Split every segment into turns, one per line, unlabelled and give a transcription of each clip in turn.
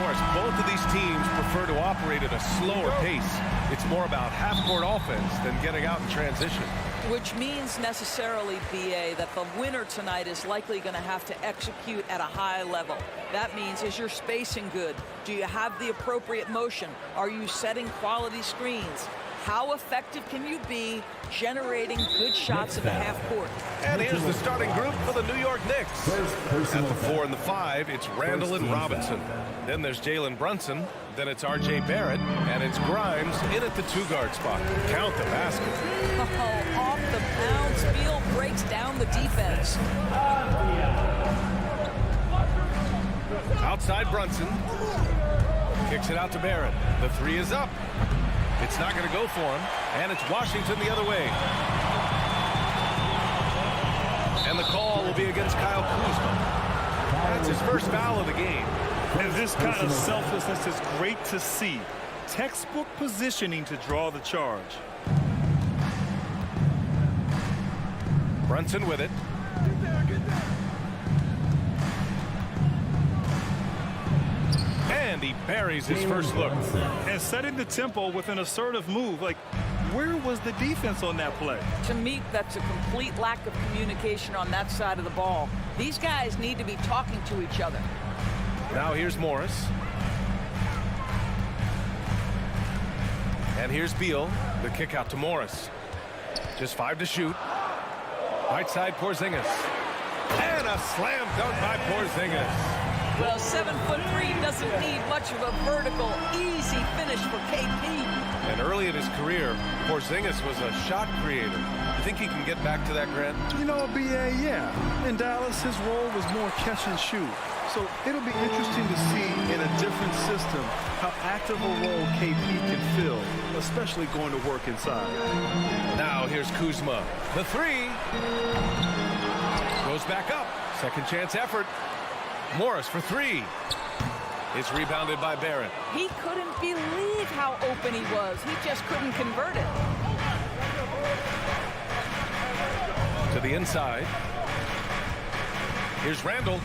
Morris, both of these teams prefer to operate at a slower pace. It's more about half-court offense than getting out in transition.
Which means necessarily, BA, that the winner tonight is likely going to have to execute at a high level. That means, is your spacing good? Do you have the appropriate motion? Are you setting quality screens? How effective can you be generating good shots in the half court?
And here's the starting group for the New York Knicks. At the 4 and the 5, it's Randall and Robinson. Then there's Jalen Brunson. Then it's R.J. Barrett. And it's Grimes in at the 2-guard spot. Count the basket.
Oh, off the bounce. Beal breaks down the defense.
Outside Brunson. Kicks it out to Barrett. The 3 is up. It's not going to go for him, and it's Washington the other way. And the call will be against Kyle Kuzma. That's his first foul of the game.
And this kind of selflessness is great to see. Textbook positioning to draw the charge.
Brunson with it. And he buries his first look.
And setting the tempo with an assertive move. Like, where was the defense on that play?
To me, that's a complete lack of communication on that side of the ball. These guys need to be talking to each other.
Now here's Morris. And here's Beal. The kick out to Morris. Just 5 to shoot. Right side Porzingis. And a slam dunk by Porzingis.
Well, 7'3" doesn't need much of a vertical, easy finish for KP.
And early in his career, Porzingis was a shot creator. You think he can get back to that, Grant?
You know, BA, yeah. In Dallas, his role was more catch and shoot. So it'll be interesting to see in a different system how active a role KP can fill, especially going to work inside.
Now here's Kuzma. The 3 goes back up. Second chance effort. Morris for 3. It's rebounded by Barrett.
He couldn't believe how open he was. He just couldn't convert it.
To the inside. Here's Randall.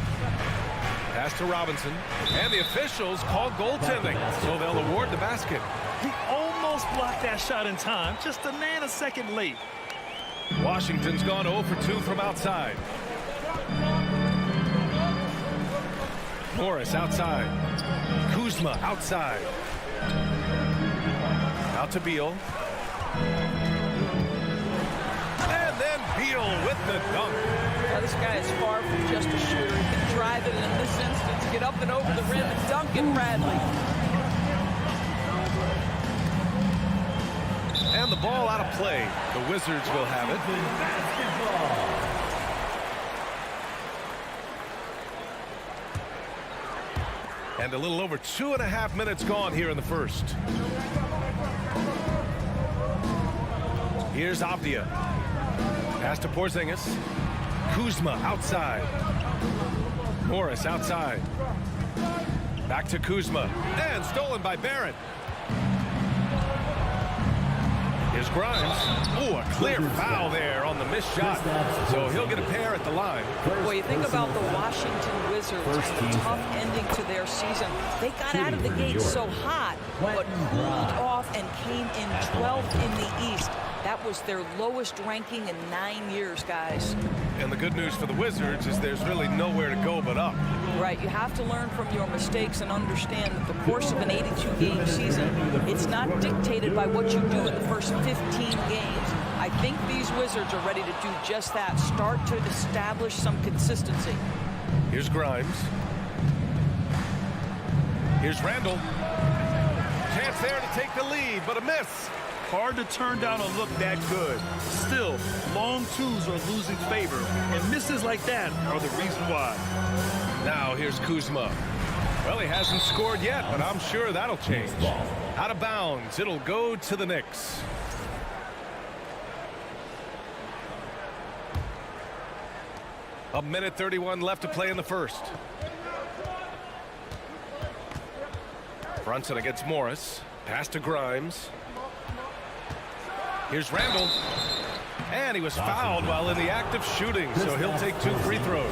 Pass to Robinson. And the officials call goaltending, so they'll award the basket.
He almost blocked that shot in time, just a nanosecond late.
Washington's gone 0 for 2 from outside. Morris outside. Kuzma outside. Out to Beal. And then Beal with the dunk.
Now, this guy is far from just a shooter. He can drive it, and in this instance, get up and over the rim and dunk it, Bradley.
And the ball out of play. The Wizards will have it. And a little over 2.5 minutes gone here in the first. Here's Avdia. Pass to Porzingis. Kuzma outside. Morris outside. Back to Kuzma. And stolen by Barrett. Here's Grimes. Ooh, a clear foul there on the missed shot. So he'll get a pair at the line.
Boy, you think about the Washington Wizards and the tough ending to their season. They got out of the gate so hot, but cooled off and came in 12th in the East. That was their lowest ranking in 9 years, guys.
And the good news for the Wizards is there's really nowhere to go but up.
Right, you have to learn from your mistakes and understand that the course of an 82-game season, it's not dictated by what you do in the first 15 games. I think these Wizards are ready to do just that, start to establish some consistency.
Here's Grimes. Here's Randall. Chance there to take the lead, but a miss.
Hard to turn down a look that good. Still, long twos are losing favor, and misses like that are the reason why.
Now here's Kuzma. Well, he hasn't scored yet, but I'm sure that'll change. Out of bounds, it'll go to the Knicks. A minute 31 left to play in the first. Brunson against Morris. Pass to Grimes. Here's Randall. And he was fouled while in the act of shooting, so he'll take 2 free throws.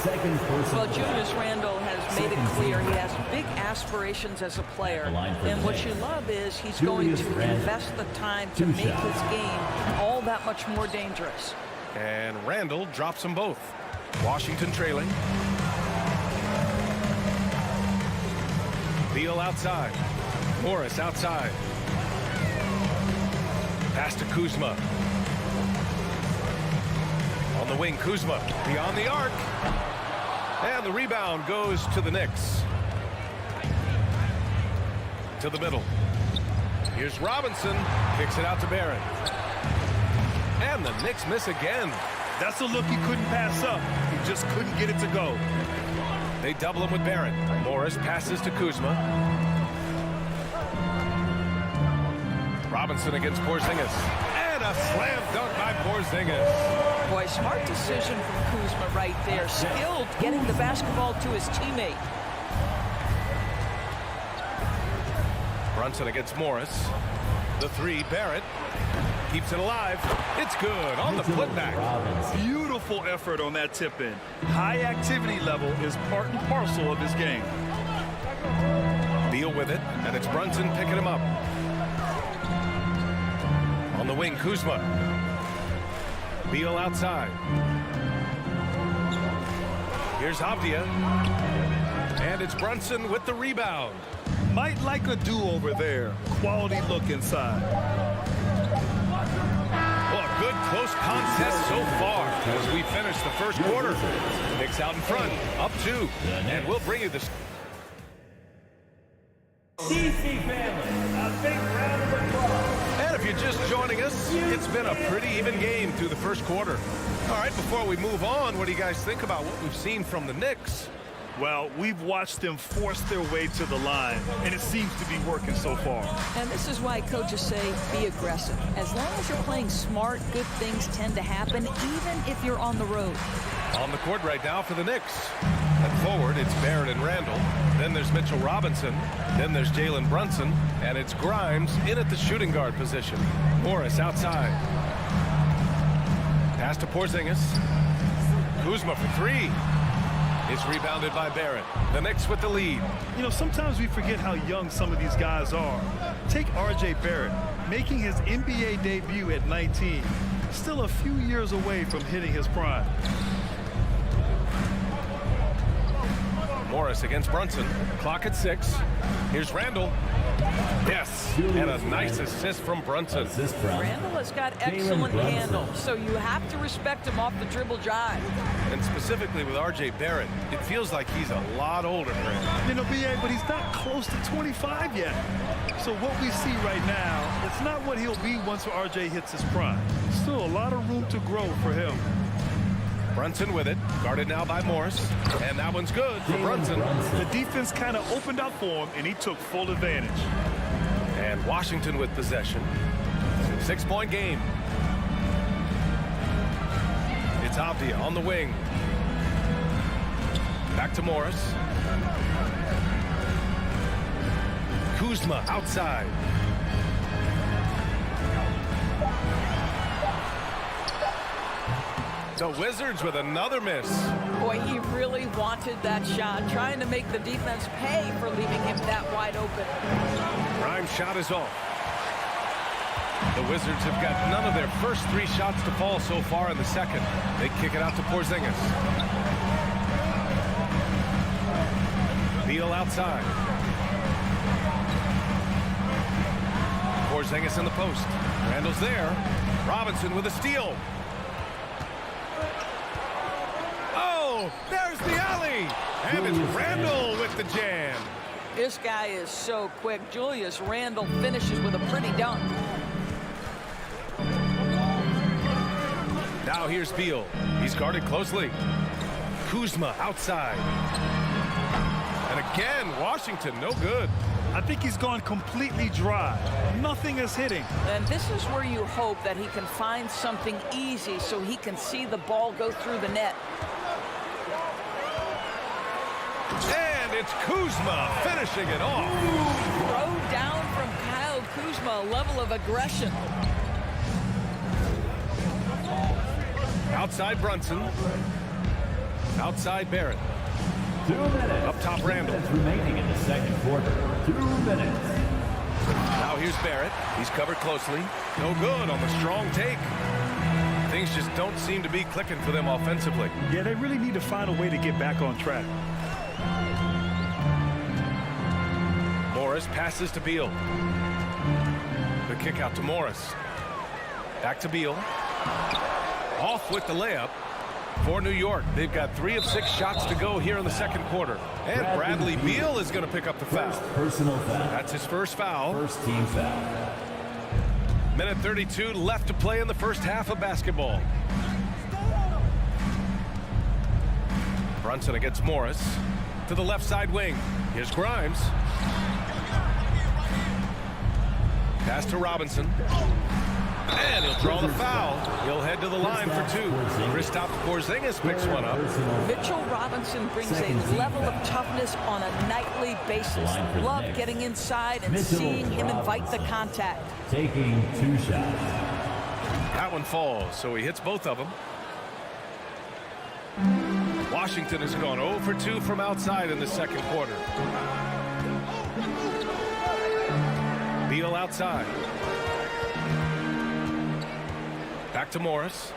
Well, Julius Randle has made it clear he has big aspirations as a player. And what you love is he's going to invest the time to make his game all that much more dangerous.
And Randall drops them both. Washington trailing. Beal outside. Morris outside. Pass to Kuzma. On the wing, Kuzma beyond the arc. And the rebound goes to the Knicks. To the middle. Here's Robinson. Kicks it out to Barrett. And the Knicks miss again.
That's a look he couldn't pass up. He just couldn't get it to go.
They double him with Barrett. Morris passes to Kuzma. Robinson against Porzingis. And a slam dunk by Porzingis.
Boy, smart decision from Kuzma right there. Skilled getting the basketball to his teammate.
Brunson against Morris. The three, Barrett. Keeps it alive. It's good on the putback.
Beautiful effort on that tip-in. High activity level is part and parcel of his game.
Beal with it, and it's Brunson picking him up. On the wing, Kuzma. Beal outside. Here's Avdia. And it's Brunson with the rebound.
Might like a do-over there. Quality look inside.
Well, a good close contest so far as we finish the first quarter. Knicks out in front, up 2. And we'll bring you this.
DC family, a big round of applause.
And if you're just joining us, it's been a pretty even game through the first quarter. All right, before we move on, what do you guys think about what we've seen from the Knicks?
Well, we've watched them force their way to the line, and it seems to be working so far.
And this is why coaches say be aggressive. As long as you're playing smart, good things tend to happen, even if you're on the road.
On the court right now for the Knicks. At forward, it's Barrett and Randall. Then there's Mitchell Robinson. Then there's Jalen Brunson. And it's Grimes in at the shooting guard position. Morris outside. Pass to Porzingis. Kuzma for 3. It's rebounded by Barrett. The Knicks with the lead.
You know, sometimes we forget how young some of these guys are. Take R.J. Barrett, making his NBA debut at 19. Still a few years away from hitting his prime.
Morris against Brunson. Clock at 6. Here's Randall. Yes, and a nice assist from Brunson.
Randall has got excellent handle, so you have to respect him off the dribble drive.
And specifically with R.J. Barrett, it feels like he's a lot older for him.
You know, B.A., but he's not close to 25 yet. So what we see right now, it's not what he'll be once R.J. hits his prime. Still a lot of room to grow for him.
Brunson with it, guarded now by Morris, and that one's good for Brunson.
The defense kind of opened up for him, and he took full advantage.
And Washington with possession. 6-point game. It's Avdia on the wing. Back to Morris. Kuzma outside. The Wizards with another miss.
Boy, he really wanted that shot, trying to make the defense pay for leaving him that wide open.
Grimes' shot is off. The Wizards have got none of their first 3 shots to fall so far in the second. They kick it out to Porzingis. Beal outside. Porzingis in the post. Randall's there. Robinson with a steal. Oh, there's the alley. And it's Randall with the jam.
This guy is so quick. Julius Randle finishes with a pretty dunk.
Now here's Beal. He's guarded closely. Kuzma outside. And again, Washington, no good.
I think he's gone completely dry. Nothing is hitting.
And this is where you hope that he can find something easy so he can see the ball go through the net.
And it's Kuzma finishing it off.
Throw down from Kyle Kuzma, a level of aggression.
Outside Brunson. Outside Barrett.
2 minutes.
Up top, Randall.
Minutes remaining in the second quarter. 2 minutes.
Now here's Barrett. He's covered closely. No good on the strong take. Things just don't seem to be clicking for them offensively.
Yeah, they really need to find a way to get back on track.
Morris passes to Beal. The kick out to Morris. Back to Beal. Off with the layup for New York. They've got 3 of 6 shots to go here in the second quarter. And Bradley Beal is going to pick up the foul.
Personal foul.
That's his first foul.
First team foul.
Minute 32 left to play in the first half of basketball. Brunson against Morris. To the left side wing. Here's Grimes. Pass to Robinson. And he'll draw the foul. He'll head to the line for 2. Kristaps Porzingis picks one up.
Mitchell Robinson brings a level of toughness on a nightly basis. Love getting inside and seeing him invite the contact.
Taking 2 shots.
That one falls, so he hits both of them. Washington has gone 0 for 2 from outside in the second quarter. Beal outside. Back to Morris.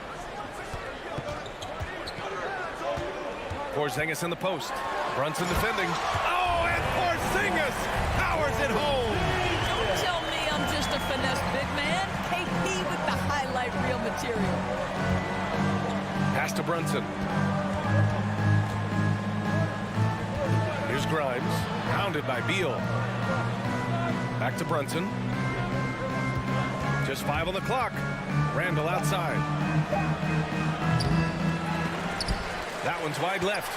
Porzingis in the post. Brunson defending. Oh, and Porzingis powers it home.
Don't tell me I'm just a finesse big man. KP with the highlight reel material.
Pass to Brunson. Here's Grimes. Pounded by Beal. Back to Brunson. Just 5 on the clock. Randall outside. That one's wide left.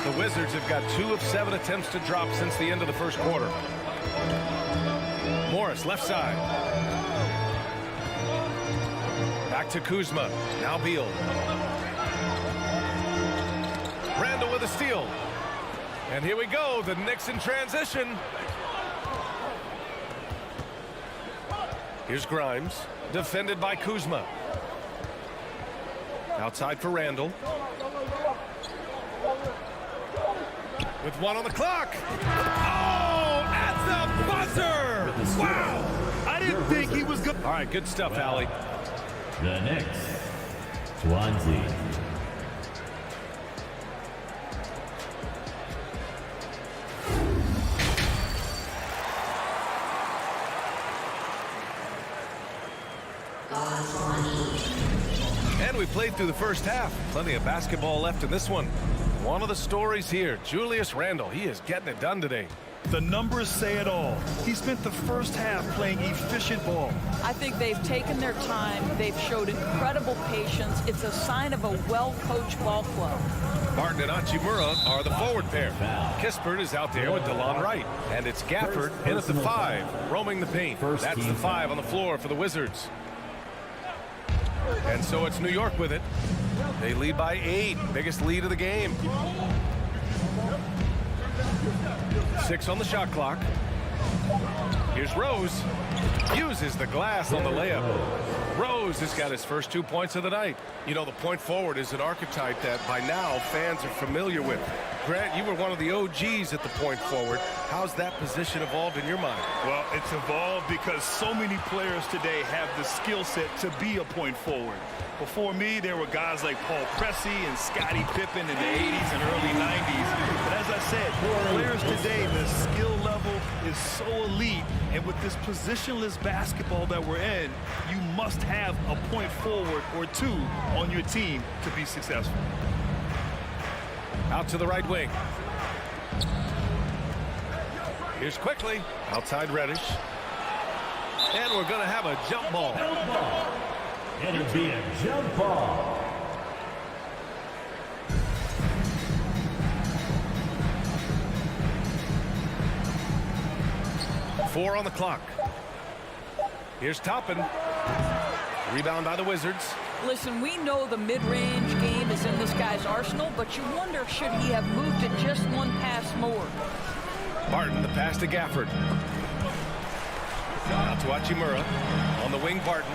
The Wizards have got 2 of 7 attempts to drop since the end of the first quarter. Morris left side. Back to Kuzma. Now Beal. Randall with a steal. And here we go. The Knicks in transition. Here's Grimes, defended by Kuzma. Outside for Randall. With 1 on the clock. Oh, at the buzzer! Wow!
I didn't think he was good.
All right, good stuff, Allie.
The Knicks. Swansea.
And we played through the first half. Plenty of basketball left in this one. One of the stories here, Julius Randle. He is getting it done today.
The numbers say it all. He spent the first half playing efficient ball.
I think they've taken their time. They've showed incredible patience. It's a sign of a well-coached ball club.
Martin and Hachimura are the forward pair. Kispert is out there with DeLon Wright. And it's Gafford in at the 5, roaming the paint. That's the 5 on the floor for the Wizards. And so it's New York with it. They lead by 8, biggest lead of the game. 6 on the shot clock. Here's Rose. Uses the glass on the layup. Rose has got his first 2 points of the night. You know, the point forward is an archetype that by now fans are familiar with. Grant, you were one of the OGs at the point forward. How's that position evolved in your mind?
Well, it's evolved because so many players today have the skill set to be a point forward. Before me, there were guys like Paul Pressey and Scottie Pippen in the 80s and early 90s. But as I said, players today, the skill level is so elite. And with this positionless basketball that we're in, you must have a point forward or 2 on your team to be successful.
Out to the right wing. Here's quickly. Outside Reddish. And we're going to have a jump ball.
It'll be a jump ball.
Four on the clock. Here's Toppin. Rebound by the Wizards.
Listen, we know the mid-range game is in this guy's arsenal, but you wonder, should he have moved it just 1 pass more?
Barton, the pass to Gafford. Out to Hachimura. On the wing, Barton.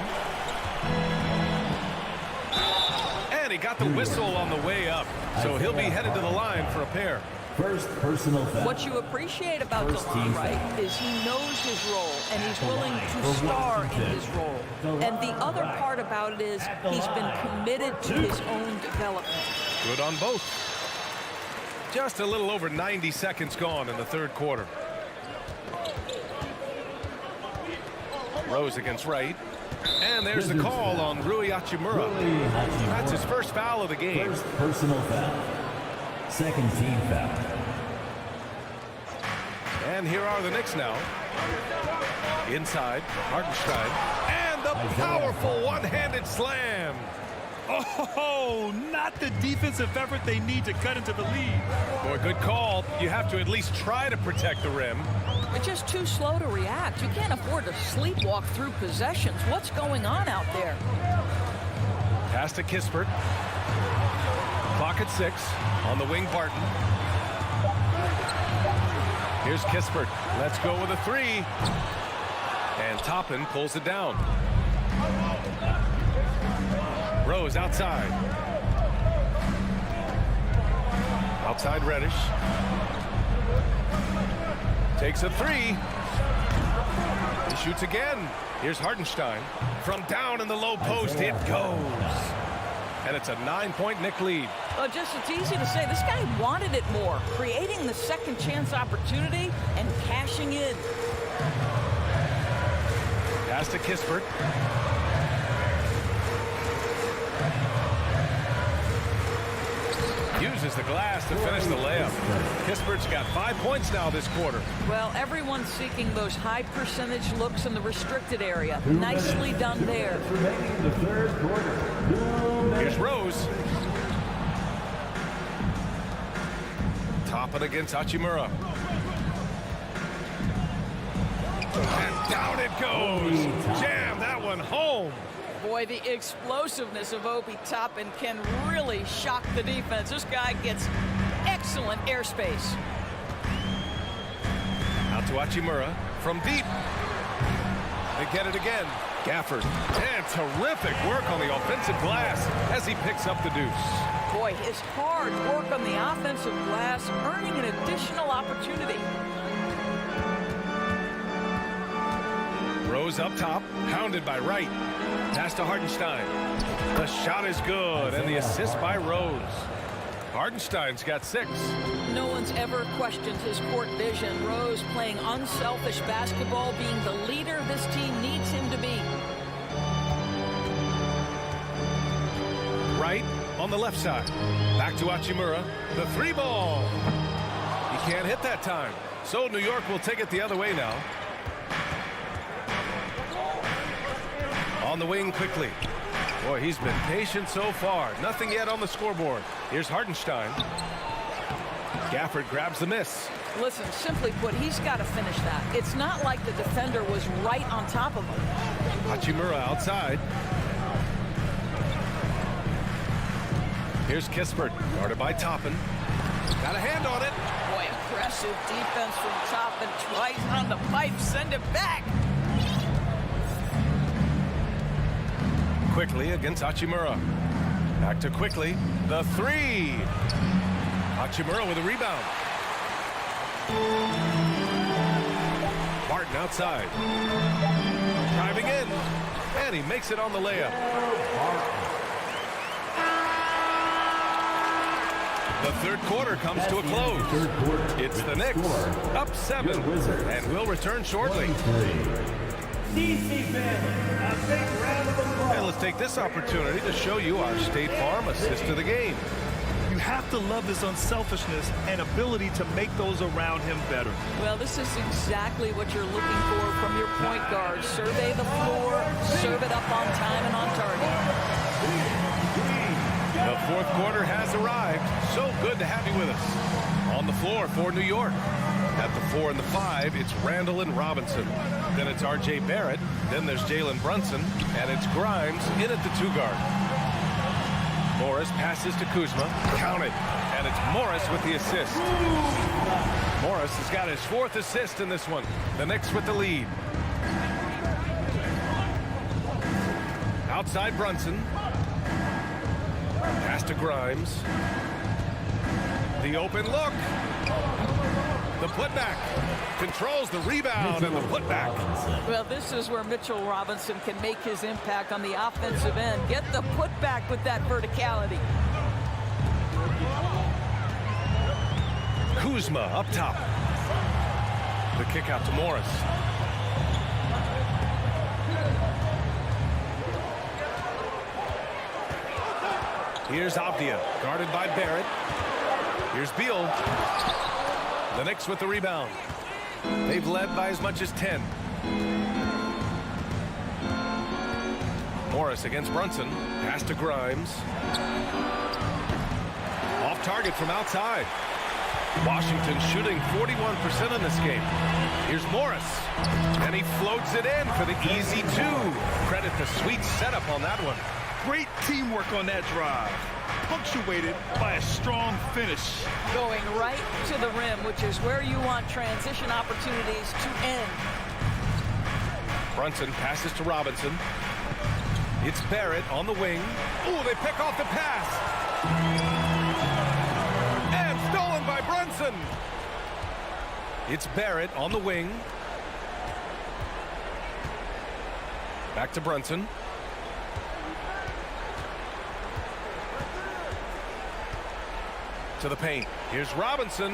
And he he got the whistle on the way up, so he'll be headed to the line for a pair.
First personal foul.
What you appreciate about DeLon Wright is he knows his role, and he's willing to star in his role. And the other part about it is he's been committed to his own development.
Good on both. Just a little over 90 seconds gone in the third quarter. Rose against Wright. And there's the call on Rui Hachimura. That's his first foul of the game.
First personal foul. Second team foul.
And here are the Knicks now. Inside, Hartenstein. And the powerful one-handed slam.
Oh, not the defensive effort they need to cut into the lead.
Boy, good call. You have to at least try to protect the rim.
You're just too slow to react. You can't afford to sleepwalk through possessions. What's going on out there?
Pass to Kispert. Clock at 6. On the wing, Barton. Here's Kispert. Let's go with a 3. And Toppin pulls it down. Rose outside. Outside Reddish. Takes a 3. He shoots again. Here's Hartenstein. From down in the low post, it goes. And it's a 9-point Knick lead.
Well, it's easy to say. This guy wanted it more, creating the second chance opportunity and cashing in.
Pass to Kispert. Uses the glass to finish the layup. Kispert's got 5 points now this quarter.
Well, everyone's seeking those high percentage looks in the restricted area. Nicely done there.
Remaining the third quarter.
Here's Rose. Toppin against Hachimura. And down it goes. Jam that one home.
Boy, the explosiveness of Obi Toppin can really shock the defense. This guy gets excellent airspace.
Out to Hachimura from deep. They get it again. Gafford. And terrific work on the offensive glass as he picks up the deuce.
Boy, his hard work on the offensive glass, earning an additional opportunity.
Rose up top, hounded by Wright. Pass to Hartenstein. The shot is good, and the assist by Rose. Hartenstein's got 6.
No one's ever questioned his court vision. Rose playing unselfish basketball, being the leader this team needs him to be.
Wright on the left side. Back to Hachimura. The 3 ball. He can't hit that time. So New York will take it the other way now. On the wing quickly. Boy, he's been patient so far. Nothing yet on the scoreboard. Here's Hartenstein. Gafford grabs the miss.
Listen, simply put, he's got to finish that. It's not like the defender was right on top of him.
Hachimura outside. Here's Kispert, guarded by Toppin. Got a hand on it.
Boy, impressive defense from Toppin. Twice on the pipe, send it back.
Quickly against Hachimura. Back to Quickly. The 3. Hachimura with a rebound. Barton outside. Driving in. And he makes it on the layup. The third quarter comes to a close. It's the Knicks up 7 and will return shortly.
DC family, a big round of applause.
And let's take this opportunity to show you our State Farm assist to the game.
You have to love his unselfishness and ability to make those around him better.
Well, this is exactly what you're looking for from your point guard. Survey the floor, serve it up on time and on target.
The fourth quarter has arrived. So good to have you with us. On the floor for New York. At the 4 and the 5, it's Randall and Robinson. Then it's R.J. Barrett. Then there's Jalen Brunson. And it's Grimes in at the 2 guard. Morris passes to Kuzma. Counted. And it's Morris with the assist. Morris has got his 4th assist in this one. The Knicks with the lead. Outside Brunson. Pass to Grimes. The open look. The putback. Controls the rebound and the putback.
Well, this is where Mitchell Robinson can make his impact on the offensive end. Get the putback with that verticality.
Kuzma up top. The kick out to Morris. Here's Avdia, guarded by Barrett. Here's Beal. The Knicks with the rebound. They've led by as much as 10. Morris against Brunson. Pass to Grimes. Off target from outside. Washington shooting 41% in this game. Here's Morris. And he floats it in for the easy two. Credit the sweet setup on that one.
Great teamwork on that drive, punctuated by a strong finish.
Going right to the rim, which is where you want transition opportunities to end.
Brunson passes to Robinson. It's Barrett on the wing. Ooh, they pick off the pass. And stolen by Brunson. It's Barrett on the wing. Back to Brunson. To the paint. Here's Robinson.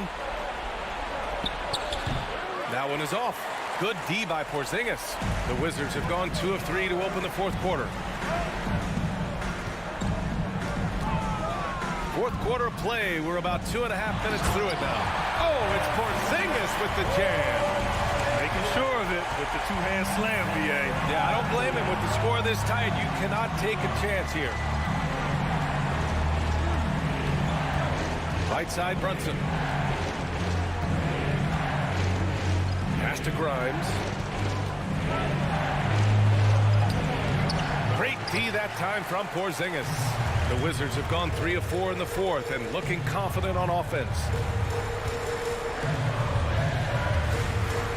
That one is off. Good D by Porzingis. The Wizards have gone 2 of 3 to open the fourth quarter. Fourth quarter of play. We're about 2.5 minutes through it now. Oh, it's Porzingis with the jam.
Making sure of it with the two-hand slam, BA.
Yeah, I don't blame him with the score this tight. You cannot take a chance here. Right side, Brunson. Pass to Grimes. Great D that time from Porzingis. The Wizards have gone 3 of 4 in the fourth and looking confident on offense.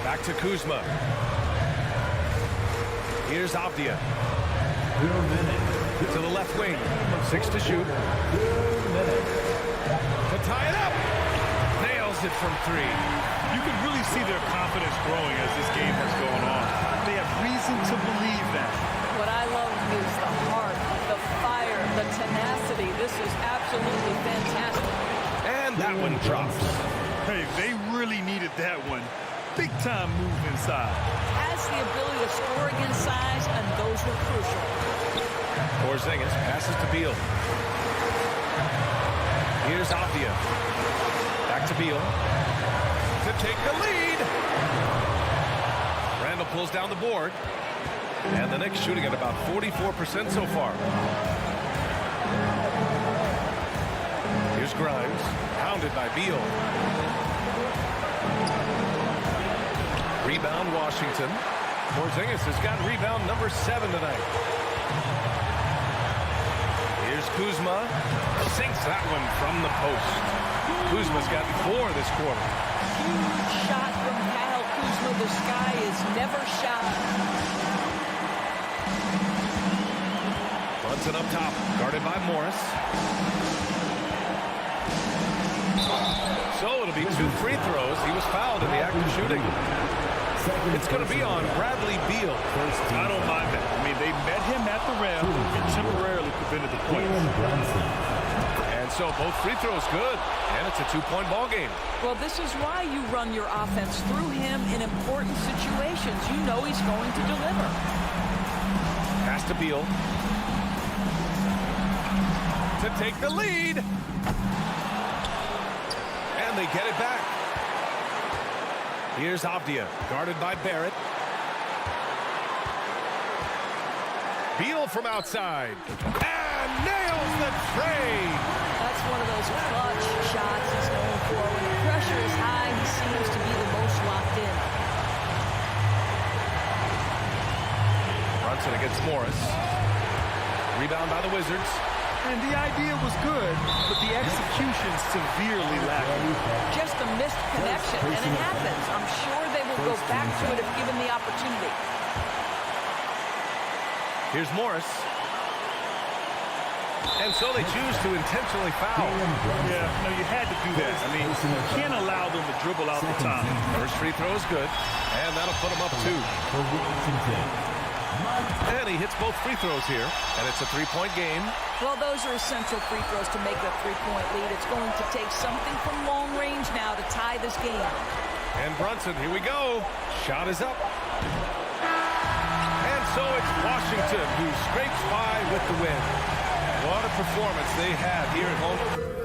Back to Kuzma. Here's Avdia. To the left wing. 6 to shoot. To tie it up. Nails it from 3.
You can really see their confidence growing as this game has gone on. They have reason to believe that.
What I love is the heart, the fire, the tenacity. This is absolutely fantastic.
And that one drops.
Hey, they really needed that one. Big time move inside.
Has the ability to score against size, and those were crucial.
Porzingis passes to Beal. Here's Avdia. Back to Beal. To take the lead. Randall pulls down the board. And the Knicks shooting at about 44% so far. Here's Grimes. Pounded by Beal. Rebound Washington. Porzingis has got rebound number 7 tonight. Here's Kuzma. Sinks that one from the post. Kuzma's gotten 4 this quarter.
Huge shot from Kyle Kuzma. The sky is never shy.
Brunson up top, guarded by Morris. So it'll be 2 free throws. He was fouled in the act of shooting. It's going to be on Bradley Beal.
I don't mind that. I mean, they met him at the rim and temporarily prevented the point.
And so both free throws good. And it's a 2-point ball game.
Well, this is why you run your offense through him in important situations. You know he's going to deliver.
Pass to Beal. To take the lead. And they get it back. Here's Avdia, guarded by Barrett. Beal from outside. And nails the trade.
That's one of those clutch shots he's known for. When the pressure is high, he seems to be the most locked in.
Brunson against Morris. Rebound by the Wizards.
And the idea was good, but the execution severely lacking.
Just a missed connection, and it happens. I'm sure they will go back to it if given the opportunity.
Here's Morris. And so they choose to intentionally foul.
Yeah, no, you had to do that. I mean, you can't allow them to dribble out the time.
First free throw is good, and that'll put him up 2. And he hits both free throws here, and it's a 3-point game.
Well, those are essential free throws to make that 3-point lead. It's going to take something from long range now to tie this game.
And Brunson, here we go. Shot is up. And so it's Washington who scrapes by with the win. What a performance they had here at home.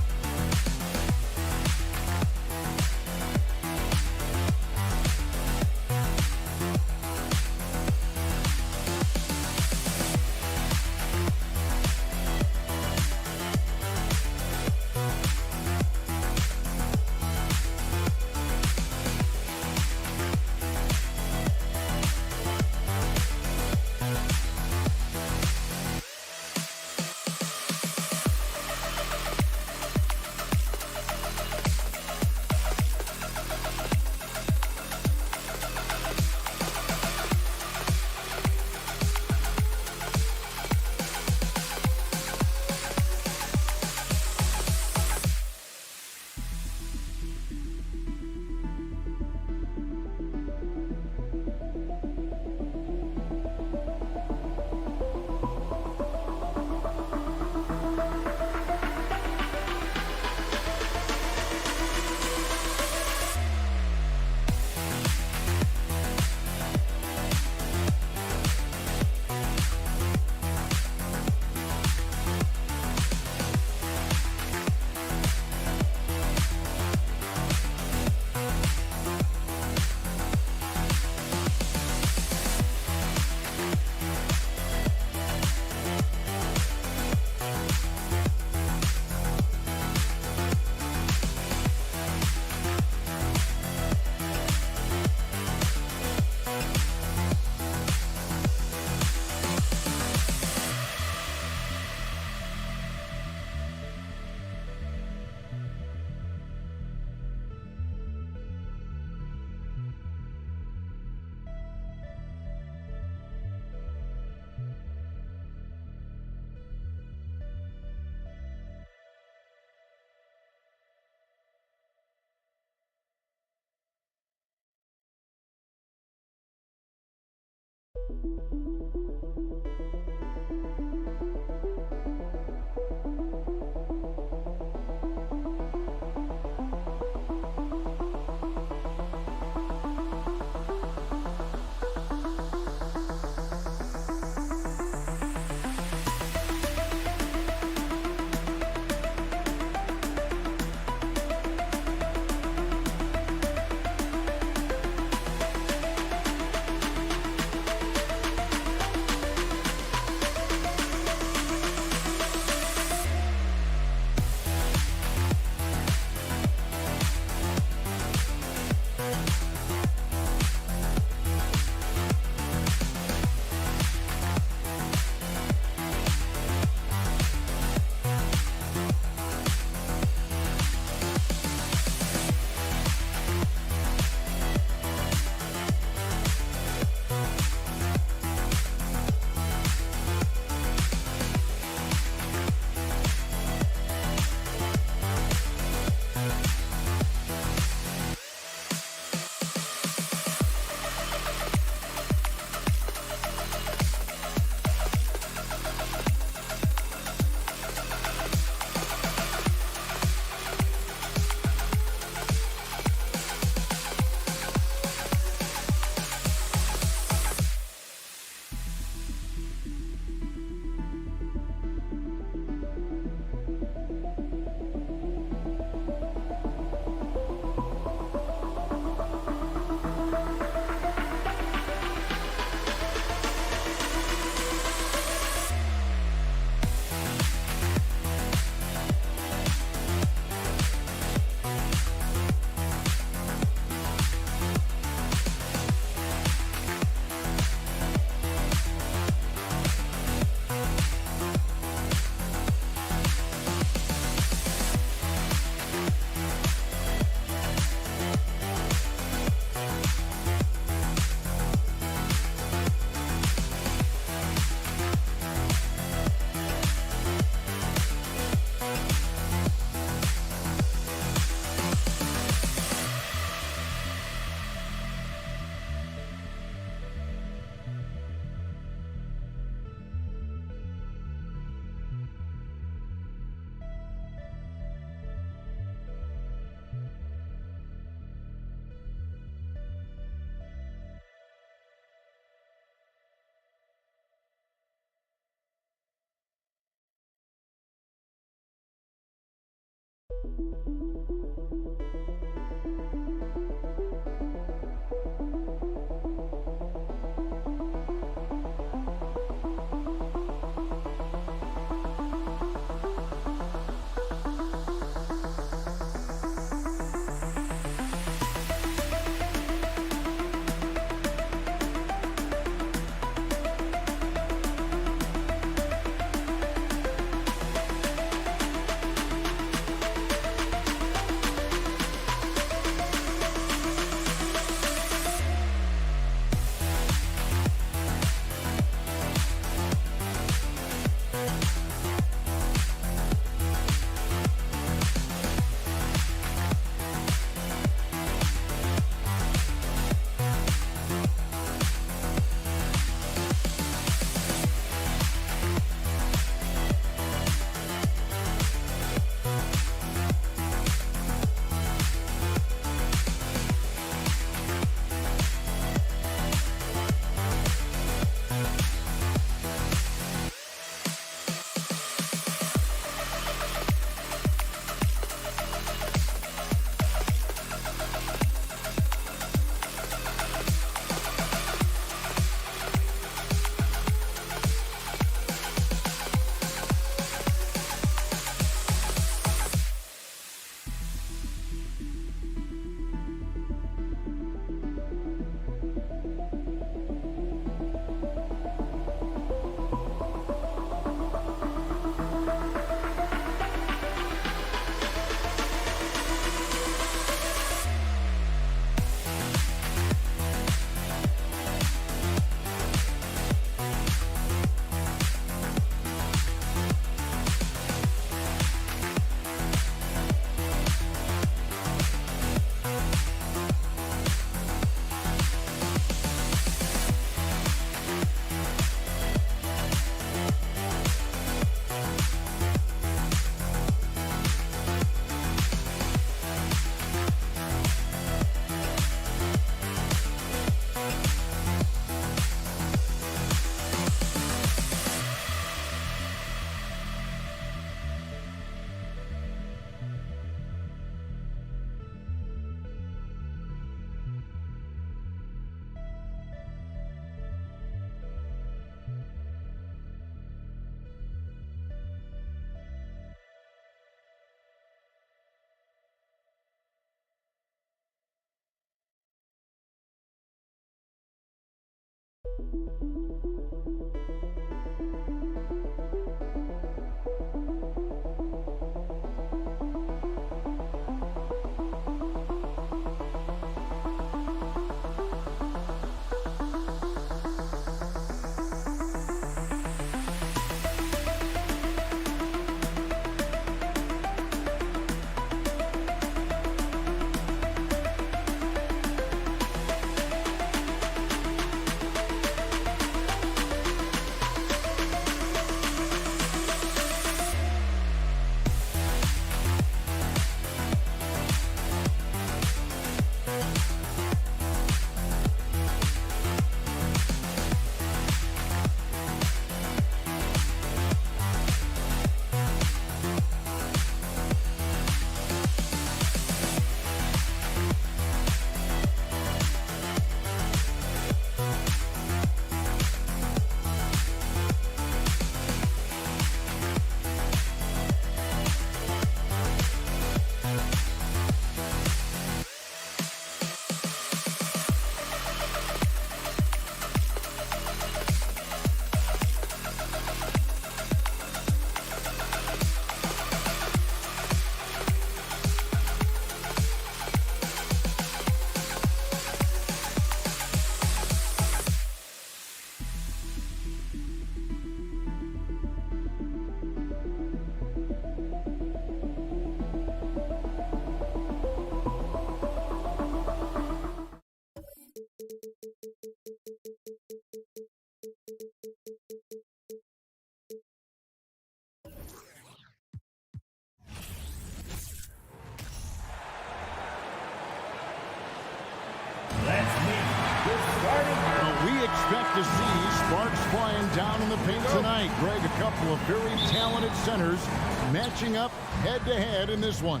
We expect to see sparks flying down in the paint tonight. Greg, a couple of very talented centers matching up head-to-head in this one.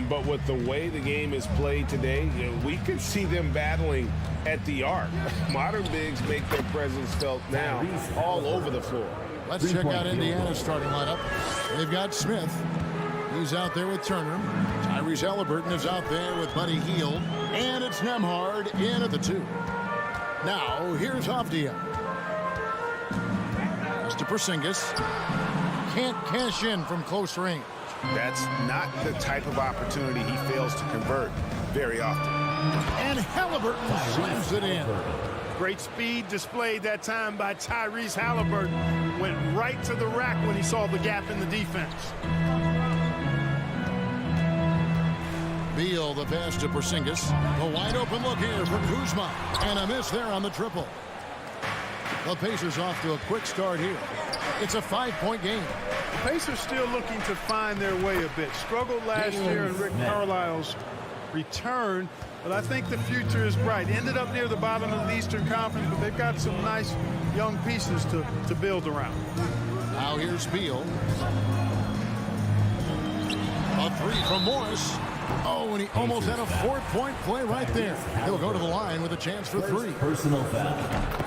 But with the way the game is played today, we could see them battling at the arc. Modern bigs make their presence felt now all over the floor.
Let's check out Indiana's starting lineup. They've got Smith. He's out there with Turner. Tyrese Halliburton is out there with Buddy Hield. And it's Nembhard in at the 2. Now, here's Avdia. Mr. Porzingis can't cash in from close range.
That's not the type of opportunity he fails to convert very often.
And Halliburton slams it in.
Great speed displayed that time by Tyrese Halliburton. Went right to the rack when he saw the gap in the defense.
Beal, the pass to Porzingis. A wide open look here for Kuzma. And a miss there on the triple. The Pacers off to a quick start here. It's a 5-point game.
The Pacers still looking to find their way a bit. Struggled last year in Rick Carlisle's return, but I think the future is bright. Ended up near the bottom of the Eastern Conference, but they've got some nice young pieces to build around.
Now here's Beal. A 3 from Morris. Oh, and he almost had a 4-point play right there. He'll go to the line with a chance for 3.
Personal foul.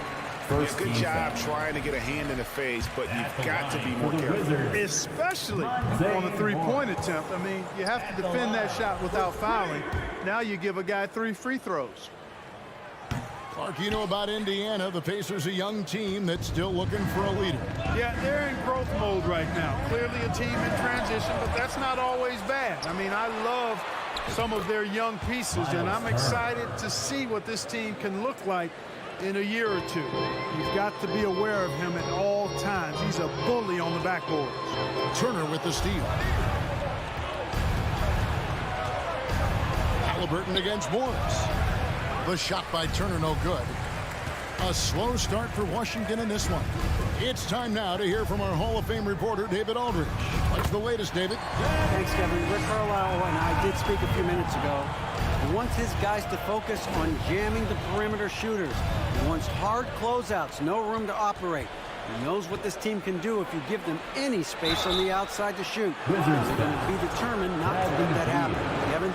Good job trying to get a hand in the face, but you've got to be more careful.
Especially on a 3-point attempt. I mean, you have to defend that shot without fouling. Now you give a guy 3 free throws.
Clark, you know about Indiana. The Pacers, a young team that's still looking for a leader.
Yeah, they're in growth mode right now. Clearly a team in transition, but that's not always bad. I mean, I love some of their young pieces, and I'm excited to see what this team can look like in a year or two. You've got to be aware of him at all times. He's a bully on the backboard.
Turner with the steal. Halliburton against Morris. The shot by Turner no good. A slow start for Washington in this one. It's time now to hear from our Hall of Fame reporter, David Aldridge. What's the latest, David?
Thanks, Kevin. Rick Carlisle and I did speak a few minutes ago. He wants his guys to focus on jamming the perimeter shooters. He wants hard closeouts, no room to operate. He knows what this team can do if you give them any space on the outside to shoot. They're going to be determined not to let that happen. Kevin?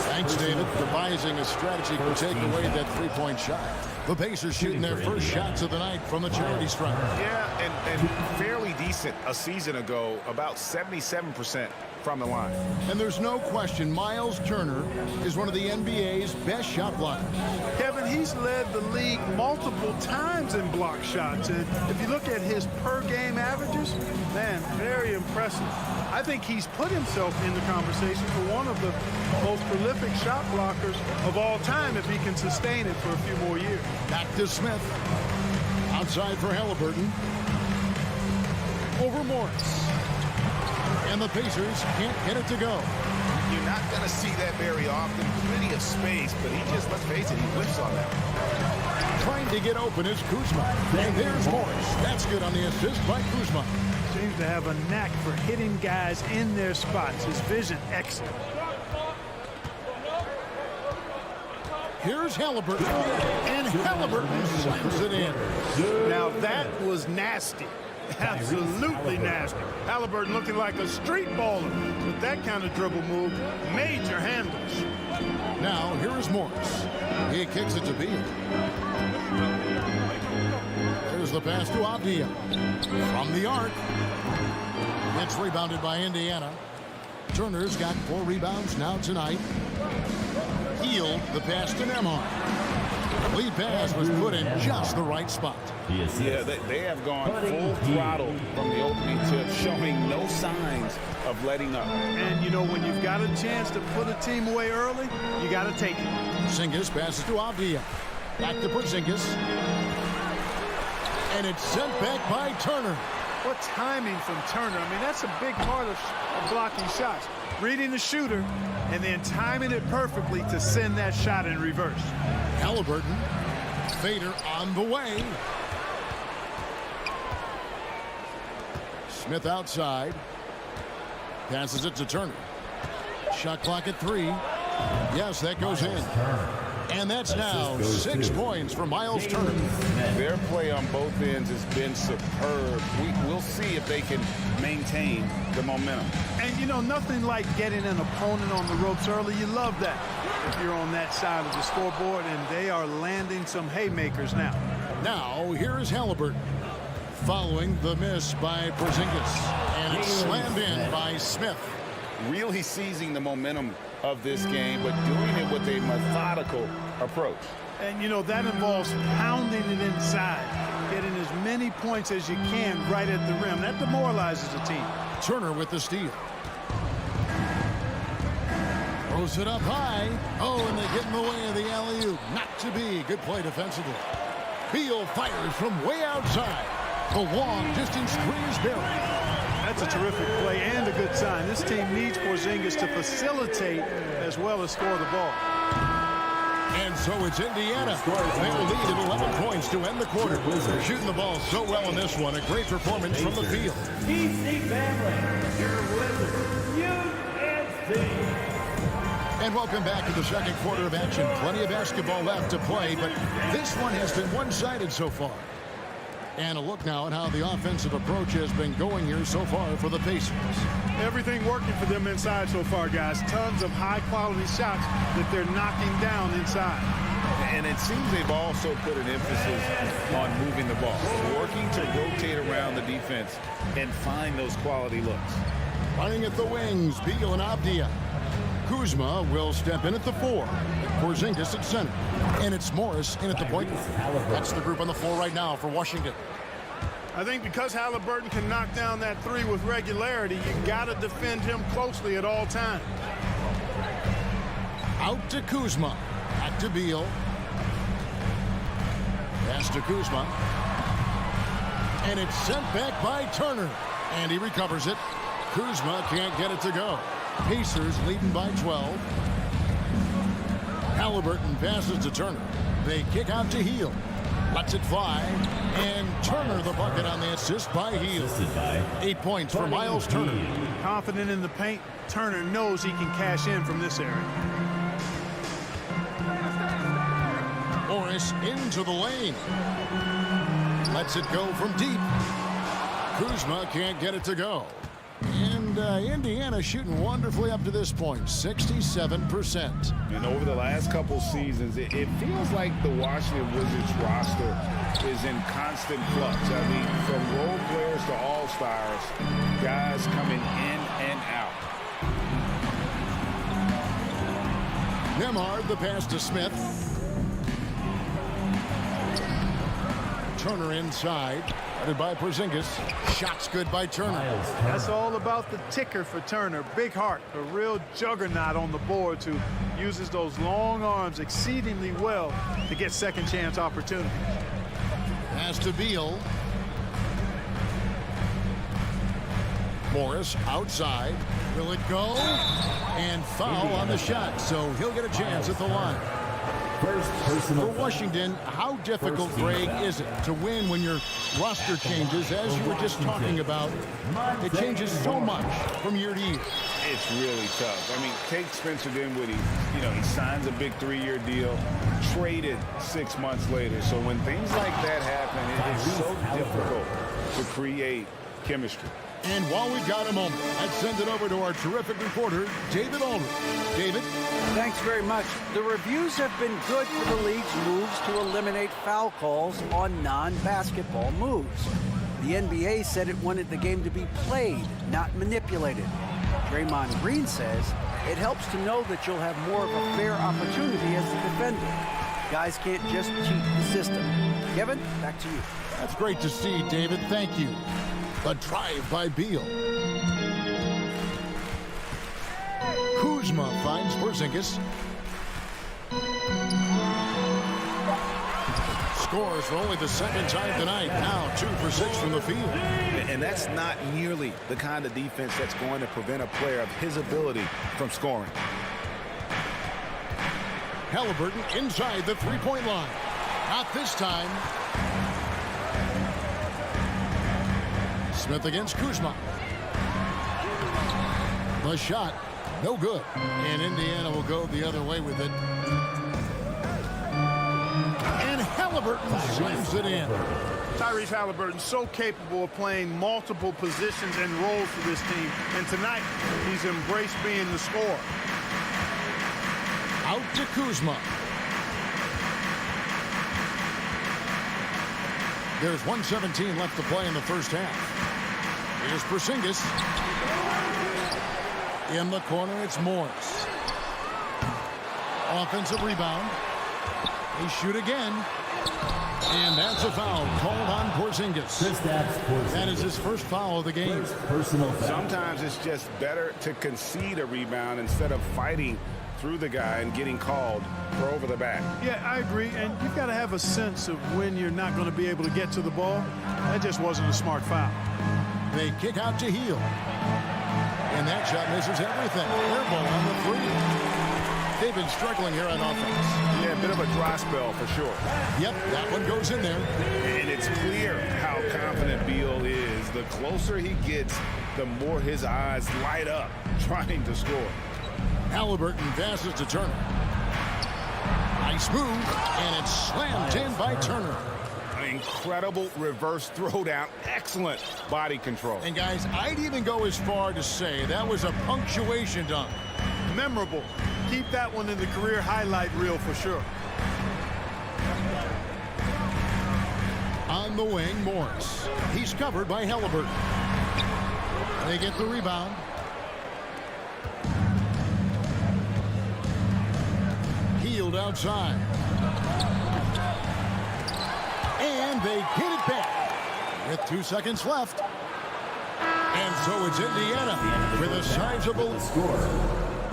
Thanks, David. Devising a strategy to take away that 3-point shot. The Pacers shooting their first shots of the night from the charity stripe.
Yeah, and fairly decent a season ago, about 77% from the line.
And there's no question Miles Turner is one of the NBA's best shot blockers.
Kevin, he's led the league multiple times in block shots. And if you look at his per-game averages, man, very impressive. I think he's put himself in the conversation for one of the most prolific shot blockers of all time if he can sustain it for a few more years.
Back to Smith. Outside for Halliburton. Over Morris. And the Pacers can't get it to go.
You're not going to see that very often. Plenty of space, but he just, let's face it, he whiffs on that.
Trying to get open is Kuzma. And there's Morris. That's good on the assist by Kuzma.
Seems to have a knack for hitting guys in their spots. His vision, excellent.
Here's Halliburton. And Halliburton slams it in.
Now that was nasty. Absolutely nasty. Halliburton looking like a street baller. With that kind of dribble move, major handles.
Now, here is Morris. He kicks it to Beal. There's the pass to Avdia. From the arc. It's rebounded by Indiana. Turner's got 4 rebounds now tonight. Hield the pass to Nembhard. Lead pass was put in just the right spot.
Yeah, they have gone full throttle from the opening tip, showing no signs of letting up.
And, you know, when you've got a chance to put a team away early, you got to take it.
Porzingis passes to Avdia. Back to Porzingis. And it's sent back by Turner.
What timing from Turner. I mean, that's a big part of blocking shots. Reading the shooter and then timing it perfectly to send that shot in reverse.
Halliburton. Fader on the way. Smith outside. Passes it to Turner. Shot clock at 3. Yes, that goes in. And that's now 6 points for Miles Turner.
Their play on both ends has been superb. We'll see if they can maintain the momentum.
And, you know, nothing like getting an opponent on the ropes early. You love that if you're on that side of the scoreboard, and they are landing some haymakers now.
Now, here is Halliburton. Following the miss by Porzingis. And it's slammed in by Smith.
Really seizing the momentum of this game, but doing it with a methodical approach.
And, you know, that involves pounding it inside, getting as many points as you can right at the rim. That demoralizes a team.
Turner with the steal. Throws it up high. Oh, and they get in the way of the alley-oop. Not to be. Good play defensively. Beal fires from way outside. The long distance three is buried.
That's a terrific play and a good sign. This team needs Porzingis to facilitate as well as score the ball.
And so it's Indiana. They'll lead at 11 points to end the quarter. They're shooting the ball so well in this one. A great performance from the field.
DC family, your winners, USC.
And welcome back to the second quarter of action. Plenty of basketball left to play, but this one has been one-sided so far. And a look now at how the offensive approach has been going here so far for the Pacers.
Everything working for them inside so far, guys. Tons of high-quality shots that they're knocking down inside.
And it seems they've also put an emphasis on moving the ball, working to rotate around the defense and find those quality looks.
Running at the wings, Beal and Abdia. Kuzma will step in at the 4. Porzingis at center. And it's Morris in at the point. That's the group on the floor right now for Washington.
I think because Halliburton can knock down that 3 with regularity, you got to defend him closely at all times.
Out to Kuzma. Back to Beal. Pass to Kuzma. And it's sent back by Turner. And he recovers it. Kuzma can't get it to go. Pacers leading by 12. Halliburton passes to Turner. They kick out to Heel. Lets it fly. And Turner the bucket on the assist by Heel. 8 points for Miles Turner.
Confident in the paint, Turner knows he can cash in from this area.
Morris into the lane. Lets it go from deep. Kuzma can't get it to go. And Indiana shooting wonderfully up to this point, 67%.
And over the last couple seasons, it feels like the Washington Wizards roster is in constant flux. I mean, from role players to all-stars, guys coming in and out.
Nembhard the pass to Smith. Turner inside, headed by Porzingis. Shots good by Turner.
That's all about the ticker for Turner. Big heart, a real juggernaut on the boards who uses those long arms exceedingly well to get second chance opportunities.
Pass to Beal. Morris outside. Will it go? And foul on the shot, so he'll get a chance at the line. For Washington, how difficult, Greg, is it to win when your roster changes, as you were just talking about? It changes so much from year to year.
It's really tough. I mean, take Spencer Dinwiddie. You know, he signs a big 3-year deal, traded 6 months later. So when things like that happen, it is so difficult to create chemistry.
And while we've got a moment, let's send it over to our terrific reporter, David Aldridge. David?
Thanks very much. The reviews have been good for the league's moves to eliminate foul calls on non-basketball moves. The NBA said it wanted the game to be played, not manipulated. Draymond Green says it helps to know that you'll have more of a fair opportunity as a defender. Guys can't just cheat the system. Kevin, back to you.
That's great to see, David. Thank you. A drive by Beal. Kuzma finds Porzingis. Scores for only the second time tonight. Now 2 for 6 from the field.
And that's not nearly the kind of defense that's going to prevent a player of his ability from scoring.
Halliburton inside the three-point line. Not this time. Smith against Kuzma. The shot, no good. And Indiana will go the other way with it. Halliburton slams it in.
Tyrese Halliburton so capable of playing multiple positions and roles for this team. And tonight, he's embraced being the scorer.
Out to Kuzma. There's 1:17 left to play in the first half. Here's Porzingis. In the corner, it's Morris. Offensive rebound. They shoot again. And that's a foul called on Porzingis. That is his first foul of the game.
Personal foul.
Sometimes it's just better to concede a rebound instead of fighting through the guy and getting called for over the back.
Yeah, I agree. And you've got to have a sense of when you're not going to be able to get to the ball. That just wasn't a smart foul.
They kick out to Hield. And that shot misses everything. Air ball on the three. They've been struggling here on offense.
Yeah, a bit of a dry spell for sure.
Yep, that one goes in there.
And it's clear how confident Beal is. The closer he gets, the more his eyes light up trying to score.
Halliburton passes to Turner. Nice move, and it's slammed in by Turner.
An incredible reverse throwdown. Excellent body control.
And guys, I'd even go as far to say that was a punctuation dunk.
Memorable. Keep that one in the career highlight reel for sure.
On the wing, Morris. He's covered by Halliburton. They get the rebound. Hield outside. And they get it back with 2 seconds left. And so it's Indiana with a sizable
score.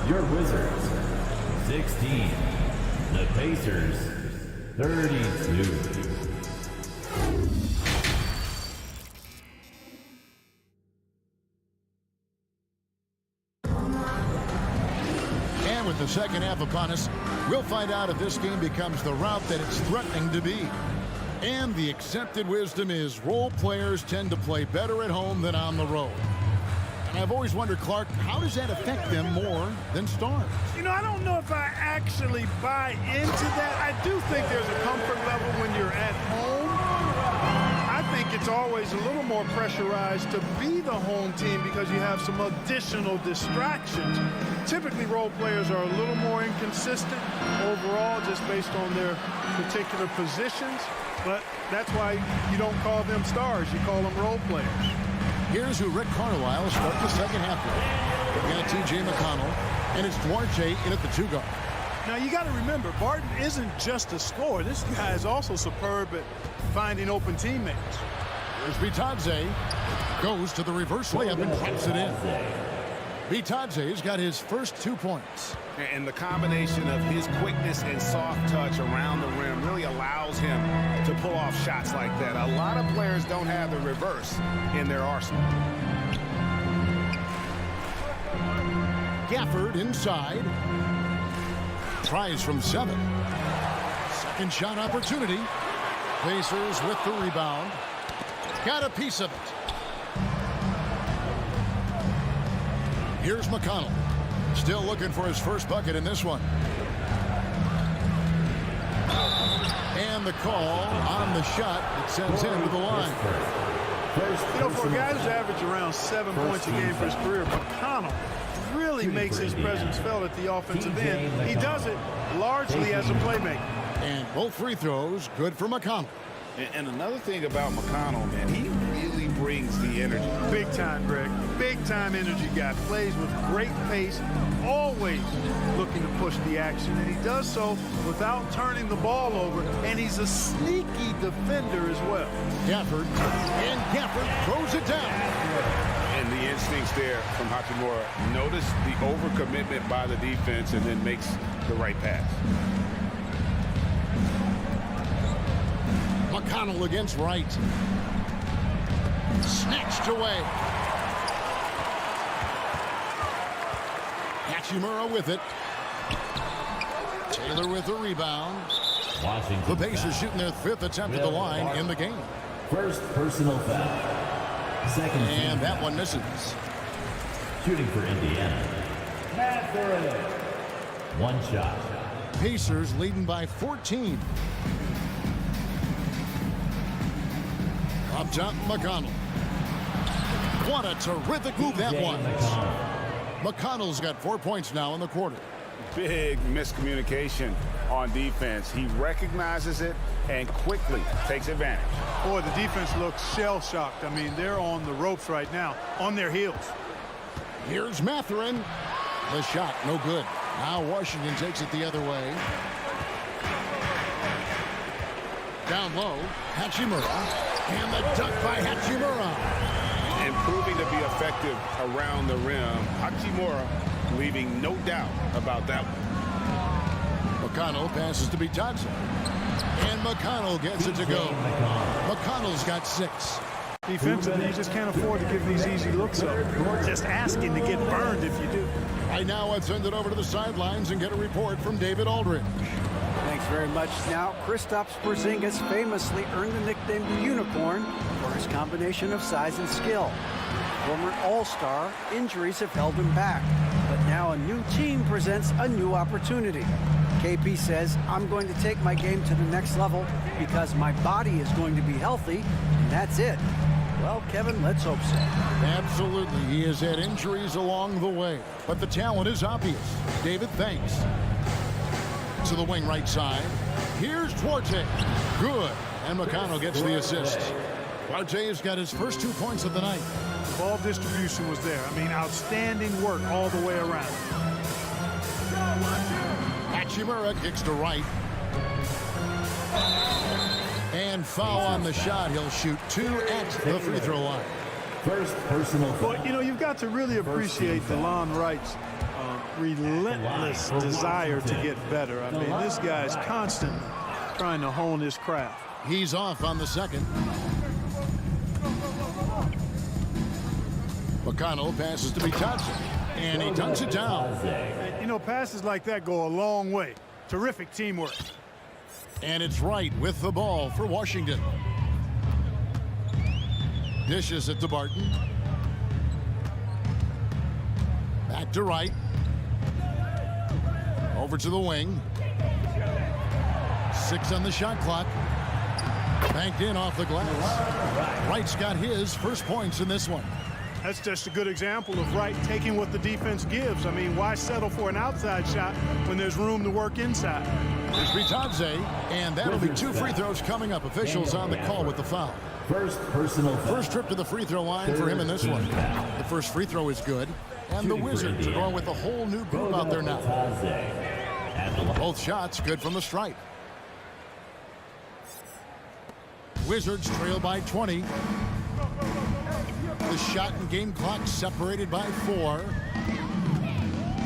Your Wizards 16. The Pacers 32.
And with the second half upon us, we'll find out if this game becomes the route that it's threatening to be. And the accepted wisdom is role players tend to play better at home than on the road. And I've always wondered, Clark, how does that affect them more than stars?
You know, I don't know if I actually buy into that. I do think there's a comfort level when you're at home. I think it's always a little more pressurized to be the home team because you have some additional distractions. Typically, role players are a little more inconsistent overall just based on their particular positions. But that's why you don't call them stars. You call them role players.
Here's who Rick Carlisle starts the second half with. They've got T.J. McConnell, and it's Duarte in at the 2 guard.
Now, you got to remember, Barton isn't just a scorer. This guy is also superb at finding open teammates.
Here's Bitadze. Goes to the reverse layup and drops it in. Bitadze's got his first 2 points.
And the combination of his quickness and soft touch around the rim really allows him to pull off shots like that. A lot of players don't have the reverse in their arsenal.
Gafford inside. Tries from 7. Second shot opportunity. Pacers with the rebound. Got a piece of it. Here's McConnell. Still looking for his first bucket in this one. And the call on the shot that sends him to the line.
You know, for a guy who's averaged around 7 points a game for his career, McConnell really makes his presence felt at the offensive end. He does it largely as a playmaker.
And both free throws good for McConnell.
And another thing about McConnell, man, he really brings the energy.
Big time, Greg. Big time energy guy. Plays with great pace, always looking to push the action. And he does so without turning the ball over. And he's a sneaky defender as well.
Gafford. And Gafford throws it down.
And the instincts there from Hachimura. Notice the overcommitment by the defense and then makes the right pass.
McConnell against Wright. Snatched away. Hachimura with it. Taylor with the rebound.
Washington
The Pacers shooting their 5th attempt at the line in the game.
First personal foul. Second
And
team
that one misses.
shooting for Indiana. One shot.
Pacers leading by 14. Up top, McConnell. What a terrific move that was. McConnell's got 4 points now in the quarter.
Big miscommunication on defense. He recognizes it and quickly takes advantage.
Boy, the defense looks shell-shocked. I mean, they're on the ropes right now, on their heels.
Here's Mathurin. The shot, no good. Now Washington takes it the other way. Down low, Hachimura. And the dunk by Hachimura.
And proving to be effective around the rim. Hachimura leaving no doubt about that one.
McConnell passes to Bitadze. And McConnell gets it to go. McConnell's got 6.
Defensively, you just can't afford to give these easy looks up. Just asking to get burned if you do.
Right now, let's send it over to the sidelines and get a report from David Aldridge.
Thanks very much. Now, Kristaps Porzingis famously earned the nickname the Unicorn for his combination of size and skill. Former All-Star, injuries have held him back. But now a new team presents a new opportunity. KP says, I'm going to take my game to the next level because my body is going to be healthy, and that's it. Well, Kevin, let's hope so.
Absolutely. He has had injuries along the way, but the talent is obvious. David, thanks. To the wing right side. Here's Duarte. Good. And McConnell gets the assist. Duarte has got his first 2 points of the night.
Ball distribution was there. I mean, outstanding work all the way around.
Hachimura kicks to right. And foul on the shot. He'll shoot 2 at the free throw line.
First personal foul.
But, you know, you've got to really appreciate DeLon Wright's relentless desire to get better. I mean, this guy's constantly trying to hone his craft.
He's off on the second. McConnell passes to Bitadze, and he dunks it down.
You know, passes like that go a long way. Terrific teamwork.
And it's Wright with the ball for Washington. Dishes it to Barton. Back to Wright. Over to the wing. 6 on the shot clock. Banked in off the glass. Wright's got his first points in this one.
That's just a good example of Wright taking what the defense gives. I mean, why settle for an outside shot when there's room to work inside?
There's Bitadze, and that'll be 2 free throws coming up. Officials on the call with the foul.
First personal foul.
First trip to the free throw line for him in this one. The first free throw is good, and the Wizards are going with a whole new group out there now. Both shots good from the stripe. Wizards trail by 20. The shot and game clock separated by 4.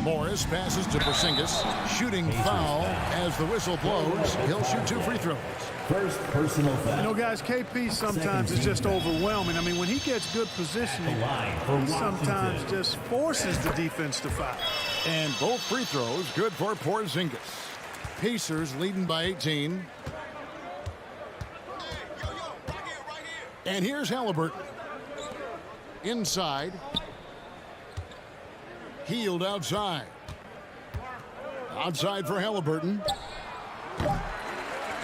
Morris passes to Porzingis. Shooting foul as the whistle blows. He'll shoot 2 free throws.
First personal foul.
You know, guys, KP sometimes is just overwhelming. I mean, when he gets good positioning, he sometimes just forces the defense to foul.
And both free throws good for Porzingis. Pacers leading by 18. And here's Halliburton. Inside. Healed outside. Outside for Halliburton.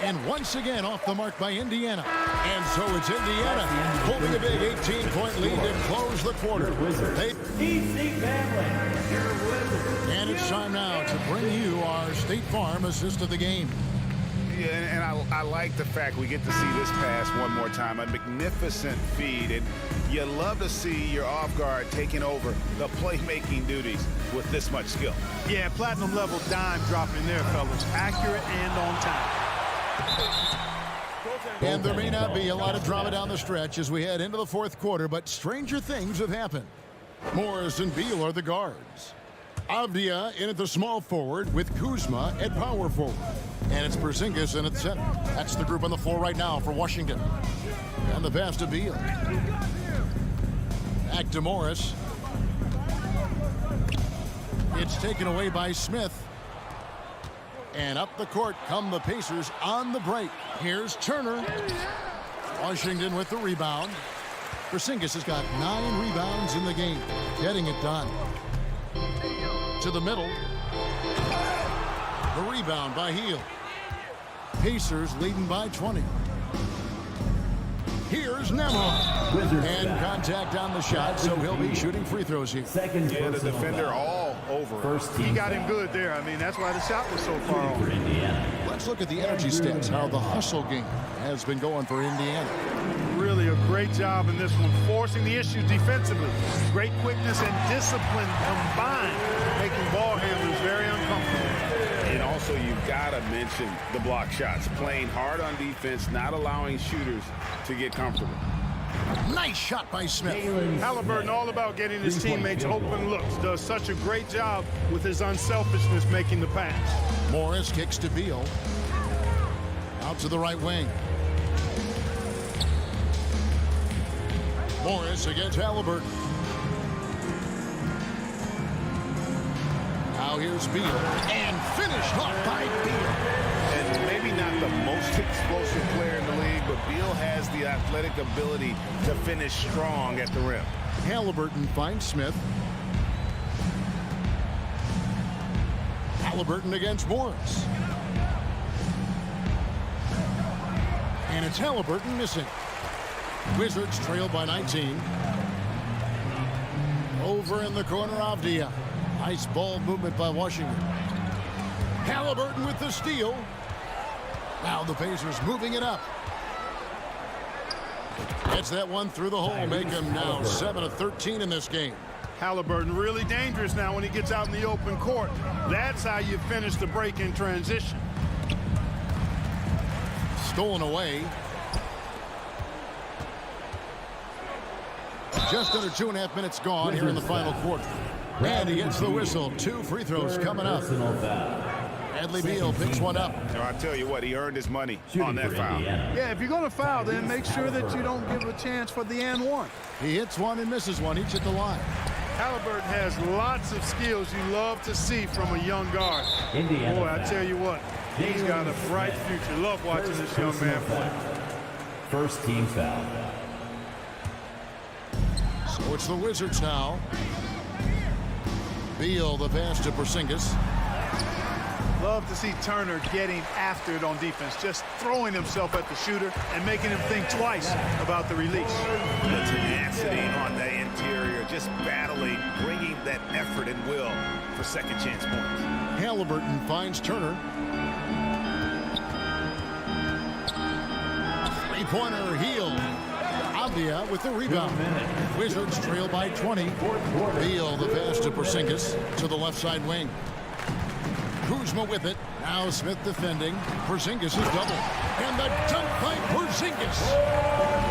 And once again off the mark by Indiana. And so it's Indiana holding a big 18-point lead to close the quarter.
DC family, your Wizards.
And it's time now to bring you our State Farm assist of the game.
Yeah, and I like the fact we get to see this pass one more time. A magnificent feed, and you love to see your off guard taking over the playmaking duties with this much skill.
Yeah, platinum level dime dropping there, fellas. Accurate and on time.
And there may not be a lot of drama down the stretch as we head into the fourth quarter, but stranger things have happened. Morris and Beal are the guards. Avdia in at the small forward with Kuzma at power forward. And it's Porzingis in at center. That's the group on the floor right now for Washington. And the pass to Beal. Back to Morris. It's taken away by Smith. And up the court come the Pacers on the break. Here's Turner. Washington with the rebound. Porzingis has got 9 rebounds in the game. Getting it done. To the middle. The rebound by Hield. Pacers leading by 20. Here's Nemhard. And contact on the shot, so he'll be shooting free throws here.
Second
Yeah, the
personal
defender
foul.
all over.
First team
He got him
foul.
good there. I mean, that's why the shot was so far off.
For Indiana.
Let's look at the energy stats, how the hustle game has been going for Indiana.
Really a great job in this one, forcing the issues defensively. Great quickness and discipline combined, making ball handlers very uncomfortable.
And also, you've got to mention the block shots. Playing hard on defense, not allowing shooters to get comfortable.
Nice shot by Smith.
Halliburton all about getting his teammates open looks. Does such a great job with his unselfishness making the pass.
Morris kicks to Beal. Out to the right wing. Morris against Halliburton. Now here's Beal. And finished off by Beal.
And maybe not the most explosive player in the league, but Beal has the athletic ability to finish strong at the rim.
Halliburton finds Smith. Halliburton against Morris. And it's Halliburton missing. Wizards trail by 19. Over in the corner, Avdia. Nice ball movement by Washington. Halliburton with the steal. Now the Pacers moving it up. Gets that one through the hole, make him now 7 of 13 in this game.
Halliburton really dangerous now when he gets out in the open court. That's how you finish the break in transition.
Stolen away. Just under 2.5 minutes gone here in the final quarter. And he gets the whistle. 2 free throws coming up.
Personal foul.
Bradley Beal picks one up.
Now, I tell you what, he earned his money on that
for
foul.
Indiana.
Yeah, if you're going to foul, then make sure that you don't give a chance for the and one.
He hits one and misses one. Each at the line.
Halliburton has lots of skills you love to see from a young guard.
Indiana
Boy, I
foul.
tell you what, he's got a bright future. Love watching this young man play.
First team foul.
So it's the Wizards now. Beal the pass to Porzingis.
Love to see Turner getting after it on defense, just throwing himself at the shooter and making him think twice about the release.
The tenacity on the interior, just battling, bringing that effort and will for second chance points.
Halliburton finds Turner. Three-pointer heel. Avdia with the rebound. Wizards trail by 20. Beal the pass to Porzingis to the left side wing. Kuzma with it. Now Smith defending. Porzingis is double. And the dunk by Porzingis.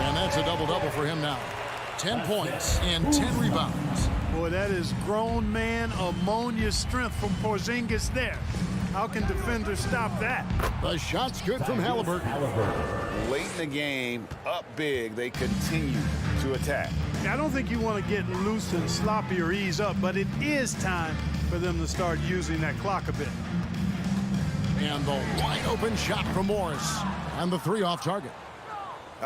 And that's a double-double for him now. 10 points and 10 rebounds.
Boy, that is grown man ammonia strength from Porzingis there. How can defenders stop that?
The shot's good from Halliburton.
Late in the game, up big, they continue to attack.
I don't think you want to get loose and sloppy or ease up, but it is time for them to start using that clock a bit.
And the wide open shot from Morris. And the 3 off target.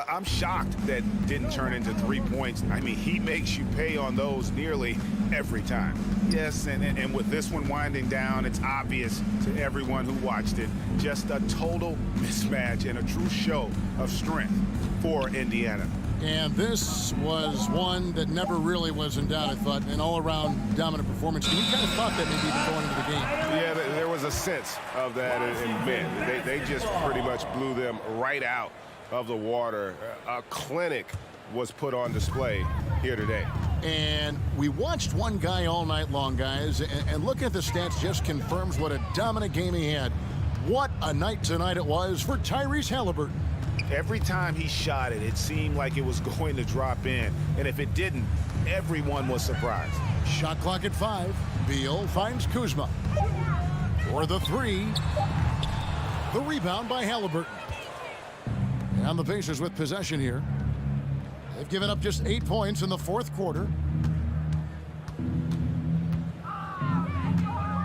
I'm shocked that didn't turn into 3 points. I mean, he makes you pay on those nearly every time. Yes, and with this one winding down, it's obvious to everyone who watched it. Just a total mismatch and a true show of strength for Indiana.
And this was one that never really was in doubt, I thought. An all-around dominant performance. And we kind of thought that maybe even going into the game.
Yeah, there was a sense of that in men. They just pretty much blew them right out of the water. A clinic was put on display here today.
And we watched one guy all night long, guys, and looking at the stats just confirms what a dominant game he had. What a night tonight it was for Tyrese Halliburton.
Every time he shot it, it seemed like it was going to drop in. And if it didn't, everyone was surprised.
Shot clock at 5. Beal finds Kuzma. For the 3. The rebound by Halliburton. And the Pacers with possession here. They've given up just 8 points in the 4th quarter.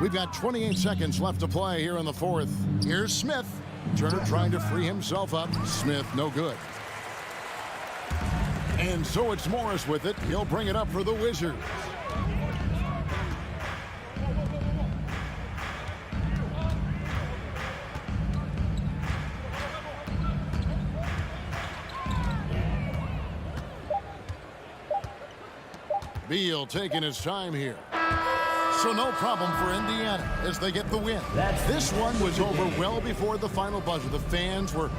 We've got 28 seconds left to play here in the 4th. Here's Smith. Turner trying to free himself up. Smith, no good. And so it's Morris with it. He'll bring it up for the Wizards. Beal taking his time here. So no problem for Indiana as they get the win. This one was over well before the final buzzer. The fans were...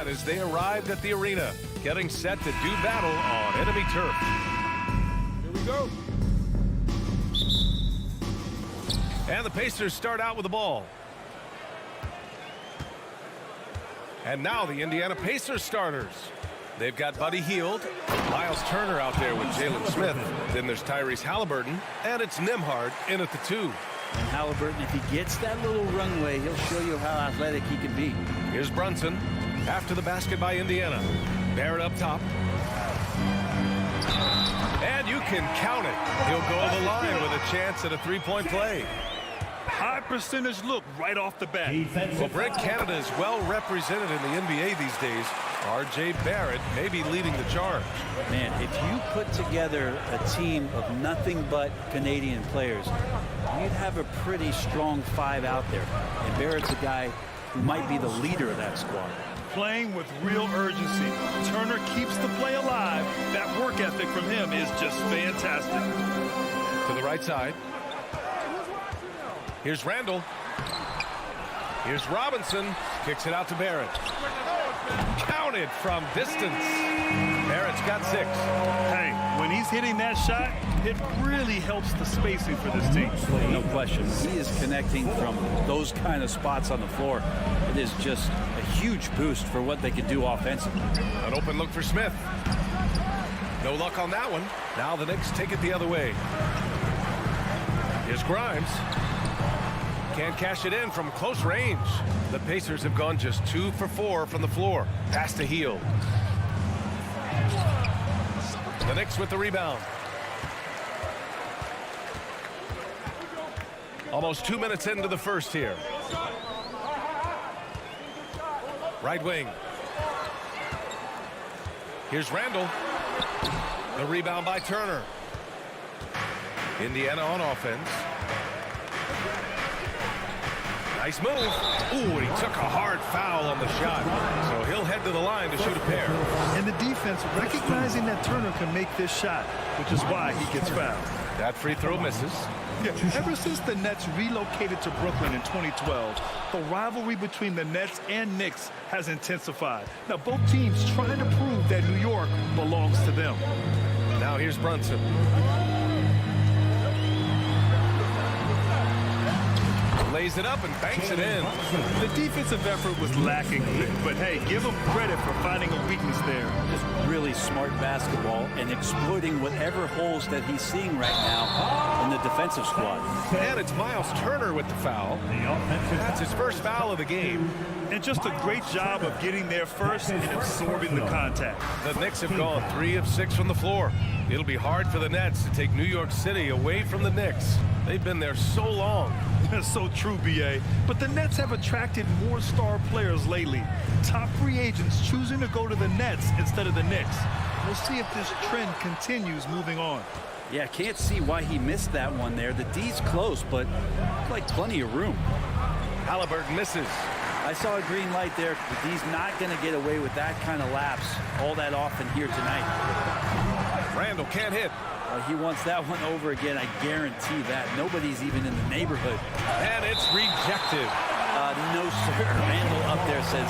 As they arrived at the arena, getting set to do battle on enemy turf.
Here we go.
And the Pacers start out with the ball. And now the Indiana Pacers starters. They've got Buddy Hield, Miles Turner out there with Jalen Smith. Then there's Tyrese Halliburton, and it's Nembhard in at the 2.
And Halliburton, if he gets that little runway, he'll show you how athletic he can be.
Here's Brunson after the basket by Indiana. Barrett up top. And you can count it. He'll go to the line with a chance at a three-point play.
High percentage look right off the bat.
Well, Brent, Canada is well represented in the NBA these days. R.J. Barrett may be leading the charge.
Man, if you put together a team of nothing but Canadian players, you'd have a pretty strong five out there. And Barrett's a guy who might be the leader of that squad.
Playing with real urgency. Turner keeps the play alive. That work ethic from him is just fantastic.
To the right side. Here's Randall. Here's Robinson. Kicks it out to Barrett. Counted from distance. Barrett's got 6.
Hey, when he's hitting that shot, it really helps the spacing for this team.
No question. He is connecting from those kind of spots on the floor. It is just a huge boost for what they can do offensively.
An open look for Smith. No luck on that one. Now the Knicks take it the other way. Here's Grimes. Can't cash it in from close range. The Pacers have gone just 2 for 4 from the floor. Pass to Hield. The Knicks with the rebound. Almost 2 minutes into the first here. Right wing. Here's Randall. The rebound by Turner. Indiana on offense. Nice move. Ooh, and he took a hard foul on the shot. So he'll head to the line to shoot a pair.
And the defense recognizing that Turner can make this shot, which is why he gets fouled.
That free throw misses.
Yeah, ever since the Nets relocated to Brooklyn in 2012, the rivalry between the Nets and Knicks has intensified. Now, both teams trying to prove that New York belongs to them.
Now here's Brunson. Lays it up and banks it in.
The defensive effort was lacking a bit, but hey, give him credit for finding a weakness there.
Just really smart basketball and exploiting whatever holes that he's seeing right now in the defensive squad.
And it's Miles Turner with the foul. That's his first foul of the game.
And just a great job of getting there first and absorbing the contact.
The Knicks have gone 3 of 6 from the floor. It'll be hard for the Nets to take New York City away from the Knicks. They've been there so long.
That's so true, B.A. But the Nets have attracted more star players lately. Top free agents choosing to go to the Nets instead of the Knicks. We'll see if this trend continues moving on.
Yeah, can't see why he missed that one there. The D's close, but like plenty of room.
Halliburton misses.
I saw a green light there. The D's not going to get away with that kind of lapse all that often here tonight.
Randall can't hit.
He wants that one over again, I guarantee that. Nobody's even in the neighborhood.
And it's rejected.
No, sir. Randall up there says,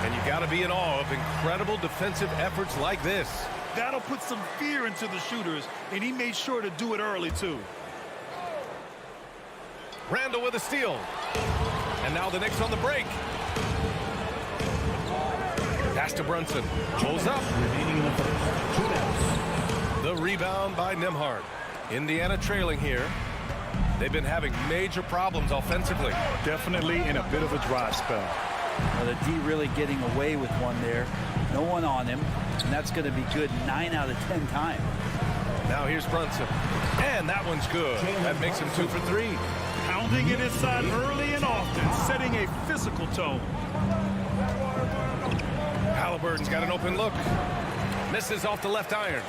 And you got to be in awe of incredible defensive efforts like this.
That'll put some fear into the shooters, and he made sure to do it early, too.
Randall with a steal. And now the Knicks on the break. Pass to Brunson. Pulls up. The rebound by Nembhard. Indiana trailing here. They've been having major problems offensively.
Definitely in a bit of a dry spell.
Well, the D really getting away with one there. No one on him. And that's going to be good 9 out of 10 times.
Now here's Brunson. And that one's good. That makes him 2 for 3.
Pounding it inside early and often, setting a physical tone.
Halliburton's got an open look. Misses off the left iron.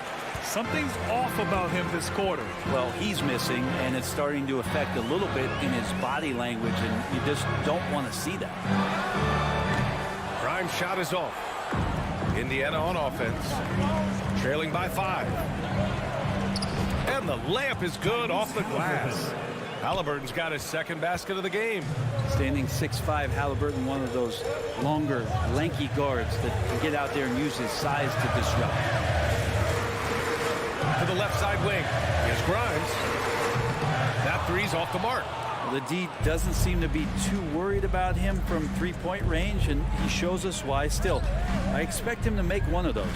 Something's off about him this quarter.
Well, he's missing, and it's starting to affect a little bit in his body language, and you just don't want to see that.
Grimes' shot is off. Indiana on offense. Trailing by 5. And the layup is good off the glass. Halliburton's got his second basket of the game.
Standing 6'5", Halliburton, one of those longer, lanky guards that can get out there and use his size to disrupt.
To the left side wing. Here's Grimes. That three's off the mark.
The D doesn't seem to be too worried about him from three-point range, and he shows us why. Still, I expect him to make one of those.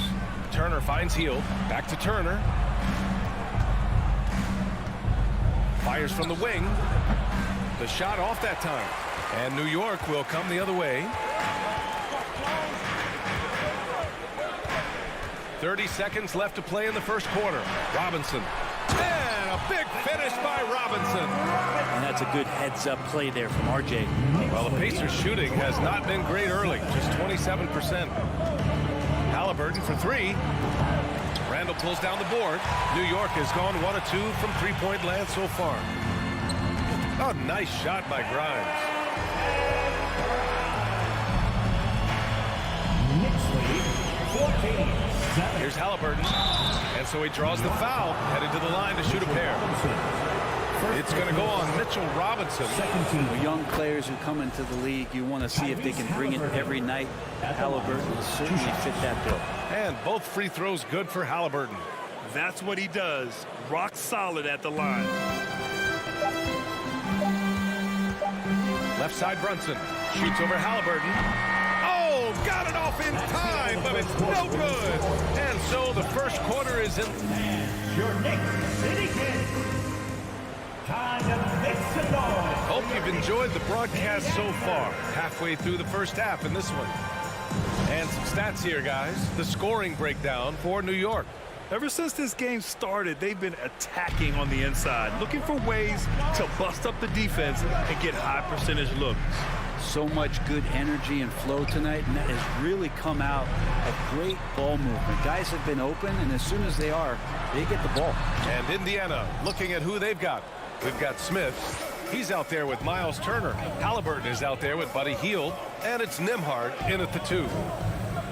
Turner finds Hield. Back to Turner.
Fires from the wing. The shot off that time. And New York will come the other way. 30 seconds left to play in the first quarter. Robinson. And a big finish by Robinson.
And that's a good heads-up play there from RJ.
Well, the Pacers' shooting has not been great early, just 27%. Halliburton for three. Randall pulls down the board. New York has gone 1 of 2 from three-point land so far. A nice shot by Grimes.
Knicks lead 14.
Here's Halliburton. And so he draws the foul, headed to the line to shoot a pair. It's going to go on Mitchell Robinson.
The young players who come into the league, you want to see if they can bring it every night. Halliburton will certainly fit that bill.
And both free throws good for Halliburton.
That's what he does. Rock solid at the line.
Left side Brunson. Shoots over Halliburton. Oh, got it off in time, but it's no good. And so the first quarter is in.
Your Knicks City Kings. Time to make some noise.
Hope you've enjoyed the broadcast so far. Halfway through the first half in this one. And some stats here, guys. The scoring breakdown for New York.
Ever since this game started, they've been attacking on the inside, looking for ways to bust up the defense and get high percentage looks.
So much good energy and flow tonight, and that has really come out of great ball movement. Guys have been open, and as soon as they are, they get the ball.
And Indiana looking at who they've got. We've got Smith. He's out there with Miles Turner. Halliburton is out there with Buddy Hield. And it's Nembhard in at the 2.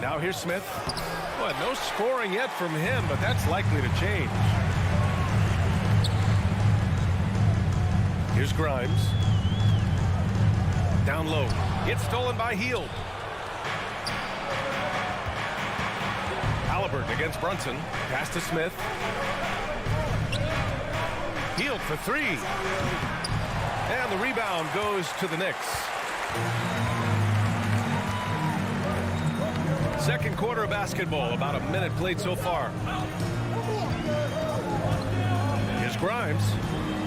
Now here's Smith. Well, no scoring yet from him, but that's likely to change. Here's Grimes. Down low. It's stolen by Hield. Halliburton against Brunson. Pass to Smith. Hield for three. And the rebound goes to the Knicks. Second quarter of basketball. About a minute played so far. Here's Grimes.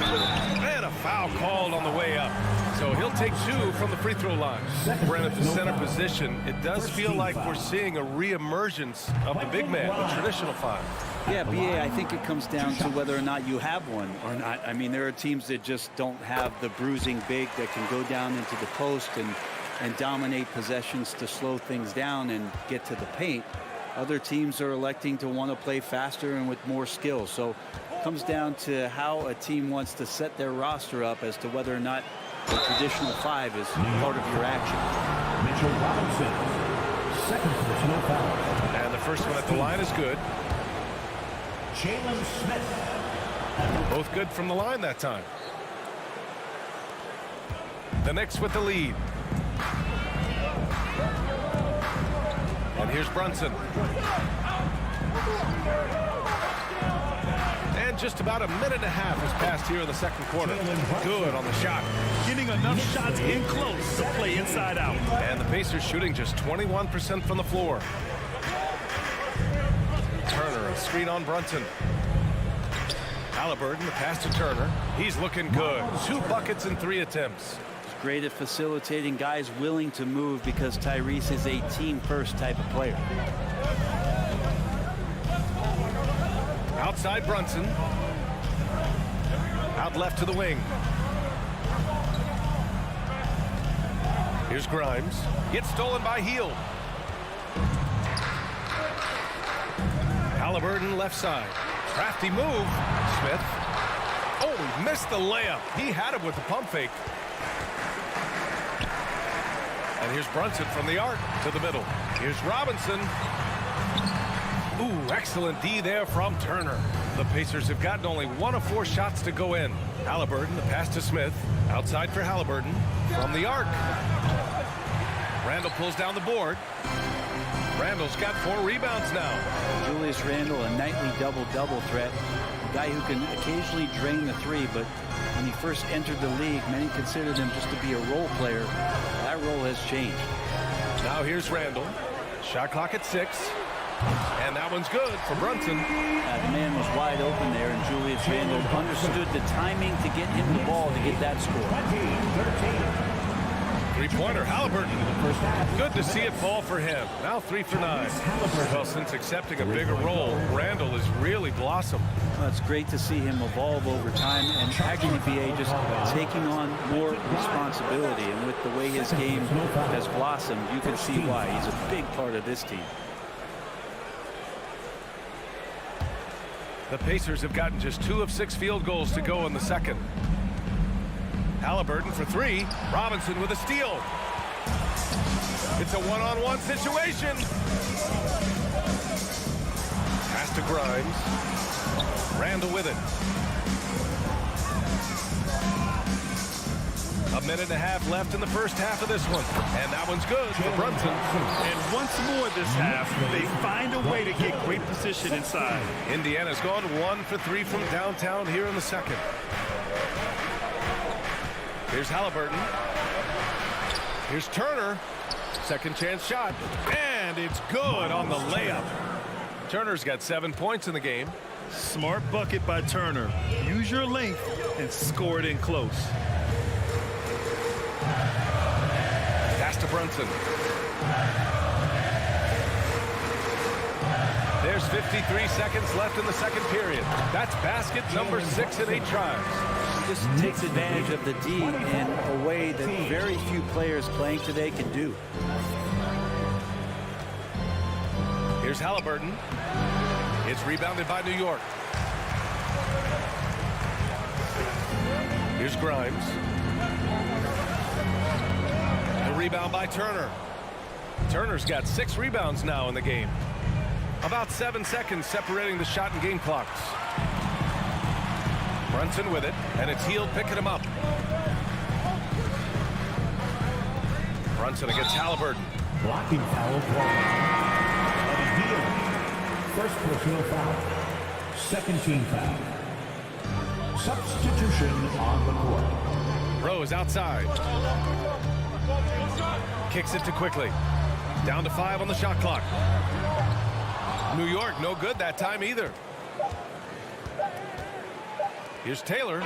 And a foul called on the way up. So he'll take 2 from the free throw line. Brent at the center position. It does feel like we're seeing a reemergence of the big man, the traditional 5.
Yeah, BA, I think it comes down to whether or not you have one or not. I mean, there are teams that just don't have the bruising big that can go down into the post and dominate possessions to slow things down and get to the paint. Other teams are electing to want to play faster and with more skill. So it comes down to how a team wants to set their roster up as to whether or not the traditional 5 is part of your action.
Mitchell Robinson, second personal foul.
And the first one at the line is good.
Jalen Smith.
Both good from the line that time. The Knicks with the lead. And here's Brunson. And just about a minute and a half has passed here in the second quarter. Good on the shot.
Getting enough shots in close to play inside out.
And the Pacers shooting just 21% from the floor. Turner, a screen on Brunson. Halliburton, the pass to Turner. He's looking good. 2 buckets in 3 attempts.
It's great at facilitating guys willing to move because Tyrese is a team-first type of player.
Outside Brunson. Out left to the wing. Here's Grimes. Gets stolen by Hield. Halliburton left side. Crafty move. Smith. Oh, he missed the layup. He had him with the pump fake. And here's Brunson from the arc to the middle. Here's Robinson. Ooh, excellent D there from Turner. The Pacers have gotten only 1 of 4 shots to go in. Halliburton, the pass to Smith. Outside for Halliburton. From the arc. Randall pulls down the board. Randall's got 4 rebounds now.
Julius Randle, a nightly double-double threat. A guy who can occasionally drain the 3, but when he first entered the league, many considered him just to be a role player. That role has changed.
Now here's Randall. Shot clock at 6. And that one's good for Brunson.
The man was wide open there, and Julius Randle understood the timing to get him the ball to get that score.
3-pointer, Halliburton. Good to see it fall for him. Now 3 for 9. Well, since accepting a bigger role, Randle has really blossomed.
Well, it's great to see him evolve over time and actually BA just taking on more responsibility. And with the way his game has blossomed, you can see why. He's a big part of this team.
The Pacers have gotten just 2 of 6 field goals to go in the second. Halliburton for 3. Robinson with a steal. It's a one-on-one situation. Pass to Grimes. Randle with it. A minute and a half left in the first half of this one. And that one's good for Brunson.
And once more this half, they find a way to get great position inside.
Indiana's gone 1 for 3 from downtown here in the second. Here's Halliburton. Here's Turner. Second chance shot. And it's good on the layup. Turner's got 7 points in the game.
Smart bucket by Turner. Use your length and score it in close.
Pass to Brunson. There's 53 seconds left in the second period. That's basket number 6 in 8 tries.
Just takes advantage of the D in a way that very few players playing today can do.
Here's Halliburton. It's rebounded by New York. Here's Grimes. The rebound by Turner. Turner's got 6 rebounds now in the game. About 7 seconds separating the shot and game clocks. Brunson with it, and it's Hield picking him up. Brunson against Halliburton.
Blocking foul and Hield. First personal foul. Second team foul. Substitution on the court.
Rose outside. Kicks it to Quickly. Down to 5 on the shot clock. New York no good that time either. Here's Taylor.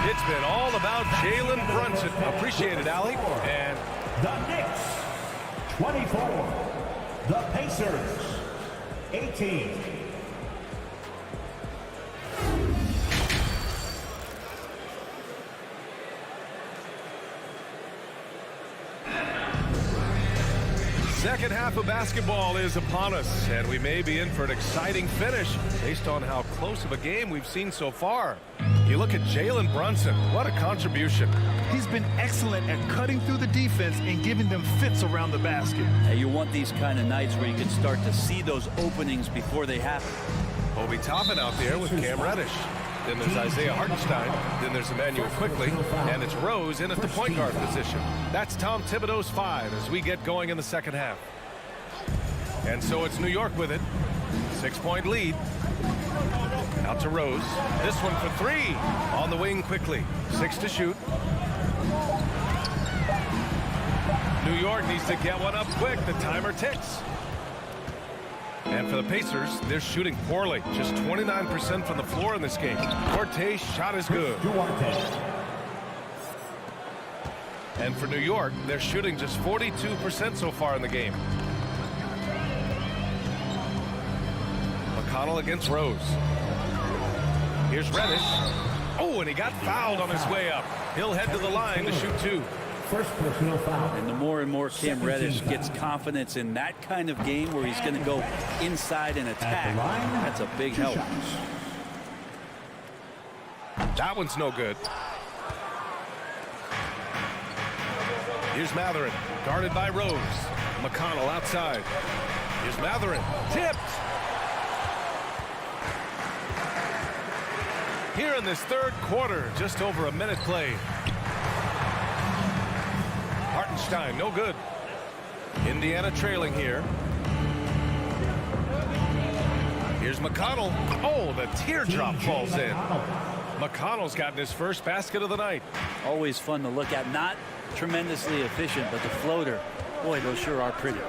It's been all about Jalen Brunson. Appreciate it, Allie. And
the Knicks, 24. The Pacers, 18.
second half of basketball is upon us, and we may be in for an exciting finish based on how close of a game we've seen so far. You look at Jalen Brunson, what a contribution.
He's been excellent at cutting through the defense and giving them fits around the basket.
Hey, you want these kind of nights where you can start to see those openings before they happen.
Obi Toppin out there with Cam Reddish. Then there's Isaiah Hartenstein. Then there's Emmanuel Quickly. And it's Rose in at the point guard position. That's Tom Thibodeau's 5 as we get going in the second half. And so it's New York with it. 6-point lead. Out to Rose. This one for 3. On the wing Quickly. 6 to shoot. New York needs to get one up quick. The timer ticks. And for the Pacers, they're shooting poorly. Just 29% from the floor in this game. Cortez shot is good. And for New York, they're shooting just 42% so far in the game. McConnell against Rose. Here's Reddish. Oh, and he got fouled on his way up. He'll head to the line to shoot 2.
First personal foul.
And the more and more Cam Reddish gets confidence in that kind of game where he's going to go inside and attack, that's a big help.
That one's no good. Here's Matherin, guarded by Rose. McConnell outside. Here's Matherin, tipped. Here in this third quarter, just over a minute played. Hartenstein, no good. Indiana trailing here. Here's McConnell. Oh, the teardrop falls in. McConnell's gotten his first basket of the night.
Always fun to look at. Not tremendously efficient, but the floater, boy, those sure are pretty.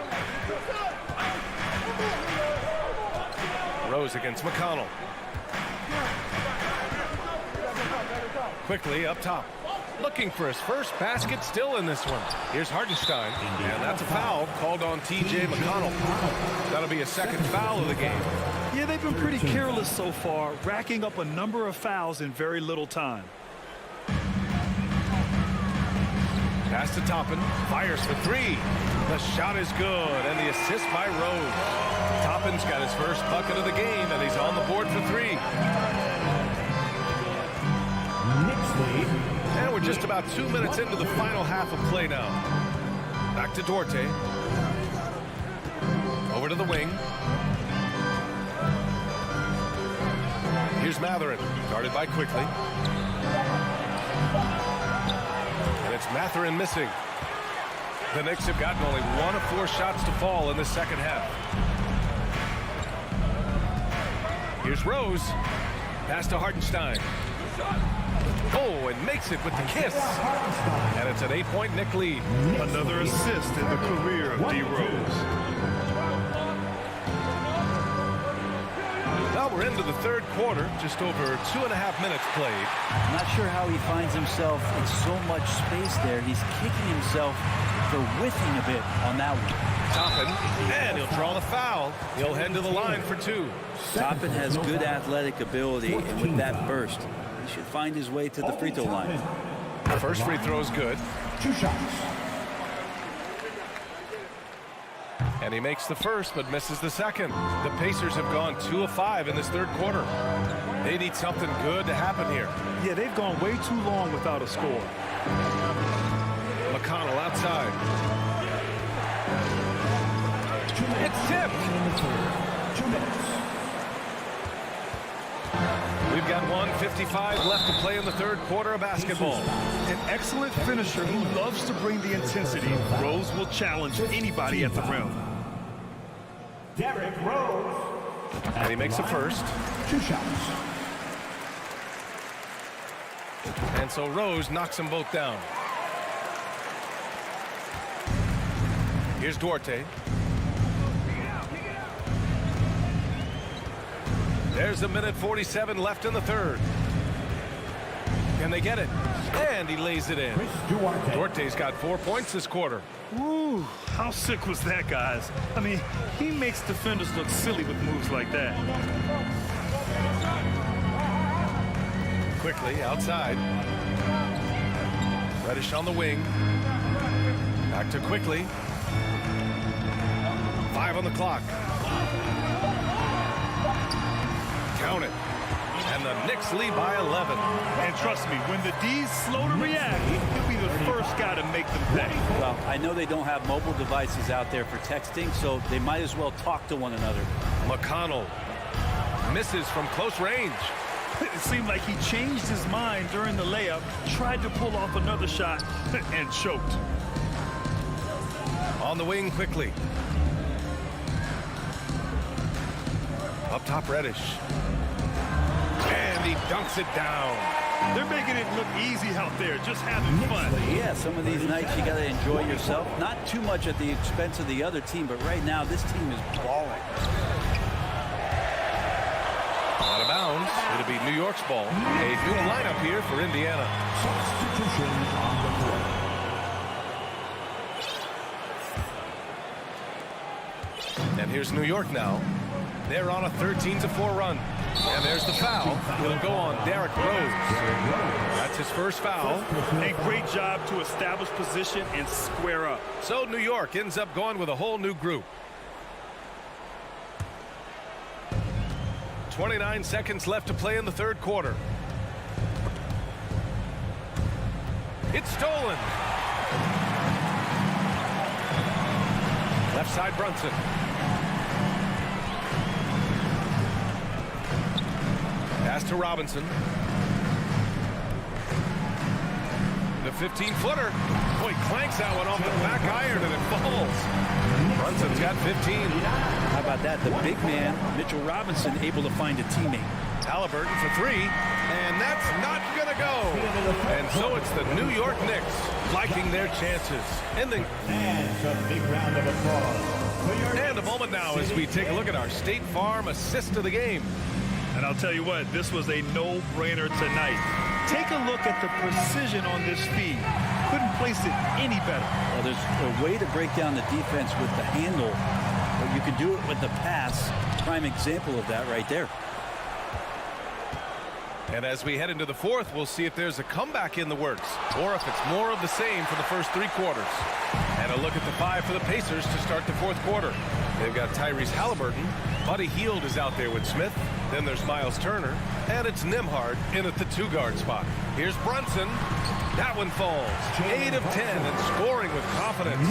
Rose against McConnell. Quickly up top. Looking for his first basket still in this one. Here's Hartenstein, and that's a foul called on T.J. McConnell. That'll be a second foul of the game.
Yeah, they've been pretty careless so far, racking up a number of fouls in very little time.
Pass to Toppin, fires for three. The shot is good, and the assist by Rose. Toppin's got his first bucket of the game, and he's on the board for three.
Knicks lead.
And we're just about 2 minutes into the final half of play now. Back to Duarte. Over to the wing. Here's Matherin, guarded by Quickly. And it's Matherin missing. The Knicks have gotten only 1 of 4 shots to fall in the second half. Here's Rose. Pass to Hartenstein. Oh, and makes it with the kiss. And it's an 8-point Knick lead.
Another assist in the career of D. Rose.
Well, we're into the third quarter, just over 2.5 minutes played.
I'm not sure how he finds himself in so much space there. He's kicking himself for whiffing a bit on that one.
Toppin, and he'll draw the foul. He'll head to the line for 2.
Toppin has good athletic ability, and with that burst, he should find his way to the free throw line.
The first free throw is good.
2 shots.
And he makes the first, but misses the second. The Pacers have gone 2 of 5 in this third quarter. They need something good to happen here.
Yeah, they've gone way too long without a score.
McConnell outside. It's tipped.
2 minutes.
We've got 1:55 left to play in the third quarter of basketball.
An excellent finisher who loves to bring the intensity. Rose will challenge anybody at the rim.
Derrick Rose.
And he makes the first.
2 shots.
And so Rose knocks them both down. Here's Duarte. There's 1:47 left in the third. Can they get it? And he lays it in. Duarte's got 4 points this quarter.
Ooh, how sick was that, guys? I mean, he makes defenders look silly with moves like that.
Quickly outside. Reddish on the wing. Back to Quickly. 5 on the clock. Count it. And the Knicks lead by 11.
And trust me, when the D's slow to react, he'll be the first guy to make them pay.
Well, I know they don't have mobile devices out there for texting, so they might as well talk to one another.
McConnell misses from close range.
It seemed like he changed his mind during the layup, tried to pull off another shot, and choked.
On the wing Quickly. Up top Reddish. And he dunks it down.
They're making it look easy out there, just having fun.
Yeah, some of these nights you got to enjoy yourself. Not too much at the expense of the other team, but right now this team is balling.
Out of bounds. It'll be New York's ball. A new lineup here for Indiana.
Substitution on the court.
And here's New York now. They're on a 13-4 run. And there's the foul. It'll go on Derrick Rose. That's his first foul.
And great job to establish position and square up.
So New York ends up going with a whole new group. 29 seconds left to play in the third quarter. It's stolen. Left side Brunson. Pass to Robinson. The 15-footer. Boy, clanks that one off the back iron and it falls. Brunson's got 15.
How about that? The big man, Mitchell Robinson, able to find a teammate.
Halliburton for 3. And that's not going to go. And so it's the New York Knicks liking their chances.
And a big round of applause
And a moment now as we take a look at our State Farm assist of the game.
And I'll tell you what, this was a no-brainer tonight. Take a look at the precision on this feed. Couldn't place it any better.
Well, there's a way to break down the defense with the handle, but you can do it with the pass. Prime example of that right there.
And as we head into the fourth, we'll see if there's a comeback in the works or if it's more of the same for the first 3 quarters. And a look at the 5 for the Pacers to start the fourth quarter. They've got Tyrese Halliburton. Buddy Hield is out there with Smith. Then there's Miles Turner. And it's Nembhard in at the 2-guard spot. Here's Brunson. That one falls. 8 of 10 and scoring with confidence.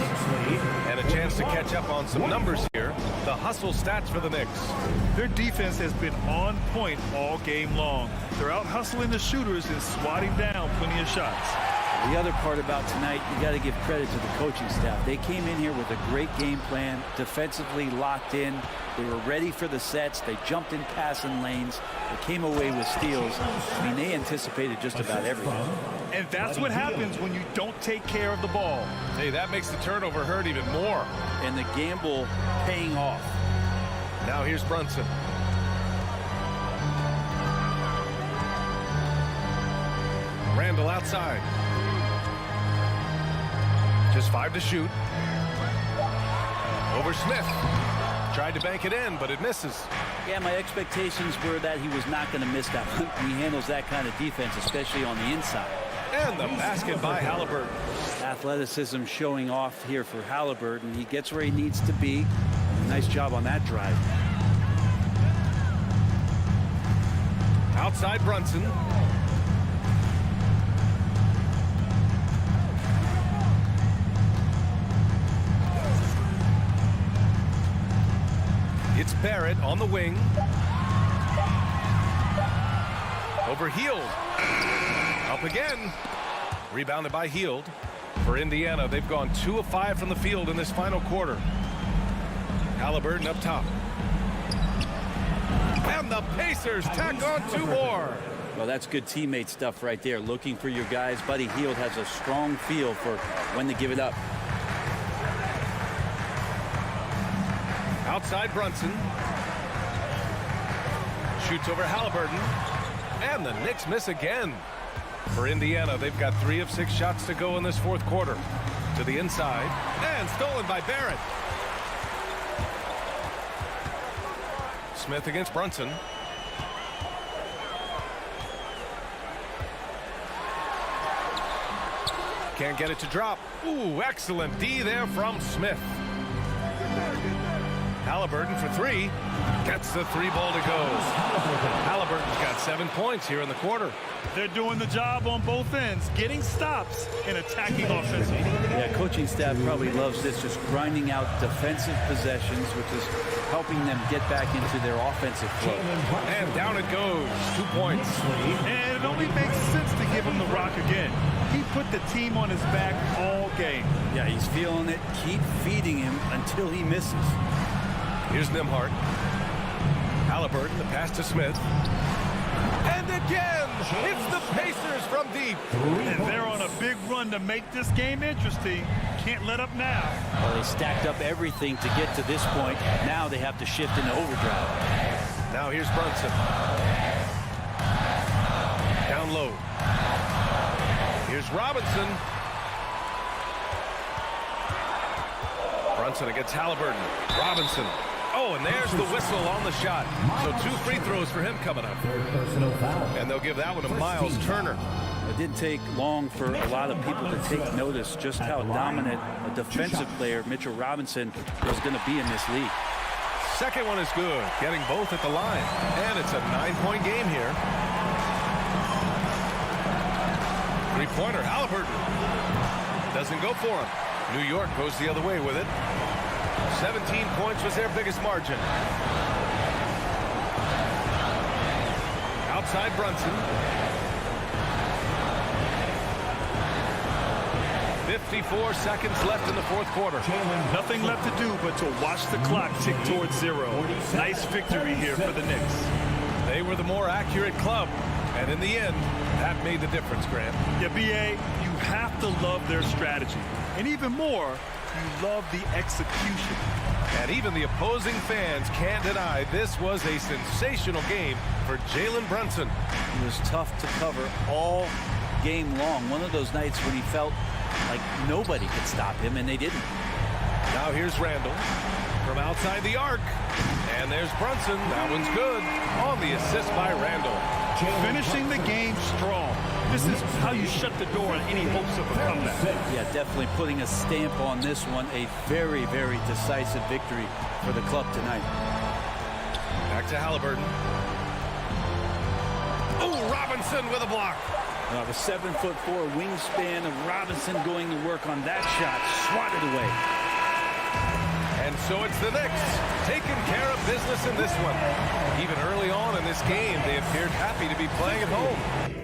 And a chance to catch up on some numbers here. The hustle stats for the Knicks.
Their defense has been on point all game long. They're out hustling the shooters and swatting down plenty of shots.
The other part about tonight, you got to give credit to the coaching staff. They came in here with a great game plan, defensively locked in. They were ready for the sets. They jumped in passing lanes. They came away with steals. I mean, they anticipated just about everything.
And that's what happens when you don't take care of the ball.
Hey, that makes the turnover hurt even more.
And the gamble paying off.
Now here's Brunson. Randall outside. Just 5 to shoot. Over Smith. Tried to bank it in, but it misses.
Yeah, my expectations were that he was not going to miss that one. He handles that kind of defense, especially on the inside.
And the basket by Halliburton.
Athleticism showing off here for Halliburton. He gets where he needs to be. Nice job on that drive.
Outside Brunson. It's Barrett on the wing. Over Hield. Up again. Rebounded by Hield. For Indiana, they've gone 2 of 5 from the field in this final quarter. Halliburton up top. And the Pacers tack on 2 more.
Well, that's good teammate stuff right there. Looking for your guys. Buddy Hield has a strong feel for when to give it up.
Outside Brunson. Shoots over Halliburton. And the Knicks miss again. For Indiana, they've got 3 of 6 shots to go in this fourth quarter. To the inside. And stolen by Barrett. Smith against Brunson. Can't get it to drop. Ooh, excellent D there from Smith. Halliburton for 3. Gets the 3-ball to go. Halliburton's got 7 points here in the quarter.
They're doing the job on both ends, getting stops and attacking offensively.
Yeah, coaching staff probably loves this, just grinding out defensive possessions, which is helping them get back into their offensive flow.
And down it goes. 2 points.
And it only makes sense to give him the rock again. He put the team on his back all game.
Yeah, he's feeling it. Keep feeding him until he misses.
Here's Nembhard. Halliburton, the pass to Smith. And again, it's the Pacers from deep.
And they're on a big run to make this game interesting. Can't let up now.
Well, they stacked up everything to get to this point. Now they have to shift into overdrive.
Now here's Brunson. Down low. Here's Robinson. Brunson against Halliburton. Robinson. Oh, and there's the whistle on the shot. So 2 free throws for him coming up. And they'll give that one to Miles Turner.
It didn't take long for a lot of people to take notice just how dominant a defensive player Mitchell Robinson was going to be in this league.
Second one is good, getting both at the line. And it's a 9-point game here. 3-pointer, Halliburton. Doesn't go for him. New York goes the other way with it. 17 points was their biggest margin. Outside Brunson. 54 seconds left in the fourth quarter.
Nothing left to do but to watch the clock tick towards 0. Nice victory here for the Knicks.
They were the more accurate club. And in the end, that made the difference, Grant.
Yeah, B.A., you have to love their strategy. And even more, You love the execution.
And even the opposing fans can't deny this was a sensational game for Jalen Brunson.
It was tough to cover all game long. One of those nights when he felt like nobody could stop him, and they didn't.
Now here's Randall from outside the arc. And there's Brunson. That one's good on the assist by Randall.
Finishing the game strong. This is how you shut the door on any hopes of a comeback.
Yeah, definitely putting a stamp on this one. A very, very decisive victory for the club tonight.
Back to Halliburton. Oh, Robinson with a block.
The 7'4" wingspan of Robinson going to work on that shot. Swatted away.
And so it's the Knicks taking care of business in this one. Even early on in this game, they appeared happy to be playing at home.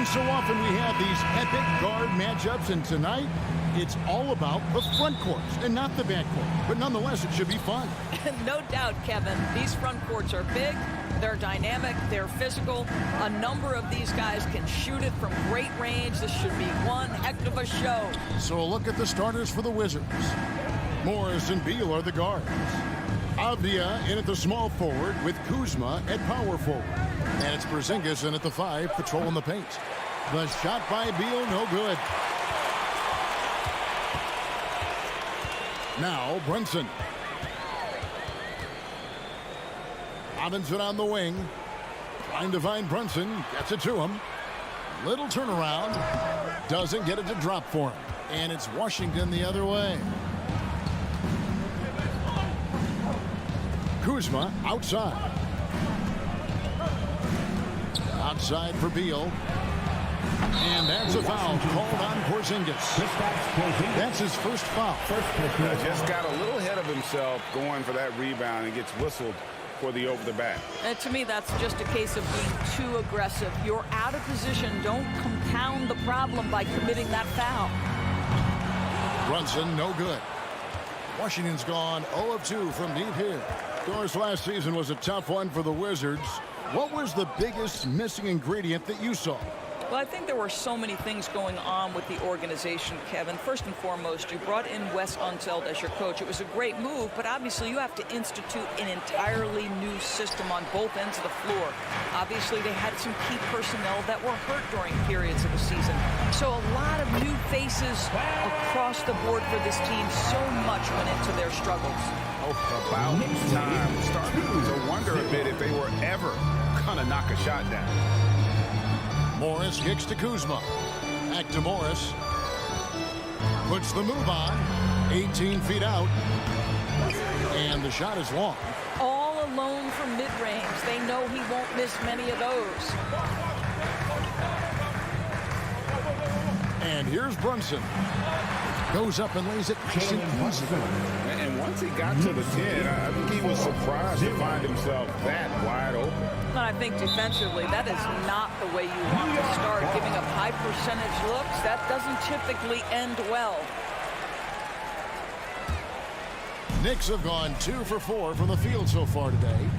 And so often we have these epic guard matchups, and tonight it's all about the front courts and not the back court. But nonetheless, it should be fun.
No doubt, Kevin. These front courts are big, they're dynamic, they're physical. A number of these guys can shoot it from great range. This should be one heck of a show.
So a look at the starters for the Wizards. Morris and Beal are the guards. Avdia in at the small forward with Kuzma at power forward. And it's Porzingis in at the 5, patrolling the paint. The shot by Beal, no good. Now Brunson. Robinson on the wing. Trying to find Brunson. Gets it to him. Little turnaround. Doesn't get it to drop for him. And it's Washington the other way. Kuzma outside. Outside for Beal. And that's a foul called on Porzingis. That's his first foul.
Just got a little ahead of himself going for that rebound and gets whistled for the over the back.
And to me, that's just a case of being too aggressive. You're out of position. Don't compound the problem by committing that foul.
Brunson, no good. Washington's gone 0 of 2 from deep here. Of course, last season was a tough one for the Wizards. What was the biggest missing ingredient that you saw?
Well, I think there were so many things going on with the organization, Kevin. First and foremost, you brought in Wes Unseld as your coach. It was a great move, but obviously you have to institute an entirely new system on both ends of the floor. Obviously, they had some key personnel that were hurt during periods of the season. So a lot of new faces across the board for this team. So much went into their struggles.
About time. Starting to wonder a bit if they were ever going to knock a shot down.
Morris kicks to Kuzma. Back to Morris. Puts the move on. 18 feet out. And the shot is long.
All alone from mid-range. They know he won't miss many of those.
And here's Brunson. Goes up and lays it nice and easy.
And once he got to the 10, I think he was surprised to find himself that wide open.
And I think defensively, that is not the way you want to start. Giving up high percentage looks, that doesn't typically end well.
Knicks have gone 2 for 4 from the field so far today.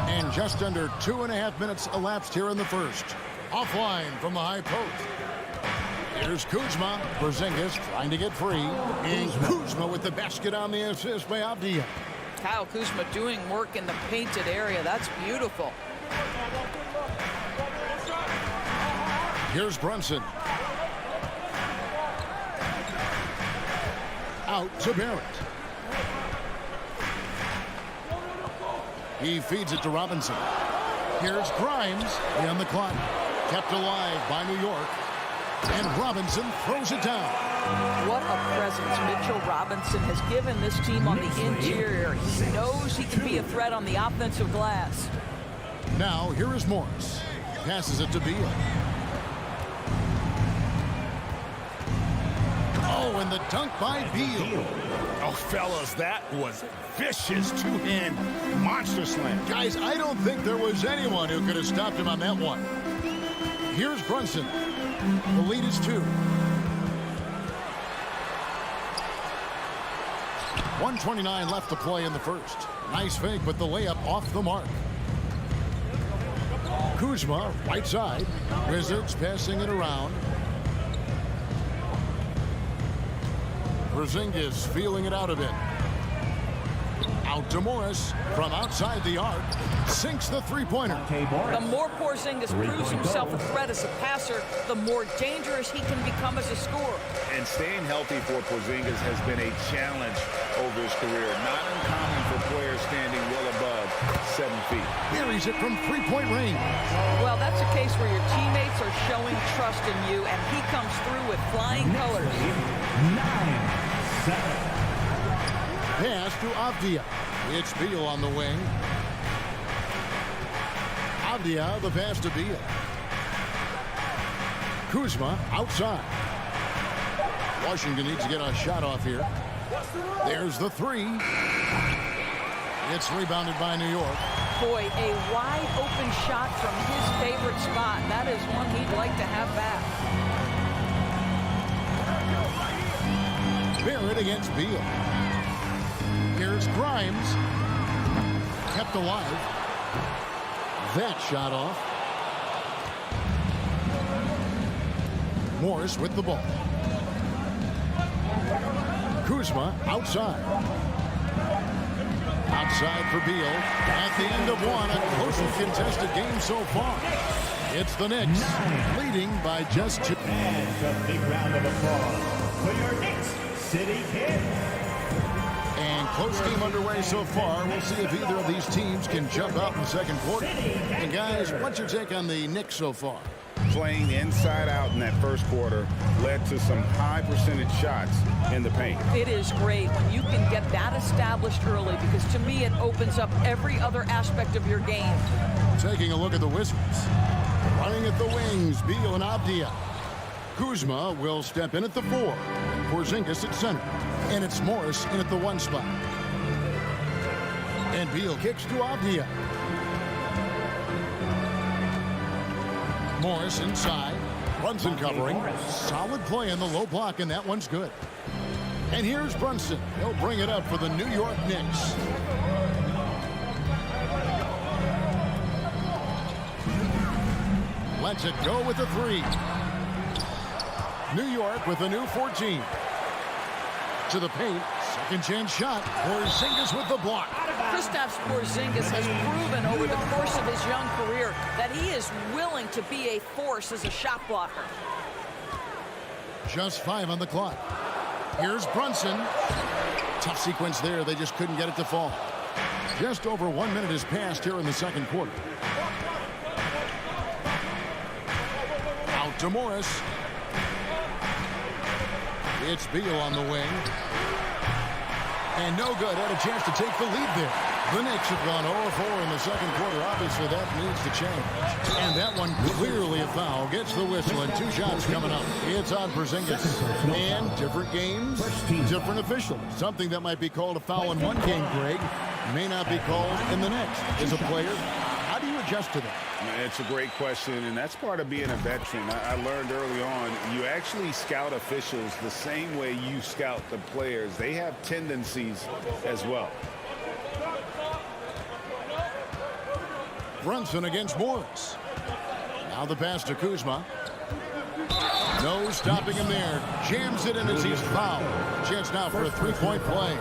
And just under 2.5 minutes elapsed here in the first. Offline from the high post. Here's Kuzma. Porzingis trying to get free. And Kuzma with the basket on the assist by Avdija.
Kyle Kuzma doing work in the painted area. That's beautiful.
Here's Brunson. Out to Barrett. He feeds it to Robinson. Here's Grimes on the clock. Kept alive by New York. And Robinson throws it down.
What a presence Mitchell Robinson has given this team on the interior. He knows he can be a threat on the offensive glass.
Now here is Morris. Passes it to Beal. Oh, and the dunk by Beal.
Oh, fellas, that was vicious two-hand monster slam.
Guys, I don't think there was anyone who could have stopped him on that one. Here's Brunson. The lead is 2. 1:29 left to play in the first. Nice fake, but the layup off the mark. Kuzma, right side. Wizards passing it around. Porzingis feeling it out a bit. Out to Morris from outside the arc. Sinks the three-pointer.
The more Porzingis proves himself a threat as a passer, the more dangerous he can become as a scorer.
And staying healthy for Porzingis has been a challenge over his career. Not uncommon for players standing well above 7 feet.
Buries it from three-point range.
Well, that's a case where your teammates are showing trust in you, and he comes through with flying colors.
9-7.
Pass to Avdija. It's Beal on the wing. Avdija, the pass to Beal. Kuzma outside. Washington needs to get a shot off here. There's the 3. It's rebounded by New York.
Boy, a wide open shot from his favorite spot. That is one he'd like to have back.
Barrett against Beal. Here's Grimes. Kept alive. That shot off. Morris with the ball. Kuzma outside. Outside for Beal. At the end of one, a closely contested game so far. It's the Knicks leading by just 2.
And a big round of applause for your Knicks City Kid.
And close game underway so far. We'll see if either of these teams can jump out in the second quarter. And guys, what's your take on the Knicks so far?
playing inside out in that first quarter led to some high percentage shots in the paint.
It is great when you can get that established early, because to me it opens up every other aspect of your game.
Taking a look at the Wizards. Running at the wings, Beal and Avdia. Kuzma will step in at the 4. Porzingis at center. And it's Morris in at the 1 spot. And Beal kicks to Avdia. Morris inside. Brunson covering. Solid play in the low block, and that one's good. And here's Brunson. He'll bring it up for the New York Knicks. Lets it go with the 3. New York with a new 14. To the paint. Second chance shot. Porzingis with the block.
Kristaps Porzingis has proven over the course of his young career that he is willing to be a force as a shot blocker.
Just 5 on the clock. Here's Brunson. Tough sequence there. They just couldn't get it to fall. Just over 1 minute has passed here in the second quarter. Out to Morris. It's Beal on the wing. And no good. Had a chance to take the lead there. The Knicks have gone 0-4 in the second quarter. Obviously, that needs to change. And that one clearly a foul. Gets the whistle, and 2 shots coming up. It's on Porzingis. And different games, different officials. Something that might be called a foul in one game, Greg, may not be called in the next. As a player, how do you adjust to that?
It's a great question, and that's part of being a veteran. I learned early on, you actually scout officials the same way you scout the players. They have tendencies as well.
Brunson against Morris. Now the pass to Kuzma. No stopping him there. Jams it in as he's fouled. Chance now for a 3-point play.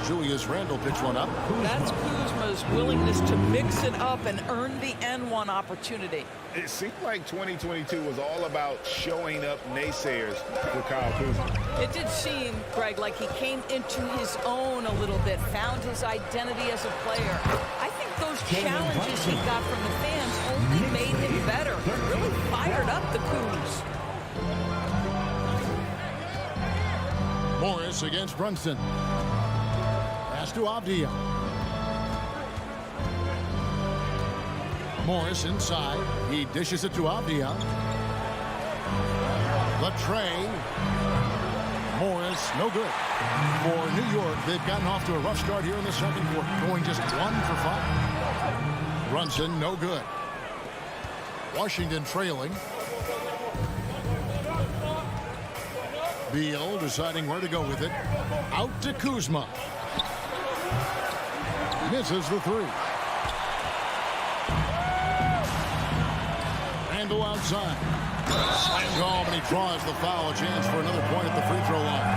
Julius Randle picks one up.
That's Kuzma's willingness to mix it up and earn the N1 opportunity.
It seemed like 2022 was all about showing up naysayers for Kyle Kuzma.
It did seem, Greg, like he came into his own a little bit, found his identity as a player. I think those challenges he got from the fans only made him better. Really fired up the Kuz.
Morris against Brunson. Pass to Avdia. Morris inside. He dishes it to Avdia. Latrey. Morris, no good. For New York, they've gotten off to a rough start here in the second quarter, going just 1 for 5. Brunson, no good. Washington trailing. Beal deciding where to go with it. Out to Kuzma. Misses the 3. Randle outside. Slams home, and he draws the foul. A chance for another point at the free throw line.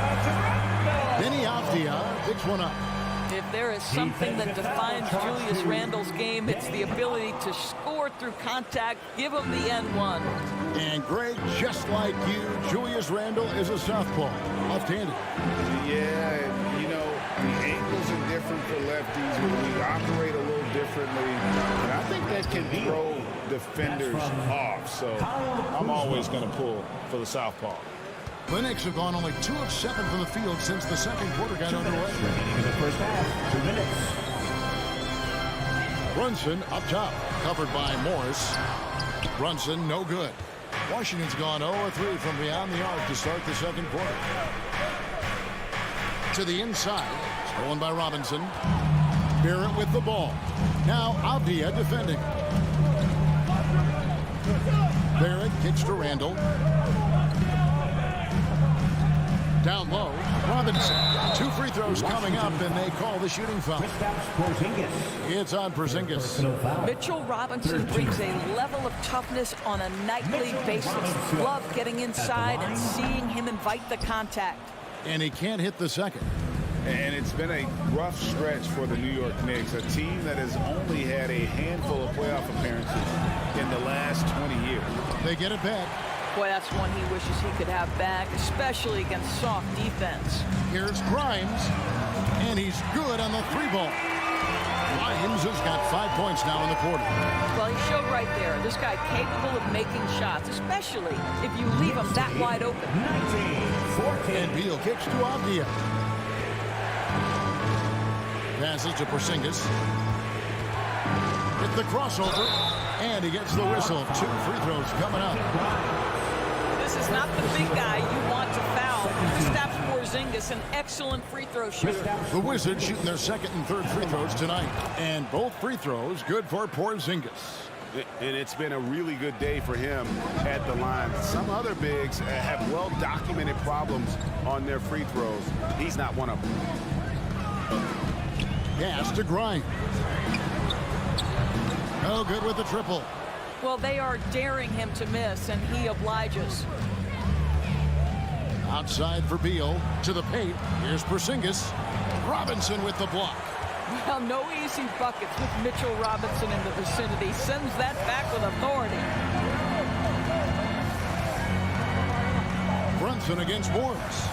Benny Avdia picks one up.
If there is something that defines Julius Randle's game, it's the ability to score through contact. Give him the N1.
And Greg, just like you, Julius Randle is a southpaw, left-handed.
Yeah, you know, the angles are different for lefties. We operate a little differently. And I think that can throw defenders off. So I'm always going to pull for the southpaw.
The Knicks have gone only 2 of 7 from the field since the second quarter got underway.
In the first half, 2 minutes.
Brunson up top, covered by Morris. Brunson, no good. Washington's gone 0-3 from beyond the arc to start the second quarter. To the inside, stolen by Robinson. Barrett with the ball. Now Avdia defending. Barrett kicks to Randle. Down low, Robinson. 2 free throws coming up, and they call the shooting foul. It's on Porzingis.
Mitchell Robinson brings a level of toughness on a nightly basis. Love getting inside and seeing him invite the contact.
And he can't hit the second.
And it's been a rough stretch for the New York Knicks, a team that has only had a handful of playoff appearances in the last 20 years.
They get it back.
Boy, that's one he wishes he could have back, especially against soft defense.
Here's Grimes, and he's good on the 3 ball. Grimes has got 5 points now in the quarter.
Well, he showed right there. This guy capable of making shots, especially if you leave him that wide open.
19-14.
And Beal kicks to Avdia. Passes to Porzingis. With the crossover. And he gets the whistle. 2 free throws coming up.
This is not the big guy you want to foul. Kristaps Porzingis, an excellent free throw shooter.
The Wizards shooting their second and third free throws tonight. And both free throws good for Porzingis.
And it's been a really good day for him at the line. Some other bigs have well-documented problems on their free throws. He's not one of them.
Pass to Grimes. No good with the triple.
Well, they are daring him to miss, and he obliges.
Outside for Beal. To the paint. Here's Porzingis. Robinson with the block.
Well, no easy buckets with Mitchell Robinson in the vicinity. Sends that back with authority.
Brunson against Morris.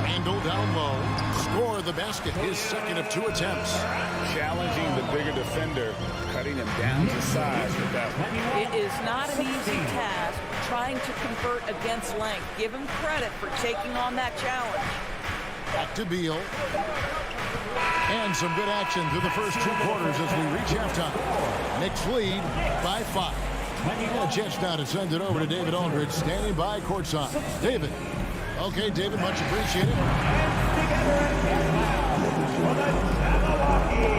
Randall down low. Score the basket. His second of 2 attempts.
Challenging the bigger defender, cutting him down to size with that one.
It is not an easy task trying to convert against length. Give him credit for taking on that challenge.
Back to Beal. And some good action through the first 2 quarters as we reach halftime. Knicks lead by 5. And a chance now to send it over to David Aldridge, standing by courtside. David. Okay, David, much appreciated.
Together again now for the Jabberwocky.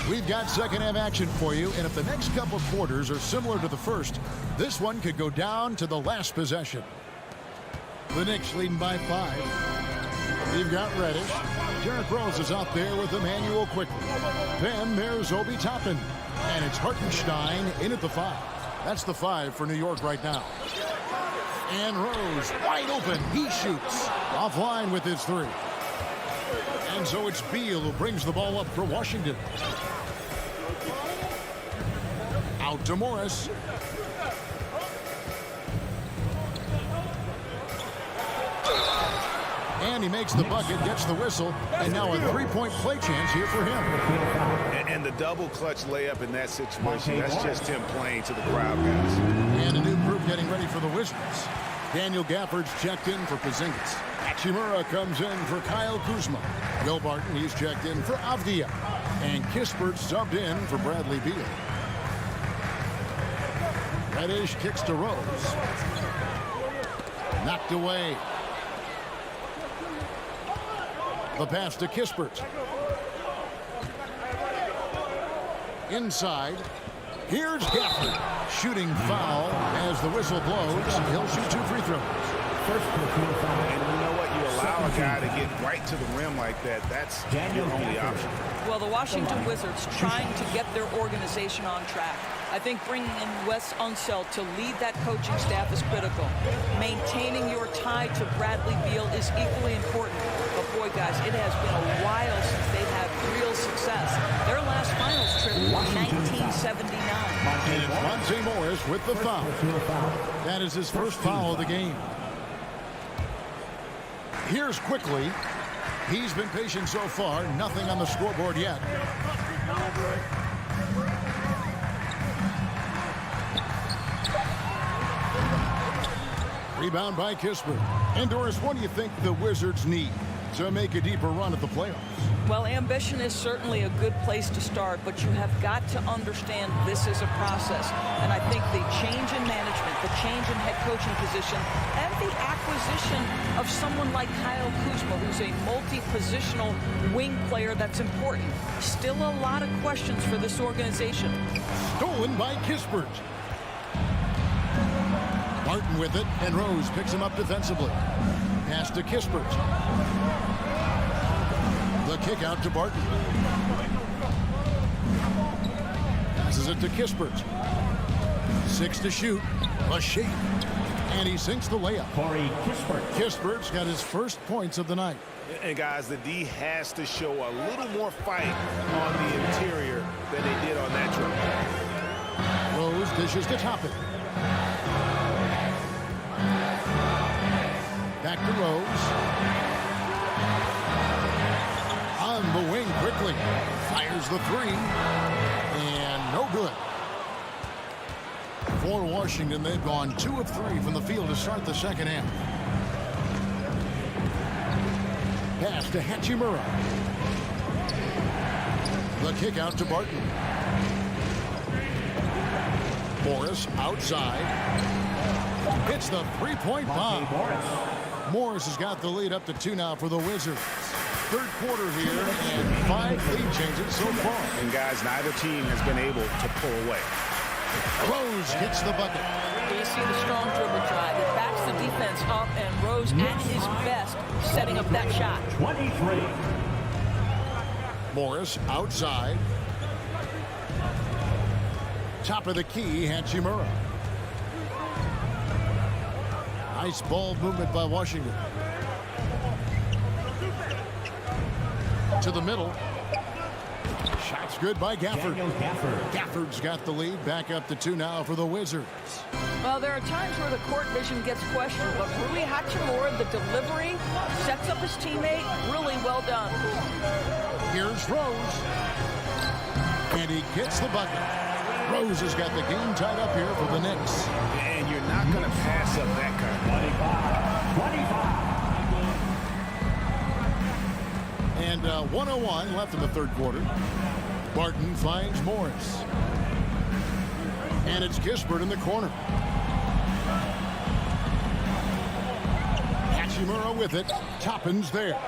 We've got second half action for you, and if the next couple quarters are similar to the first, this one could go down to the last possession. The Knicks leading by 5. You've got Reddish. Derrick Rose is out there with Emmanuel quickly. Then there's Obi Toppin. And it's Hartenstein in at the 5. That's the 5 for New York right now. And Rose wide open. He shoots. Offline with his 3. And so it's Beal who brings the ball up for Washington. Out to Morris. And he makes the bucket, gets the whistle, and now a 3-point play chance here for him.
And the double clutch layup in that situation, that's just him playing to the crowd, guys.
And a new group getting ready for the Wizards. Daniel Gafford's checked in for Porzingis. Hachimura comes in for Kyle Kuzma. Will Barton, he's checked in for Avdia. And Kispert subbed in for Bradley Beal. Reddish kicks to Rose. Knocked away. The pass to Kispert. Inside. Here's Gafford. Shooting foul as the whistle blows. He'll shoot 2 free throws.
First personal foul.
And you know what? You allow a guy to get right to the rim like that. That's your only option.
Well, the Washington Wizards trying to get their organization on track. I think bringing in Wes Unseld to lead that coaching staff is critical. Maintaining your tie to Bradley Beal is equally important. But boy, guys, it has been a while since they've had real success. Their last finals trip was 1979.
And it's Monte Morris with the foul. That is his first foul of the game. Here's quickly. He's been patient so far. Nothing on the scoreboard yet. Rebound by Kispert. And Doris, what do you think the Wizards need to make a deeper run at the playoffs?
Well, ambition is certainly a good place to start, but you have got to understand this is a process. And I think the change in management, the change in head coaching position, and the acquisition of someone like Kyle Kuzma, who's a multi-positional wing player, that's important. Still a lot of questions for this organization.
Stolen by Kispert. Martin with it, and Rose picks him up defensively. Pass to Kispert. The kick out to Barton. Passes it to Kispert. 6 to shoot. A shake. And he sinks the layup.
Corey Kispert.
Kispert's got his first points of the night.
And guys, the D has to show a little more fight on the interior than they did on that trip.
Rose dishes to Toppin. Back to Rose. On the wing quickly. Fires the three. And no good. For Washington, they've gone 2 of 3 from the field to start the second half. Pass to Hachimura. The kick out to Barton. Morris outside. Hits the three-point bomb. Morris has got the lead up to 2 now for the Wizards. Third quarter here and 5 lead changes so far.
And guys, neither team has been able to pull away.
Rose gets the bucket.
You see the strong dribble drive. It backs the defense up, and Rose at his best setting up that shot.
23.
Morris outside. Top of the key, Hachimura. Nice ball movement by Washington. To the middle. Shot's good by Gafford. Gafford's got the lead. Back up to 2 now for the Wizards.
Well, there are times where the court vision gets questioned, but Rui Hachimura, the delivery, sets up his teammate. Really well done.
Here's Rose. And he gets the bucket. Rose has got the game tied up here for the Knicks.
And you're not going to pass up that kind of
25.
And 1:01 left in the third quarter. Barton finds Morris. And it's Kispert in the corner. Hachimura with it. Toppin's there.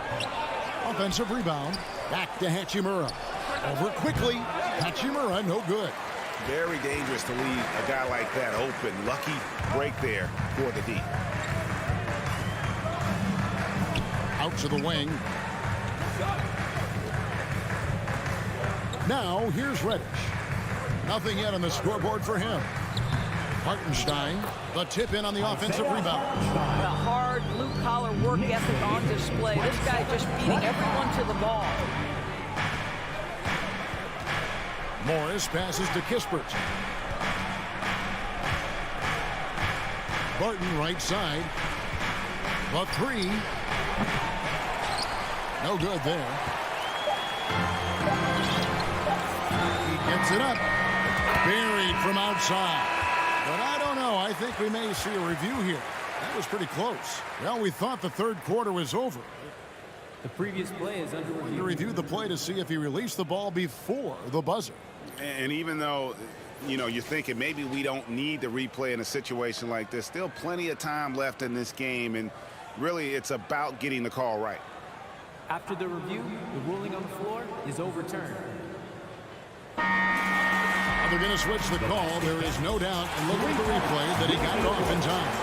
Offensive rebound. Back to Hachimura. Over quickly. Hachimura, no good.
Very dangerous to leave a guy like that open. Lucky break there for the D.
Out to the wing. Now, here's Reddish. Nothing yet on the scoreboard for him. Hartenstein, the tip in on the offensive rebound.
The hard blue-collar work ethic on display. This guy just beating everyone to the ball.
Morris passes to Kispert. Barton right side. The three. No good there. He gets it up. Buried from outside. But I don't know. I think we may see a review here. That was pretty close. Well, we thought the third quarter was over.
The previous play is under review.
To review the play to see if he released the ball before the buzzer.
And even though, you know, you're thinking maybe we don't need to replay in a situation like this, still plenty of time left in this game, and really it's about getting the call right.
After the review, the ruling on the floor is overturned.
They're going to switch the call. There is no doubt, and look at the replay, that he got it off in time.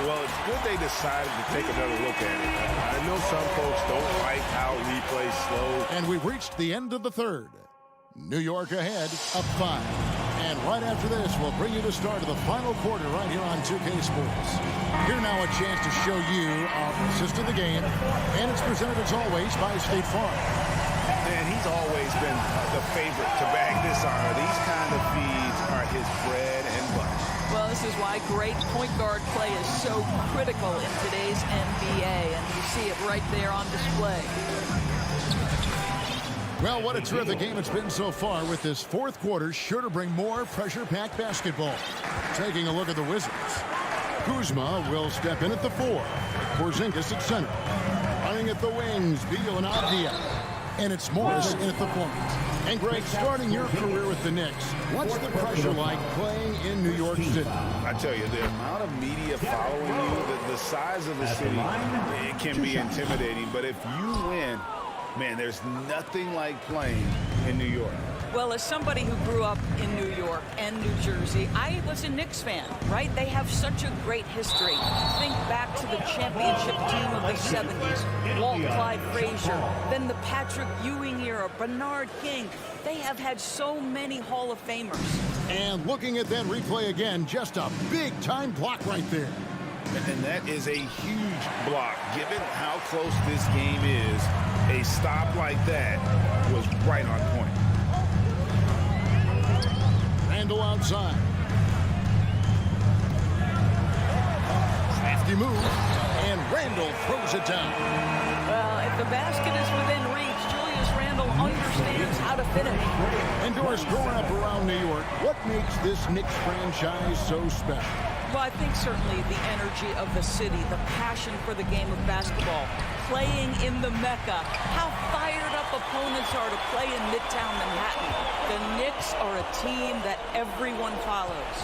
Well, it's good they decided to take another look at it. I know some folks don't like how replays slow.
And we've reached the end of the third. New York ahead, up 5. And right after this, we'll bring you the start of the final quarter right here on 2K Sports. Here now a chance to show you our assist of the game. And it's presented as always by State Farm.
And he's always been the favorite to bag this honor. These kind of feeds are his bread and butter.
Well, this is why great point guard play is so critical in today's NBA. And you see it right there on display.
Well, what a terrific game it's been so far, with this fourth quarter sure to bring more pressure-packed basketball. Taking a look at the Wizards. Kuzma will step in at the 4. Porzingis at center. Running at the wings, Beal and Avdia. And it's Morris in at the point. And Greg, starting your career with the Knicks, what's the pressure like playing in New York City?
I tell you, the amount of media following you, the size of the city, it can be intimidating. But if you win, man, there's nothing like playing in New York.
Well, as somebody who grew up in New York and New Jersey, I was a Knicks fan, right? They have such a great history. Think back to the championship team of the 70s, Walt Clyde Frazier, then the Patrick Ewing era, Bernard King. They have had so many Hall of Famers.
And looking at that replay again, just a big-time block right there.
And that is a huge block. Given how close this game is, a stop like that was right on point.
Randall outside. Crafty move, and Randall throws it down.
Well, if the basket is within reach, Julius Randle understands how to finish.
And Doris, growing up around New York, what makes this Knicks franchise so special?
Well, I think certainly the energy of the city, the passion for the game of basketball, playing in the Mecca, how fired up opponents are to play in Midtown Manhattan. The Knicks are a team that everyone follows.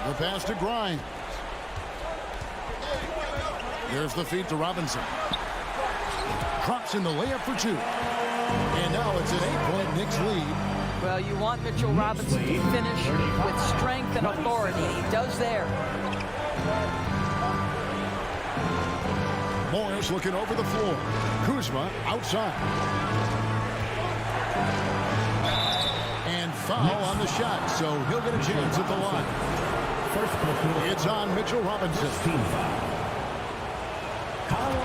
The pass to Grimes. There's the feed to Robinson. Drops in the layup for two. And now it's an 8-point Knicks lead.
Well, you want Mitchell Robinson to finish with strength and authority. He does there.
Morris looking over the floor. Kuzma outside. And foul on the shot, so he'll get a chance at the line. It's on Mitchell Robinson.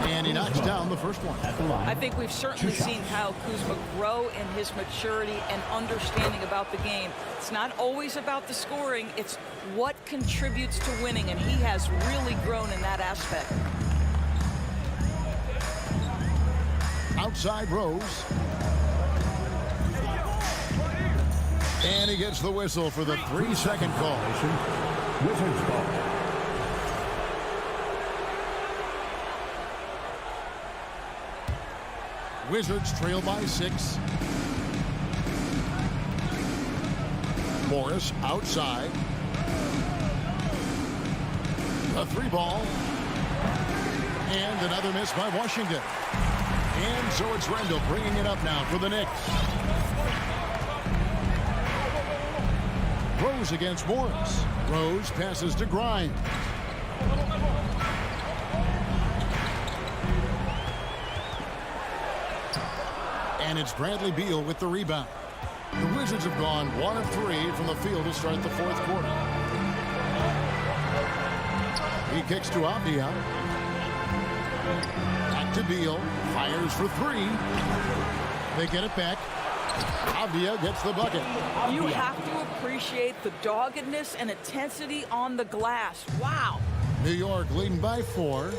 And he knocks down the first one.
I think we've certainly seen Kyle Kuzma grow in his maturity and understanding about the game. It's not always about the scoring. It's what contributes to winning, and he has really grown in that aspect.
Outside Rose. And he gets the whistle for the 3-second call.
Wizards ball.
Wizards trail by 6. Morris outside. A 3-ball. And another miss by Washington. And so it's Randall bringing it up now for the Knicks. Rose against Morris. Rose passes to Grimes. And it's Bradley Beal with the rebound. The Wizards have gone 1 of 3 from the field to start the fourth quarter. He kicks to Avdia. Back to Beal. Fires for 3. They get it back. Avdia gets the bucket.
You have to appreciate the doggedness and intensity on the glass. Wow.
New York leading by 4.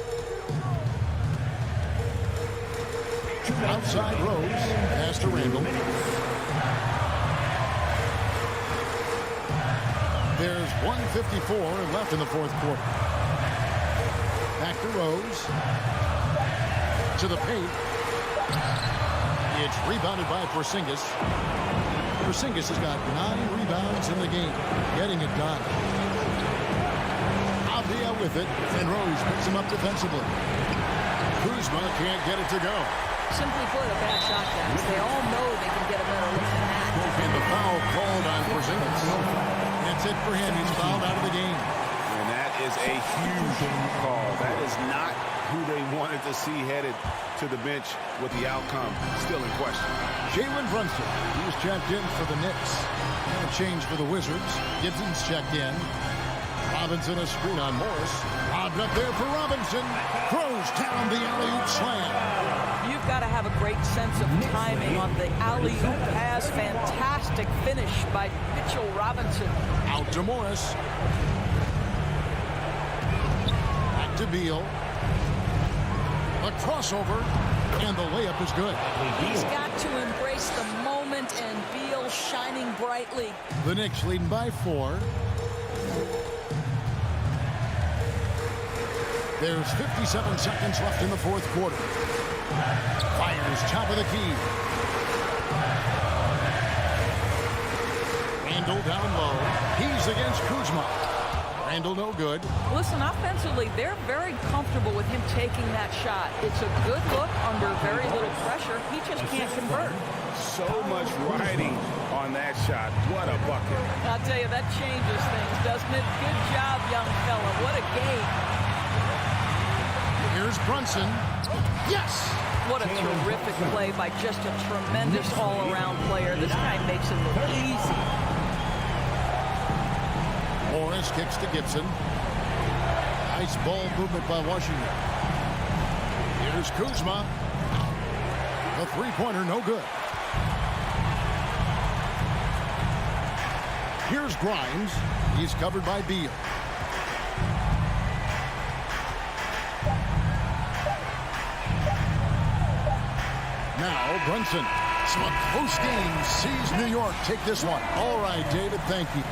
Outside Rose. Pass to Randall. There's 1:54 left in the fourth quarter. Back to Rose. To the paint. It's rebounded by Porzingis. Porzingis has got 9 rebounds in the game. Getting it done. Avdia with it. And Rose picks him up defensively. Kuzma can't get it to go.
Simply put, a bad shot, guys. They all know they can get a better look than that.
And the foul called on Porzingis. That's it for him. He's fouled out of the game.
And that is a huge call. That is not who they wanted to see headed to the bench with the outcome still in question.
Jalen Brunson, he was checked in for the Knicks. And a change for the Wizards. Gibson's checked in. Robinson a screen on Morris. Lobbed up there for Robinson. Throws down the alley-oop slam.
You've got to have a great sense of timing on the alley-oop pass. Fantastic finish by Mitchell Robinson.
Out to Morris. Back to Beal. A crossover. And the layup is good.
He's got to embrace the moment, and Beal shining brightly.
The Knicks leading by 4. There's 57 seconds left in the fourth quarter. Fires top of the key. Randall down low. He's against Kuzma. Randall no good.
Listen, offensively, they're very comfortable with him taking that shot. It's a good look under very little pressure. He just can't convert.
So much riding on that shot. What a bucket.
I'll tell you, that changes things, doesn't it? Good job, young fella. What a game.
Here's Brunson. Yes!
What a terrific play by just a tremendous all-around player. This guy makes it look easy.
Morris kicks to Gibson. Nice ball movement by Washington. Here's Kuzma. The three-pointer, no good. Here's Grimes. He's covered by Beal. Now Brunson. So a close game sees New York take this one. All right, David, thank you.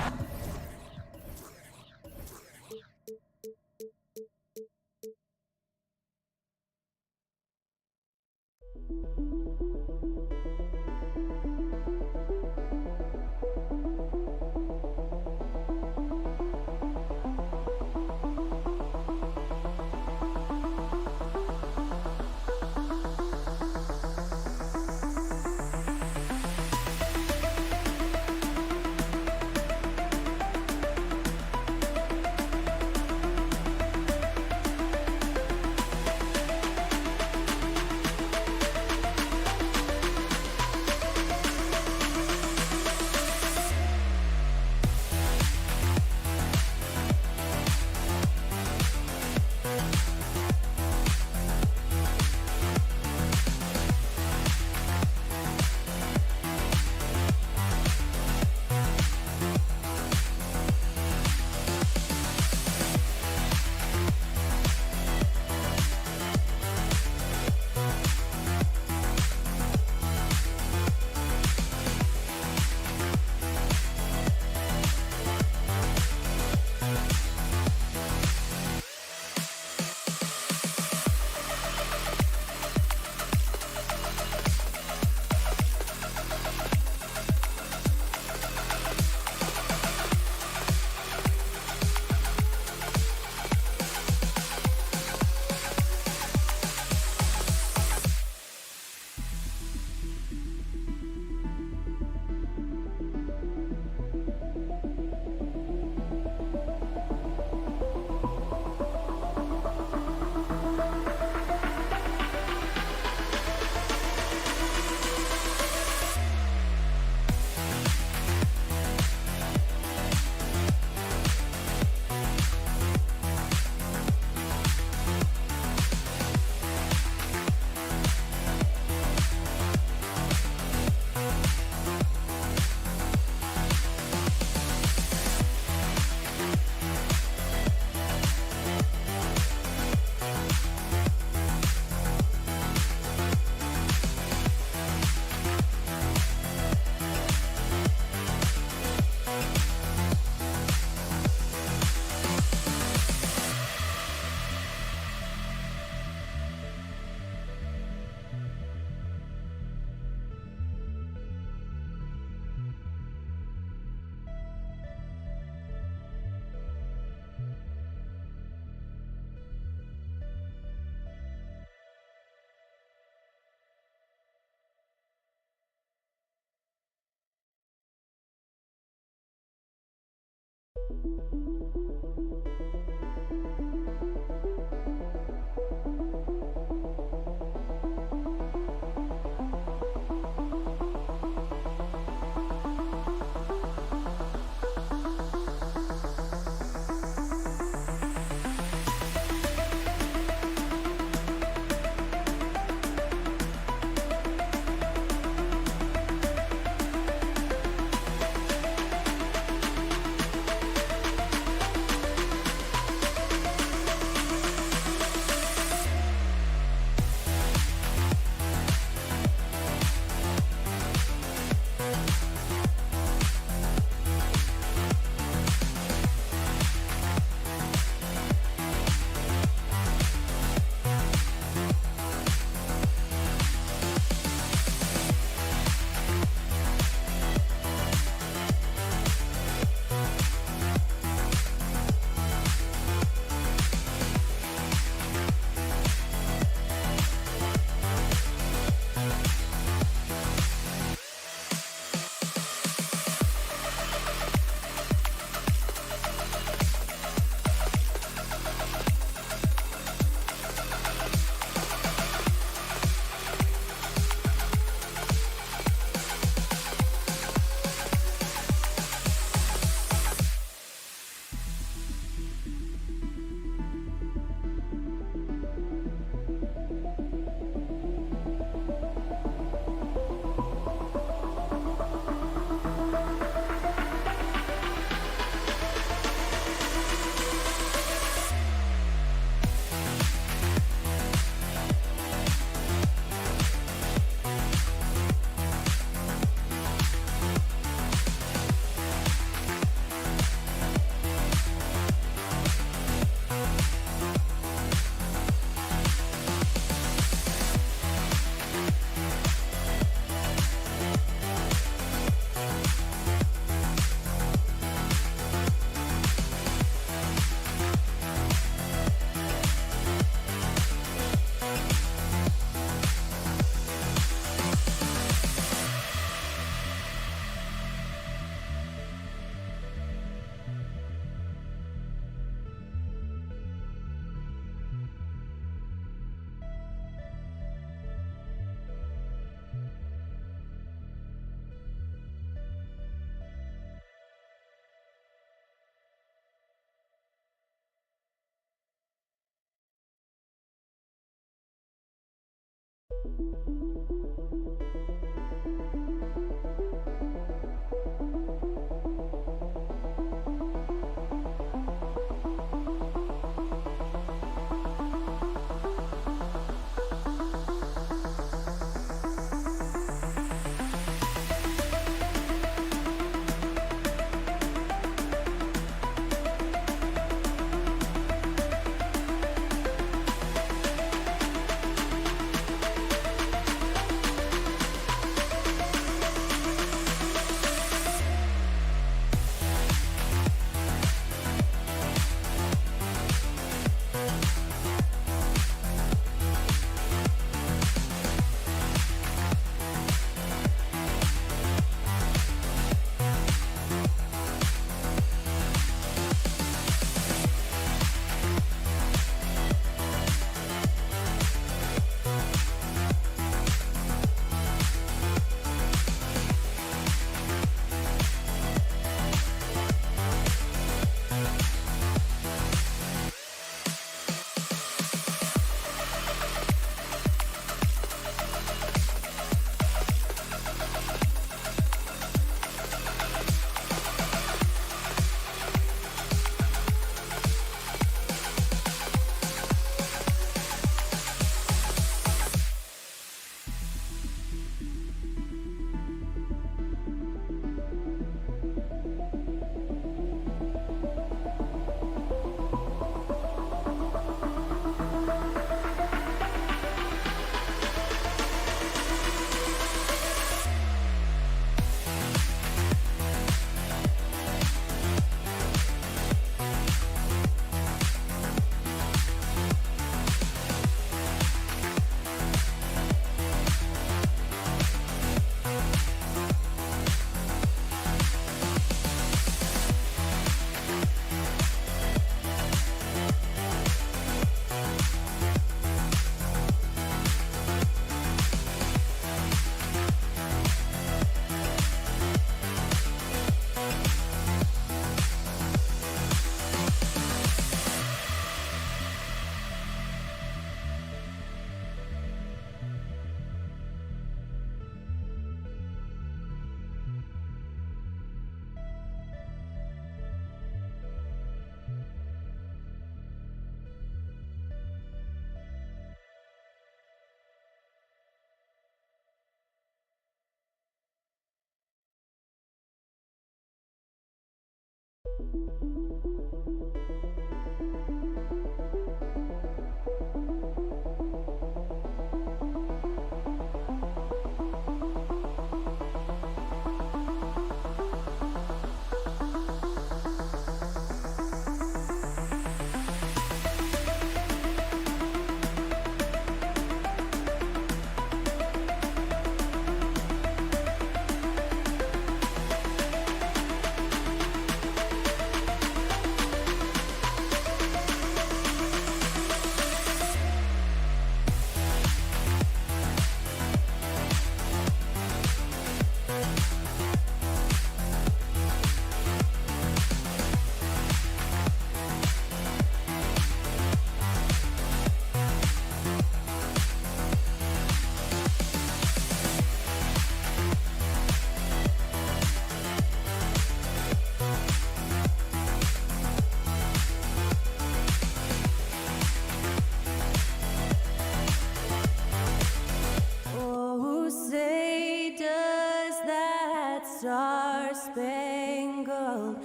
Star-Spangled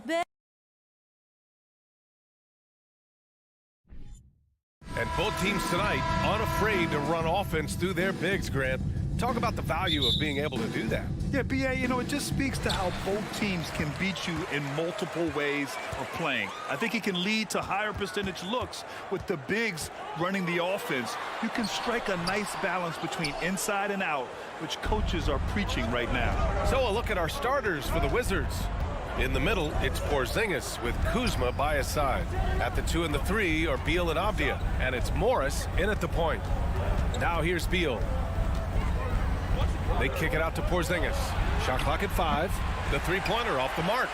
Banner.
And both teams tonight unafraid to run offense through their bigs, Grant. Talk about the value of being able to do that.
Yeah, B.A., you know, it just speaks to how both teams can beat you in multiple ways of playing. I think it can lead to higher percentage looks with the bigs running the offense. You can strike a nice balance between inside and out, which coaches are preaching right now.
So a look at our starters for the Wizards. In the middle, it's Porzingis with Kuzma by his side. At the 2 and the 3 are Beal and Avdia, and it's Morris in at the point. Now here's Beal. They kick it out to Porzingis. Shot clock at 5. The three-pointer off the mark.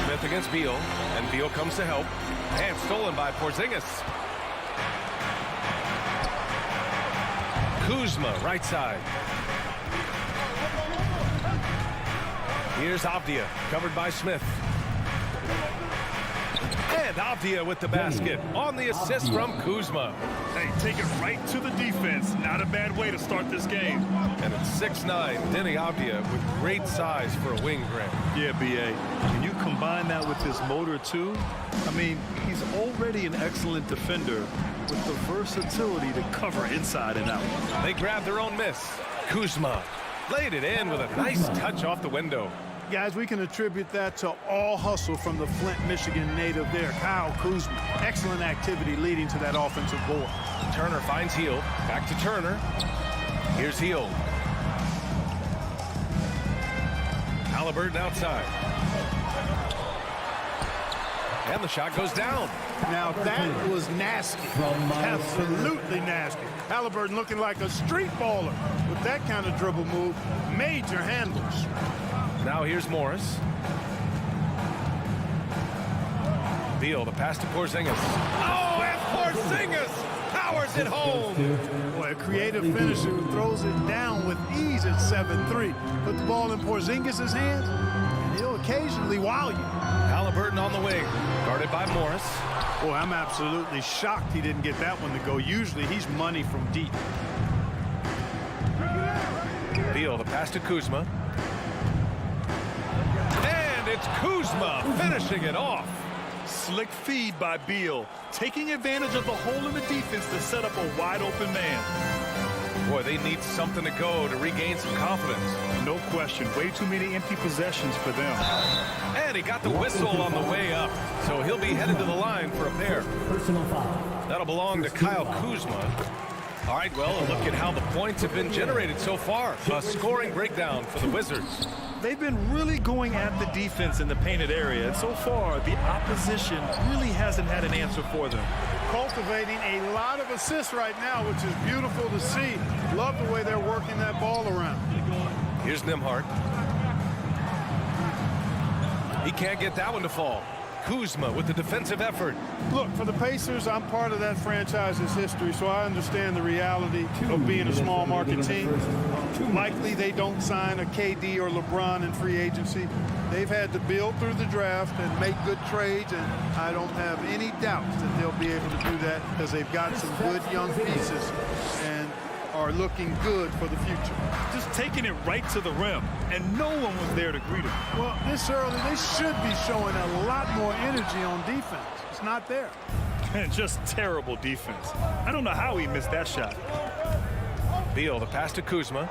Smith against Beal, and Beal comes to help. And stolen by Porzingis. Kuzma, right side. Here's Avdia, covered by Smith. And Avdia with the basket on the assist from Kuzma.
Hey, take it right to the defense. Not a bad way to start this game.
And it's 6'9", Denny Avdia with great size for a wing grab.
Yeah, B.A. When you combine that with his motor, too, I mean, he's already an excellent defender with the versatility to cover inside and out.
They grab their own miss. Kuzma laid it in with a nice touch off the window.
Guys, we can attribute that to all hustle from the Flint, Michigan native there, Kyle Kuzma. Excellent activity leading to that offensive board.
Turner finds Hield. Back to Turner. Here's Hield. Halliburton outside. And the shot goes down.
Now that was nasty. Absolutely nasty. Halliburton looking like a street baller with that kind of dribble move. Major handles.
Now here's Morris. Beal, the pass to Porzingis. Oh, and Porzingis powers it home.
Boy, a creative finisher who throws it down with ease at 7-3. Put the ball in Porzingis' hands, and he'll occasionally wow you.
Halliburton on the wing, guarded by Morris.
Boy, I'm absolutely shocked he didn't get that one to go. Usually he's money from deep.
Beal, the pass to Kuzma. And it's Kuzma finishing it off.
Slick feed by Beal, taking advantage of the hole in the defense to set up a wide open man.
Boy, they need something to go to regain some confidence.
No question. Way too many empty possessions for them.
And he got the whistle on the way up, so he'll be headed to the line for a pair.
Personal foul.
That'll belong to Kyle Kuzma. All right, well, a look at how the points have been generated so far. A scoring breakdown for the Wizards.
They've been really going at the defense in the painted area, and so far the opposition really hasn't had an answer for them.
Cultivating a lot of assists right now, which is beautiful to see. Love the way they're working that ball around.
Here's Nembhard. He can't get that one to fall. Kuzma with the defensive effort.
Look, for the Pacers, I'm part of that franchise's history, so I understand the reality of being a small market team. Likely they don't sign a KD or LeBron in free agency. They've had to build through the draft and make good trades, and I don't have any doubts that they'll be able to do that because they've got some good young pieces and are looking good for the future.
Just taking it right to the rim, and no one was there to greet him.
Well, this early, they should be showing a lot more energy on defense. It's not there.
And just terrible defense. I don't know how he missed that shot.
Beal, the pass to Kuzma.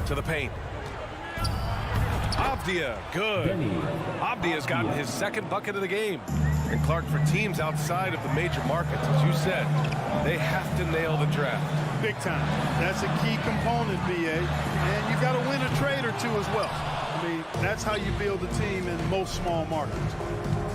To the paint. Avdia, good. Avdia's gotten his second bucket of the game. And Clark, for teams outside of the major markets, as you said, they have to nail the draft.
Big time. That's a key component, B.A. And you've got to win a trade or two as well. I mean, that's how you build a team in most small markets.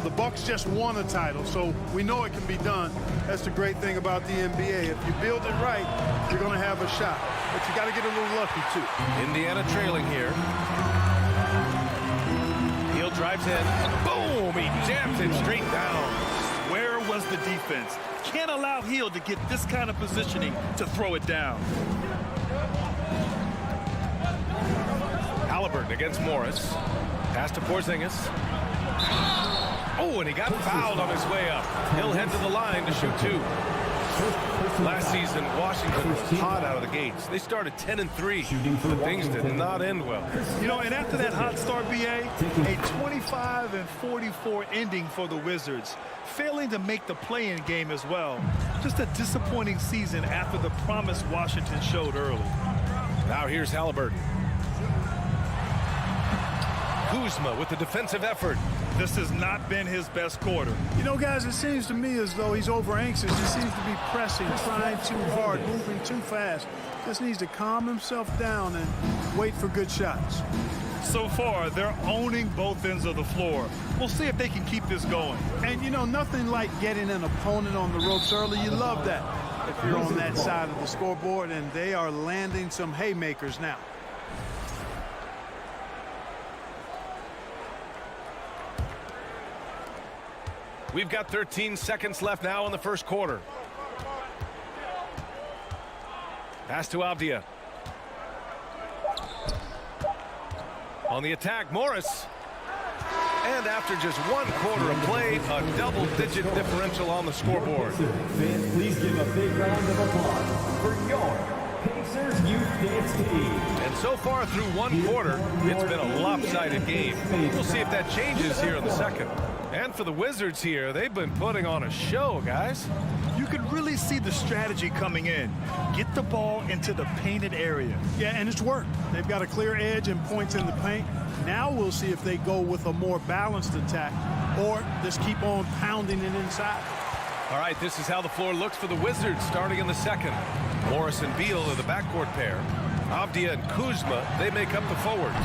The Bucks just won a title, so we know it can be done. That's the great thing about the NBA. If you build it right, you're going to have a shot. But you got to get a little lucky, too.
Indiana trailing here. Hield drives in. Boom! He jams it straight down.
Where was the defense? Can't allow Hield to get this kind of positioning to throw it down.
Halliburton against Morris. Pass to Porzingis. Oh, and he got fouled on his way up. He'll head to the line to shoot two. Last season, Washington was hot out of the gates. They started 10-3, but things did not end well.
You know, and after that hot start, BA, a 25-44 ending for the Wizards, failing to make the play-in game as well. Just a disappointing season after the promise Washington showed early.
Now here's Halliburton. Kuzma with the defensive effort.
This has not been his best quarter.
You know, guys, it seems to me as though he's over-anxious. He seems to be pressing, trying too hard, moving too fast. Just needs to calm himself down and wait for good shots.
So far, they're owning both ends of the floor. We'll see if they can keep this going.
And, you know, nothing like getting an opponent on the ropes early. You love that if you're on that side of the scoreboard, and they are landing some haymakers now.
We've got 13 seconds left now in the first quarter. Pass to Avdia. On the attack, Morris. And after just 1 quarter of play, a double-digit differential on the scoreboard.
Fans, please give a big round of applause for your Pacers Youth Dance Team.
And so far through 1 quarter, it's been a lopsided game. We'll see if that changes here in the second. And for the Wizards here, they've been putting on a show, guys.
You can really see the strategy coming in. Get the ball into the painted area.
Yeah, and it's worked. They've got a clear edge and points in the paint. Now we'll see if they go with a more balanced attack or just keep on pounding it inside.
All right, this is how the floor looks for the Wizards starting in the second. Morris and Beal are the backcourt pair. Avdia and Kuzma, they make up the forwards.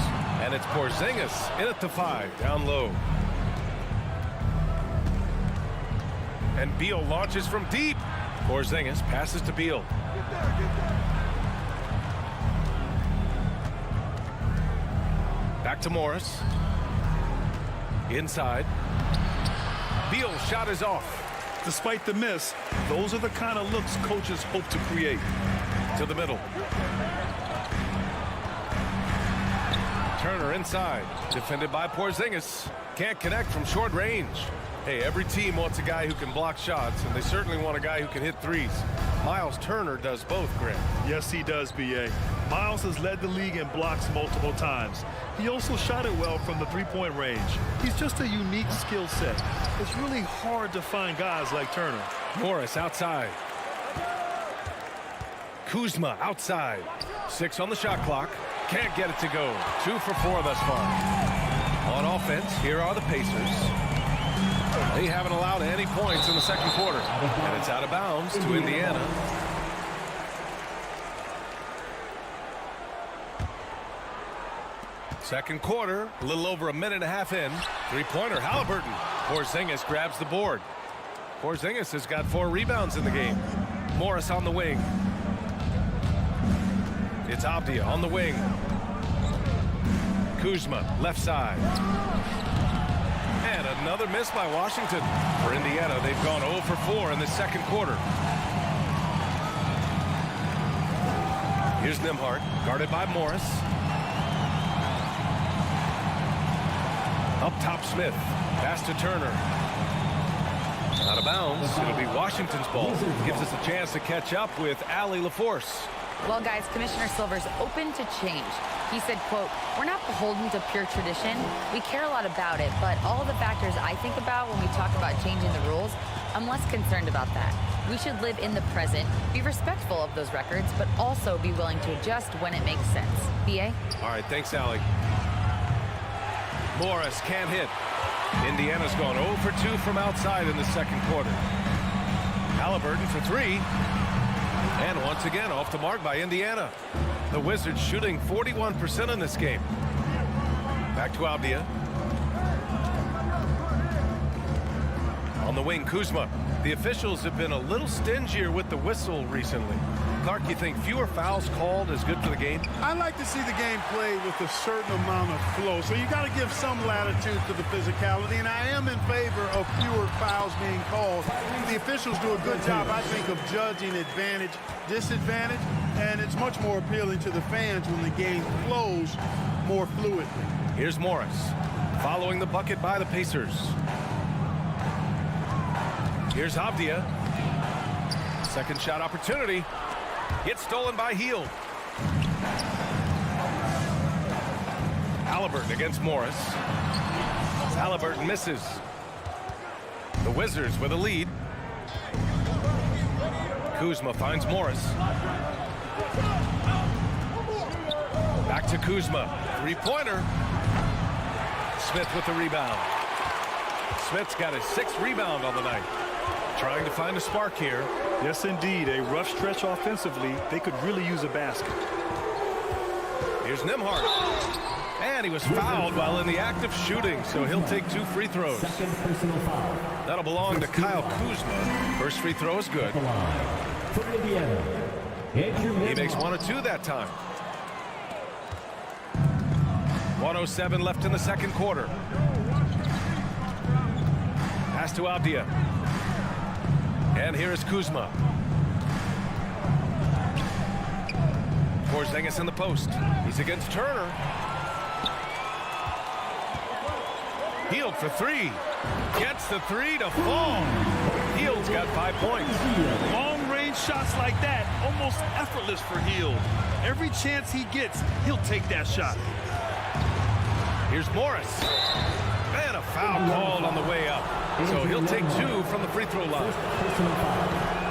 And it's Porzingis in at the 5, down low. And Beal launches from deep. Porzingis passes to Beal. Back to Morris. Inside. Beal's shot is off.
Despite the miss, those are the kind of looks coaches hope to create.
To the middle. Turner inside. Defended by Porzingis. Can't connect from short range. Hey, every team wants a guy who can block shots, and they certainly want a guy who can hit threes. Miles Turner does both, Grant.
Yes, he does, B.A. Miles has led the league in blocks multiple times. He also shot it well from the three-point range. He's just a unique skill set. It's really hard to find guys like Turner.
Morris outside. Kuzma outside. 6 on the shot clock. Can't get it to go. 2 for 4 thus far. On offense, here are the Pacers. They haven't allowed any points in the second quarter. And it's out of bounds to Indiana. Second quarter, a little over a minute and a half in. Three-pointer, Halliburton. Porzingis grabs the board. Porzingis has got 4 rebounds in the game. Morris on the wing. It's Avdia on the wing. Kuzma, left side. And another miss by Washington. For Indiana, they've gone 0 for 4 in the second quarter. Here's Nembhard, guarded by Morris. Up top, Smith. Pass to Turner. Out of bounds. It'll be Washington's ball. Gives us a chance to catch up with Allie LaForce.
Well, guys, Commissioner Silver's open to change. He said, quote, "We're not beholden to pure tradition. We care a lot about it, but all the factors I think about when we talk about changing the rules, I'm less concerned about that. We should live in the present, be respectful of those records, but also be willing to adjust when it makes sense." B.A.?
All right, thanks, Allie. Morris can't hit. Indiana's gone 0 for 2 from outside in the second quarter. Halliburton for 3. And once again, off the mark by Indiana. The Wizards shooting 41% in this game. Back to Avdia. On the wing, Kuzma. The officials have been a little stingier with the whistle recently. Clark, you think fewer fouls called is good for the game?
I like to see the game played with a certain amount of flow. So you got to give some latitude to the physicality, and I am in favor of fewer fouls being called. The officials do a good job, I think, of judging advantage, disadvantage, and it's much more appealing to the fans when the game flows more fluidly.
Here's Morris, following the bucket by the Pacers. Here's Avdia. Second shot opportunity. It's stolen by Hield. Halliburton against Morris. Halliburton misses. The Wizards with a lead. Kuzma finds Morris. Back to Kuzma. Three-pointer. Smith with the rebound. Smith's got his 6th rebound on the night. Trying to find a spark here.
Yes, indeed. A rough stretch offensively. They could really use a basket.
Here's Nembhard. And he was fouled while in the act of shooting, so he'll take 2 free throws.
Second personal foul.
That'll belong to Kyle Kuzma. First free throw is good.
For Indiana,
He makes 1 of 2 that time. 1:07 left in the second quarter. Pass to Avdia. And here is Kuzma. Porzingis in the post. He's against Turner. Hield for three. Gets the three to fall. Hield's got 5 points.
Long-range shots like that, almost effortless for Hield. Every chance he gets, he'll take that shot.
Here's Morris. And a foul called on the way up. So he'll take 2 from the free throw line.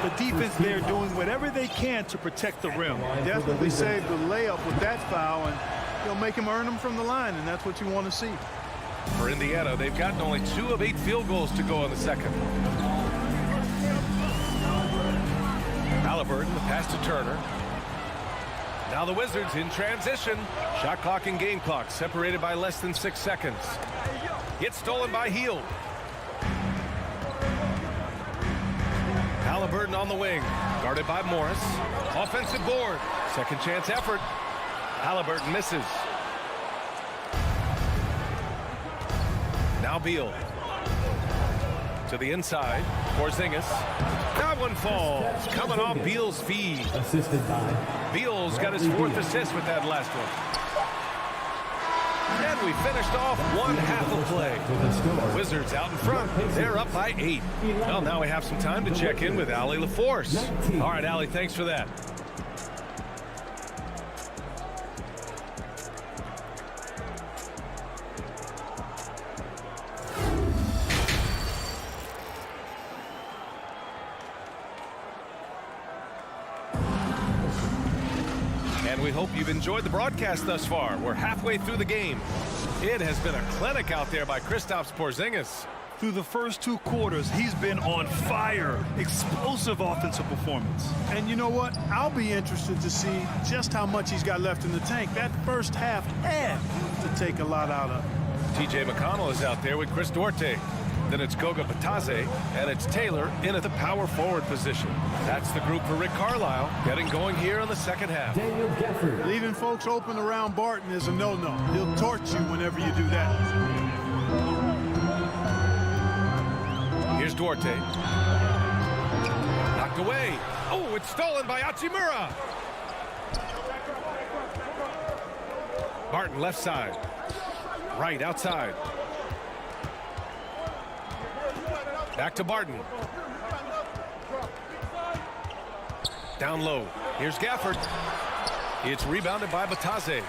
The defense there doing whatever they can to protect the rim.
Definitely saved the layup with that foul, and he'll make him earn them from the line, and that's what you want to see.
For Indiana, they've gotten only 2 of 8 field goals to go in the second. Halliburton, the pass to Turner. Now the Wizards in transition. Shot clock and game clock separated by less than 6 seconds. Gets stolen by Hield. Halliburton on the wing, guarded by Morris. Offensive board, second chance effort. Halliburton misses. Now Beal. To the inside, Porzingis. That one falls, coming off Beal's feed.
Assisted by
Beal's got his 4th assist with that last one. And we finished off one half of play. Wizards out in front. They're up by 8. Well, now we have some time to check in with Allie LaForce. All right, Allie, thanks for that. And we hope you've enjoyed the broadcast thus far. We're halfway through the game. It has been a clinic out there by Kristaps Porzingis.
Through the first 2 quarters, he's been on fire. Explosive offensive performance.
And you know what? I'll be interested to see just how much he's got left in the tank. That first half had to take a lot out of.
TJ McConnell is out there with Chris Duarte. Then it's Goga Batadze, and it's Taylor in at the power forward position. That's the group for Rick Carlisle, getting going here in the second half.
Daniel Gafford.
Leaving folks open around Barton is a no-no. He'll torch you whenever you do that.
Here's Duarte. Knocked away. Oh, it's stolen by Hachimura. Barton left side. Right outside. Back to Barton. Down low. Here's Gafford. It's rebounded by Batadze.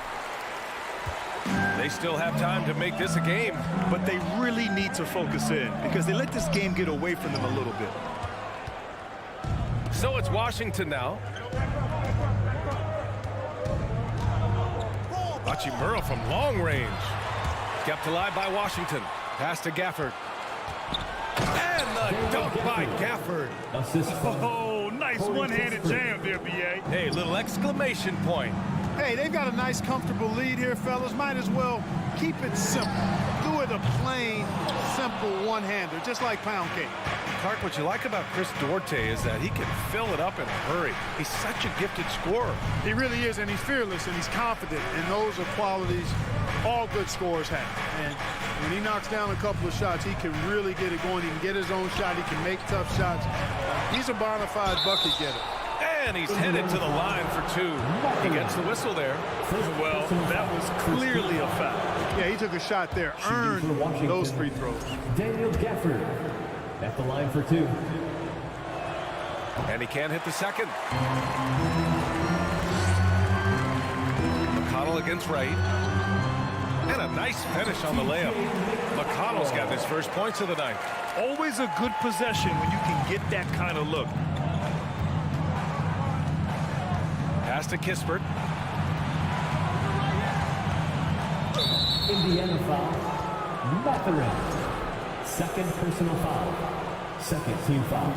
They still have time to make this a game.
But they really need to focus in because they let this game get away from them a little bit.
So it's Washington now. Hachimura from long range. Kept alive by Washington. Pass to Gafford. And the dunk by Gafford.
Oh, nice one-handed jam there, B.A.
Hey, little exclamation point.
Hey, they've got a nice, comfortable lead here, fellas. Might as well keep it simple. Do it a plain, simple one-hander, just like pound cake.
Clark, what you like about Chris Duarte is that he can fill it up in a hurry. He's such a gifted scorer.
He really is, and he's fearless, and he's confident, and those are qualities all good scorers have. And when he knocks down a couple of shots, he can really get it going. He can get his own shot. He can make tough shots. He's a bona fide bucket getter.
And he's headed to the line for 2. He gets the whistle there.
Well, that was clearly a foul.
Yeah, he took a shot there, earned those free throws.
Daniel Gafford at the line for 2.
And he can't hit the second. McConnell against Wright. And a nice finish on the layup. McConnell's got his first points of the night.
Always a good possession when you can get that kind of look.
Pass to Kispert.
Indiana foul. Mathurin. Second personal foul. Second team foul.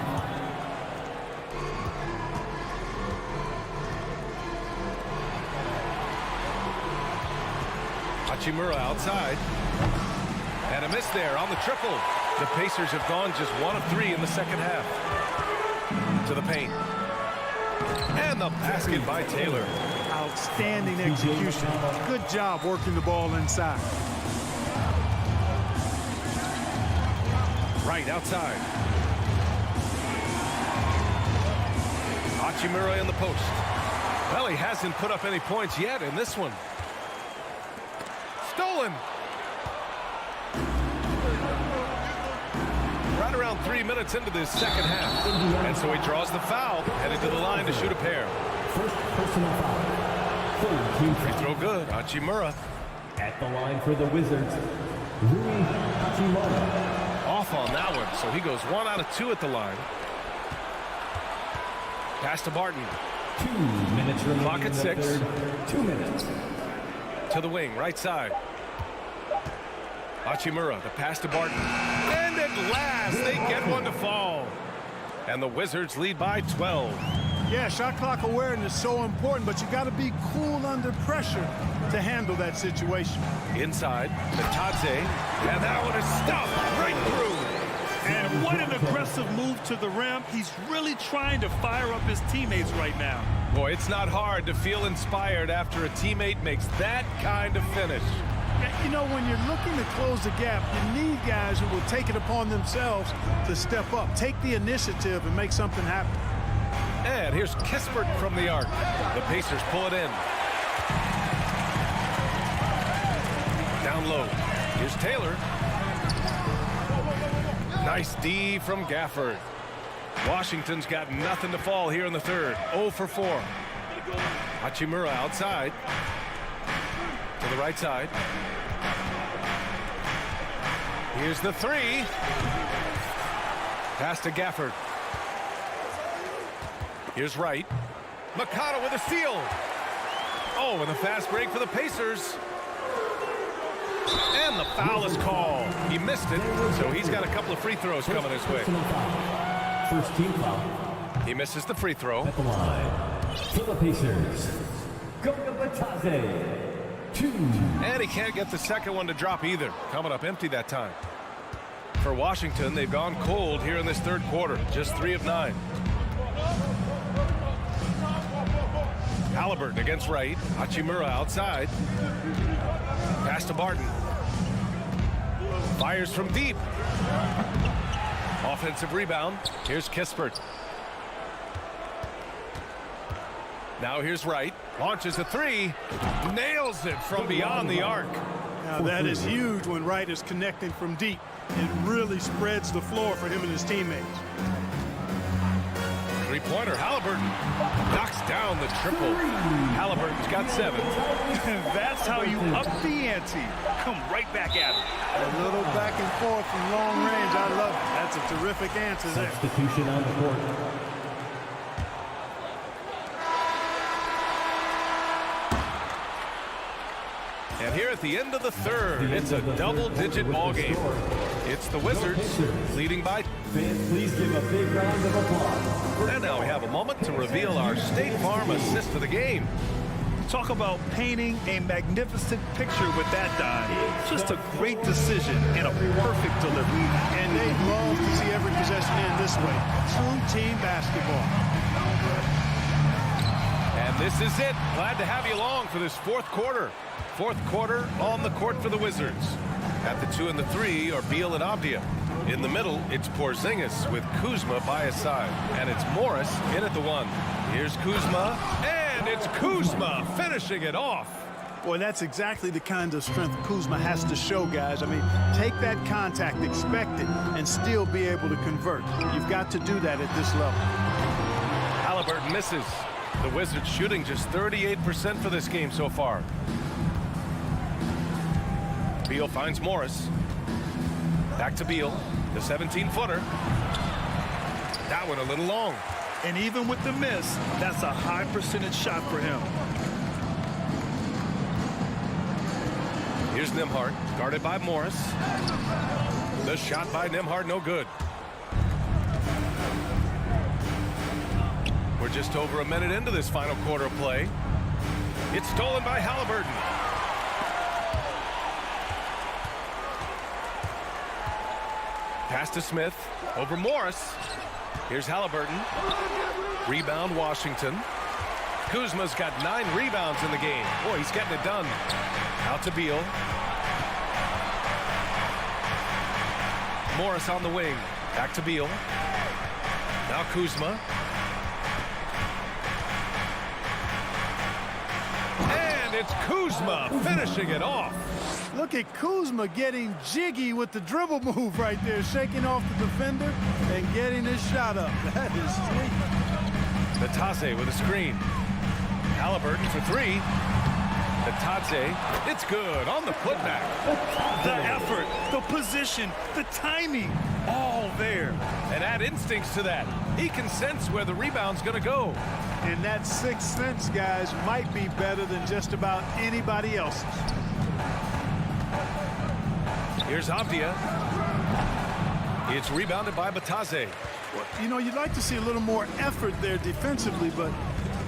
Hachimura outside. And a miss there on the triple. The Pacers have gone just 1 of 3 in the second half. To the paint. And the basket by Taylor.
Outstanding execution. Good job working the ball inside.
Right outside. Hachimura in the post. Well, he hasn't put up any points yet in this one. Stolen. Right around 3 minutes into this second half. And so he draws the foul, headed to the line to shoot a pair.
First personal foul.
Free throw good. Hachimura.
At the line for the Wizards, Rui Hachimura.
Off on that one, so he goes 1 out of 2 at the line. Pass to Barton.
2 minutes remaining.
Clock at 6.
2 minutes.
To the wing, right side. Hachimura, the pass to Barton. And at last, they get one to fall. And the Wizards lead by 12.
Yeah, shot clock awareness is so important, but you got to be cool under pressure to handle that situation.
Inside, Natadze, and that one is stopped right through.
And what an aggressive move to the rim. He's really trying to fire up his teammates right now.
Boy, it's not hard to feel inspired after a teammate makes that kind of finish.
You know, when you're looking to close the gap, you need guys who will take it upon themselves to step up, take the initiative, and make something happen.
And here's Kispert from the arc. The Pacers pull it in. Down low. Here's Taylor. Nice D from Gafford. Washington's got nothing to fall here in the third. 0 for 4. Hachimura outside. To the right side. Here's the 3. Pass to Gafford. Here's Wright. Mikata with a steal. Oh, and a fast break for the Pacers. And the foul is called. He missed it, so he's got a couple of free throws coming his way.
First team foul.
He misses the free throw.
At the line for the Pacers, Goga Batadze. 2.
And he can't get the second one to drop either. Coming up empty that time. For Washington, they've gone cold here in this third quarter. Just 3 of 9. Halliburton against Wright. Hachimura outside. Pass to Barton. Fires from deep. Offensive rebound. Here's Kispert. Now here's Wright. Launches a 3. Nails it from beyond the arc.
Now that is huge when Wright is connecting from deep. It really spreads the floor for him and his teammates.
Three-pointer, Halliburton knocks down the triple. Halliburton's got 7.
That's how you up the ante. Come right back at him.
A little back and forth from long range. I love it. That's a terrific answer there.
Substitution on the court.
And here at the end of the third, it's a double-digit ball game. It's the Wizards leading by.
Please give a big round of applause.
And now we have a moment to reveal our State Farm assist of the game.
Talk about painting a magnificent picture with that dime. Just a great decision and a perfect delivery.
And they love to see every possession end this way. True team basketball.
And this is it. Glad to have you along for this fourth quarter. Fourth quarter on the court for the Wizards. At the 2 and the 3 are Beal and Avdia. In the middle, it's Porzingis with Kuzma by his side. And it's Morris in at the 1. Here's Kuzma, and it's Kuzma finishing it off.
Boy, that's exactly the kind of strength Kuzma has to show, guys. I mean, take that contact, expect it, and still be able to convert. You've got to do that at this level.
Halliburton misses. The Wizards shooting just 38% for this game so far. Beal finds Morris. Back to Beal, the 17-footer. That one a little long.
And even with the miss, that's a high percentage shot for him.
Here's Nembhard, guarded by Morris. The shot by Nembhard, no good. We're just over a minute into this final quarter of play. It's stolen by Halliburton. Pass to Smith, over Morris. Here's Halliburton. Rebound, Washington. Kuzma's got 9 rebounds in the game. Boy, he's getting it done. Out to Beal. Morris on the wing. Back to Beal. Now Kuzma. And it's Kuzma finishing it off.
Look at Kuzma getting jiggy with the dribble move right there, shaking off the defender and getting his shot up. That is sweet.
Batase with a screen. Halliburton for three. Batase, it's good on the putback.
The effort, the position, the timing, all there.
And add instincts to that. He can sense where the rebound's going to go.
And that sixth sense, guys, might be better than just about anybody else's.
Here's Avdia. It's rebounded by Batase.
Well, you know, you'd like to see a little more effort there defensively, but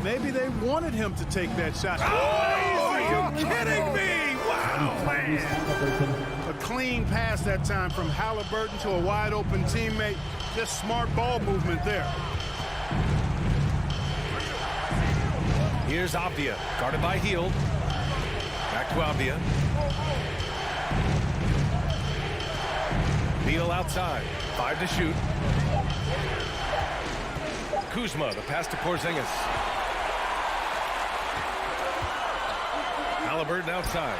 maybe they wanted him to take that shot.
Oh, are you kidding me? Wow, man.
A clean pass that time from Halliburton to a wide-open teammate. Just smart ball movement there.
Here's Avdia, guarded by Hield. Back to Avdia. Beal outside, 5 to shoot. Kuzma, the pass to Porzingis. Halliburton outside.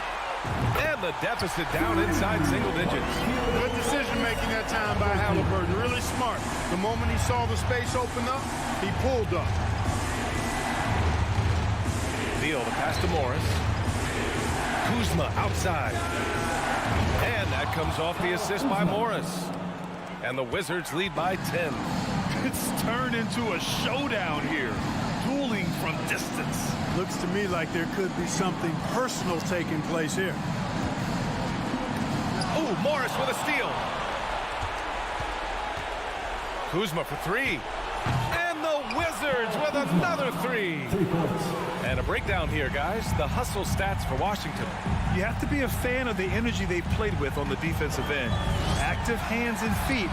And the deficit down inside single digits.
Good decision-making that time by Halliburton. Really smart. The moment he saw the space open up, he pulled up.
Beal, the pass to Morris. Kuzma outside. And that comes off the assist by Morris. And the Wizards lead by 10.
It's turned into a showdown here. Dueling from distance.
Looks to me like there could be something personal taking place here.
Oh, Morris with a steal. Kuzma for three. And the Wizards with another three. And a breakdown here, guys. The hustle stats for Washington.
You have to be a fan of the energy they've played with on the defensive end. Active hands and feet.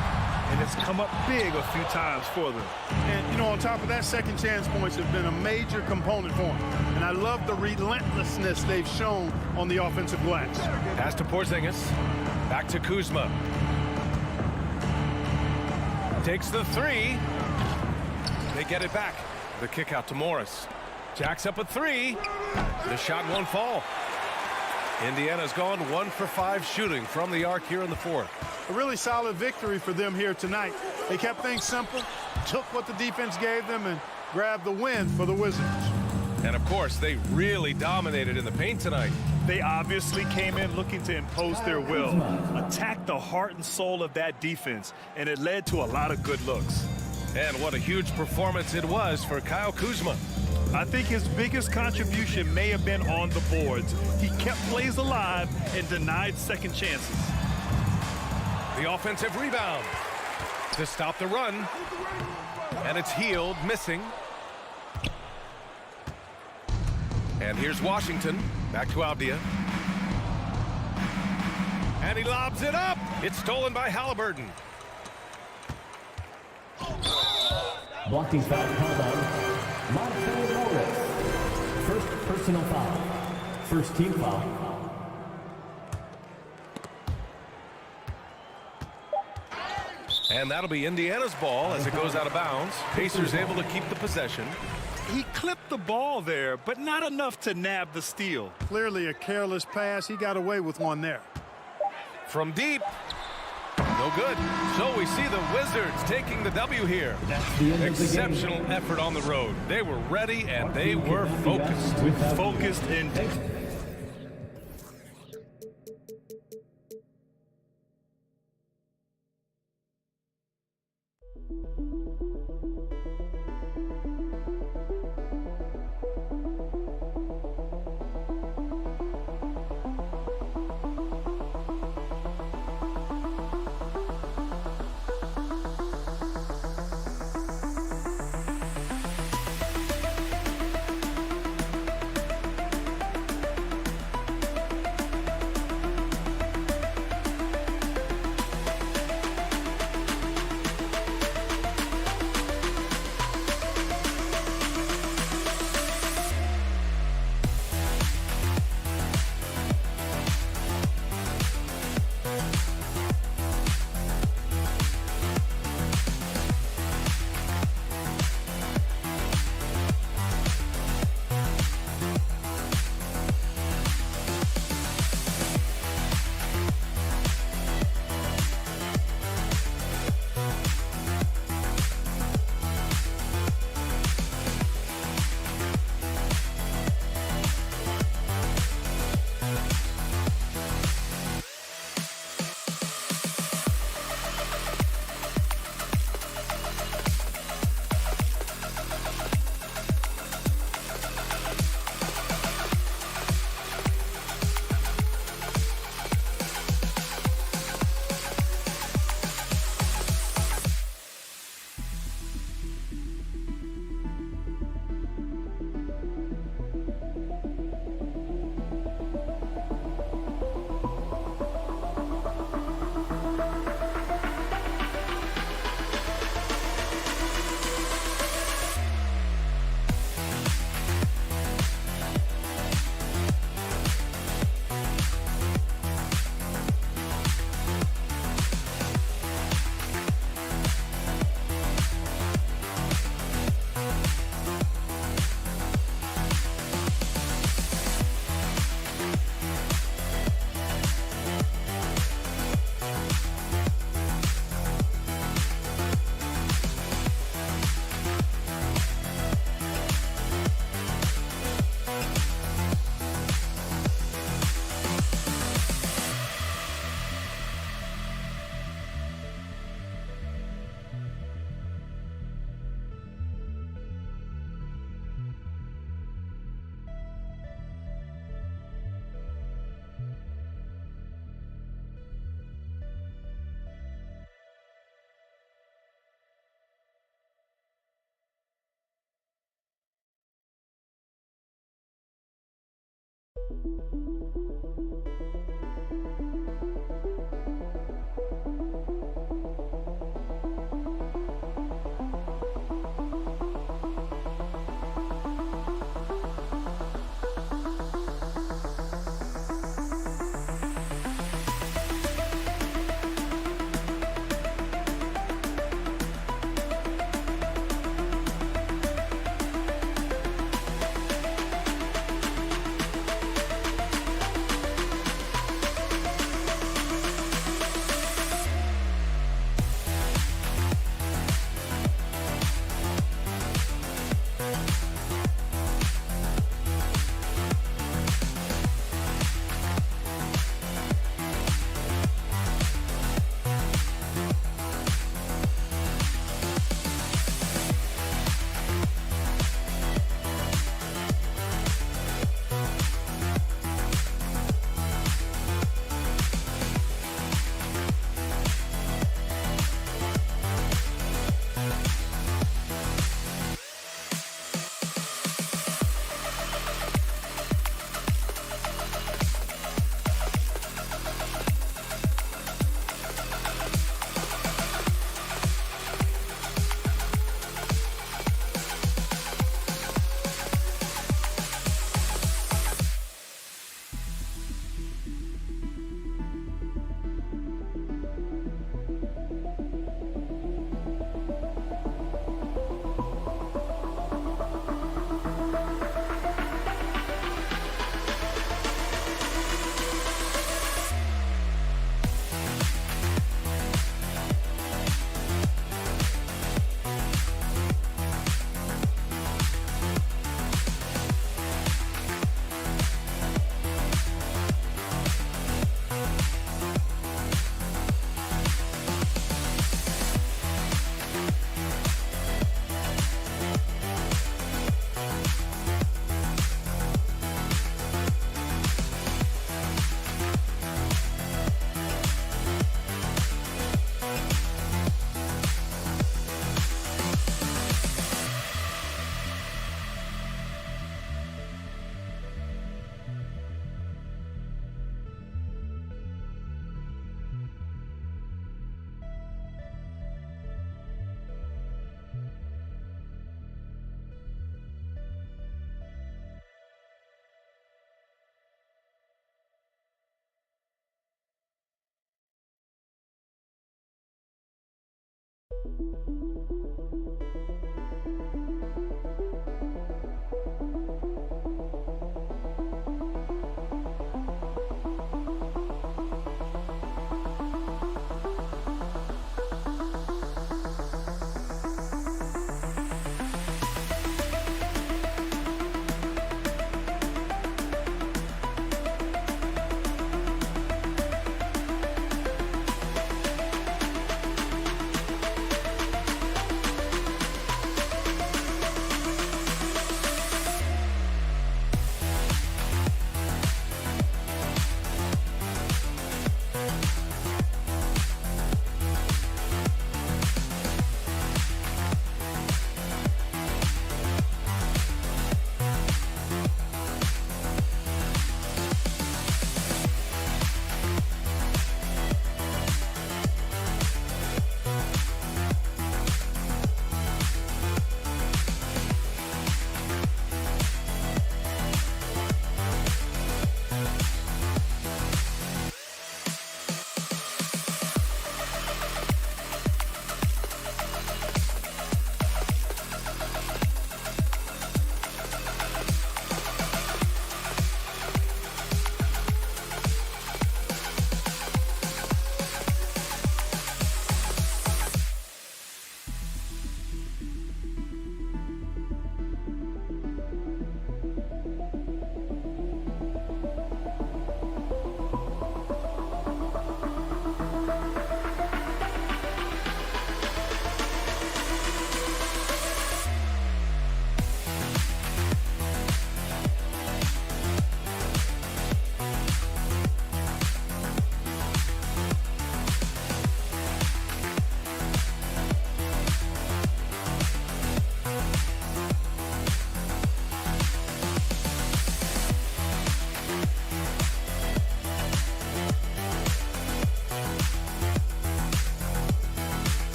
And it's come up big a few times for them.
And, you know, on top of that, second chance points have been a major component for them. And I love the relentlessness they've shown on the offensive glass.
Pass to Porzingis. Back to Kuzma. Takes the three. They get it back. The kick out to Morris. Jacks up a three. The shot won't fall. Indiana's gone 1 for 5 shooting from the arc here in the fourth.
A really solid victory for them here tonight. They kept things simple, took what the defense gave them, and grabbed the win for the Wizards.
And, of course, they really dominated in the paint tonight.
They obviously came in looking to impose their will, attack the heart and soul of that defense, and it led to a lot of good looks.
And what a huge performance it was for Kyle Kuzma.
I think his biggest contribution may have been on the boards. He kept plays alive and denied second chances.
The offensive rebound to stop the run. And it's Hield missing. And here's Washington. Back to Avdia. And he lobs it up. It's stolen by Halliburton.
Blocking foul called on Monte Morris. First personal foul. First team foul.
And that'll be Indiana's ball as it goes out of bounds. Pacers able to keep the possession.
He clipped the ball there, but not enough to nab the steal.
Clearly a careless pass. He got away with one there.
From deep. No good. So we see the Wizards taking the W here. Exceptional effort on the road. They were ready and they were focused.
Focused indeed.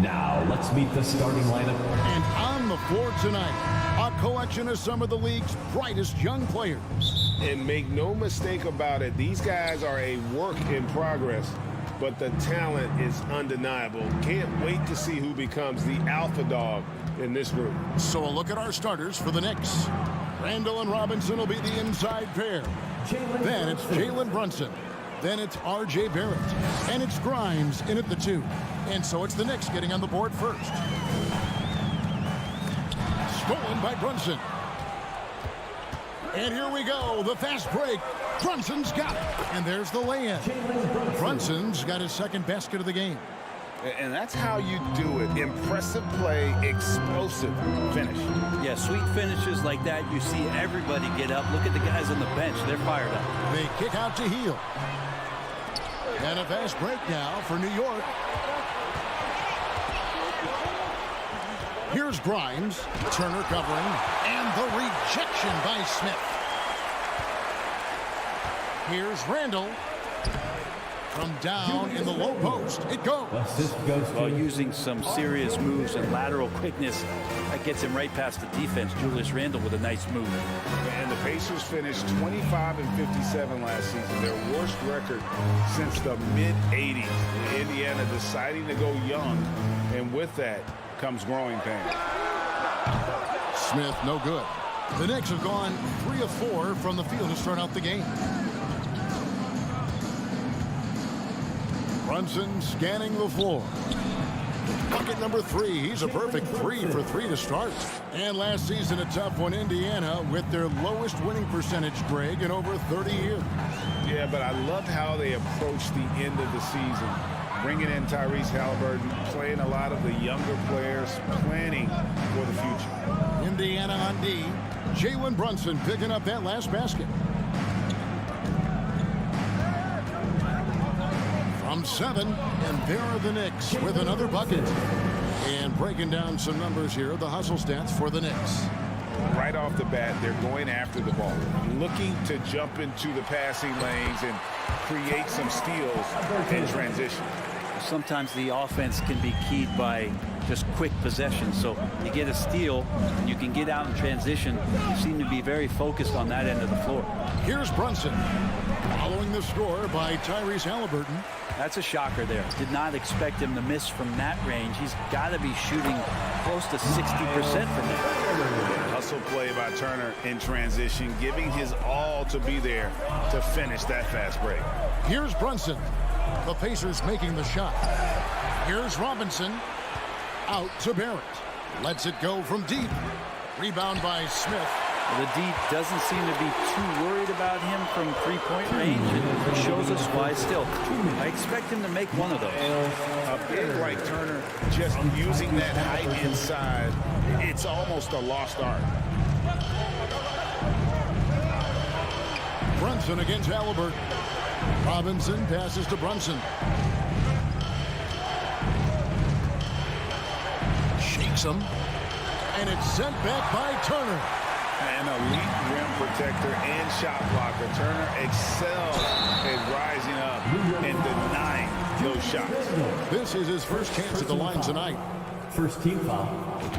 Now, let's meet the starting lineup.
And on the floor tonight, a collection of some of the league's brightest young players.
And make no mistake about it, these guys are a work in progress, but the talent is undeniable. Can't wait to see who becomes the alpha dog in this group.
So a look at our starters for the Knicks. Randall and Robinson will be the inside pair. Then it's Jalen Brunson. Then it's R.J. Barrett. And it's Grimes in at the 2. And so it's the Knicks getting on the board first. Stolen by Brunson. And here we go, the fast break. Brunson's got it. And there's the lay-in. Brunson's got his second basket of the game.
And that's how you do it. Impressive play, explosive finish.
Yeah, sweet finishes like that, you see everybody get up. Look at the guys on the bench. They're fired up.
They kick out to Heel. And a fast break now for New York. Here's Grimes. Turner covering. And the rejection by Smith. Here's Randall. From down in the low post, it goes.
Well, using some serious moves and lateral quickness, that gets him right past the defense. Julius Randle with a nice move.
And the Pacers finished 25 and 57 last season, their worst record since the mid-'80s. Indiana deciding to go young, and with that comes growing pains.
Smith, no good. The Knicks have gone 3 of 4 from the field to start out the game. Brunson scanning the floor. Bucket number 3. He's a perfect 3 for 3 to start. And last season, a tough one, Indiana, with their lowest winning percentage, Greg, in over 30 years.
Yeah, but I loved how they approached the end of the season. Bringing in Tyrese Halliburton, playing a lot of the younger players, planning for the future.
Indiana on D. Jalen Brunson picking up that last basket. From 7, and there are the Knicks with another bucket. And breaking down some numbers here, the hustle stats for the Knicks.
Right off the bat, they're going after the ball, looking to jump into the passing lanes and create some steals in transition.
Sometimes the offense can be keyed by just quick possession. So you get a steal, and you can get out in transition. You seem to be very focused on that end of the floor.
Here's Brunson, following the score by Tyrese Halliburton.
That's a shocker there. Did not expect him to miss from that range. He's got to be shooting close to 60% from there.
Hustle play by Turner in transition, giving his all to be there to finish that fast break.
Here's Brunson. The Pacers making the shot. Here's Robinson. Out to Barrett. Lets it go from deep. Rebound by Smith.
The deep doesn't seem to be too worried about him from three-point range, and shows us why still. I expect him to make one of those.
A big like Turner, just using that height inside, it's almost a lost art.
Brunson against Halliburton. Robinson passes to Brunson. Shakes him. And it's sent back by Turner.
An elite rim protector and shot blocker. Turner excels at rising up and denying those shots.
This is his first chance at the line tonight.
First team foul.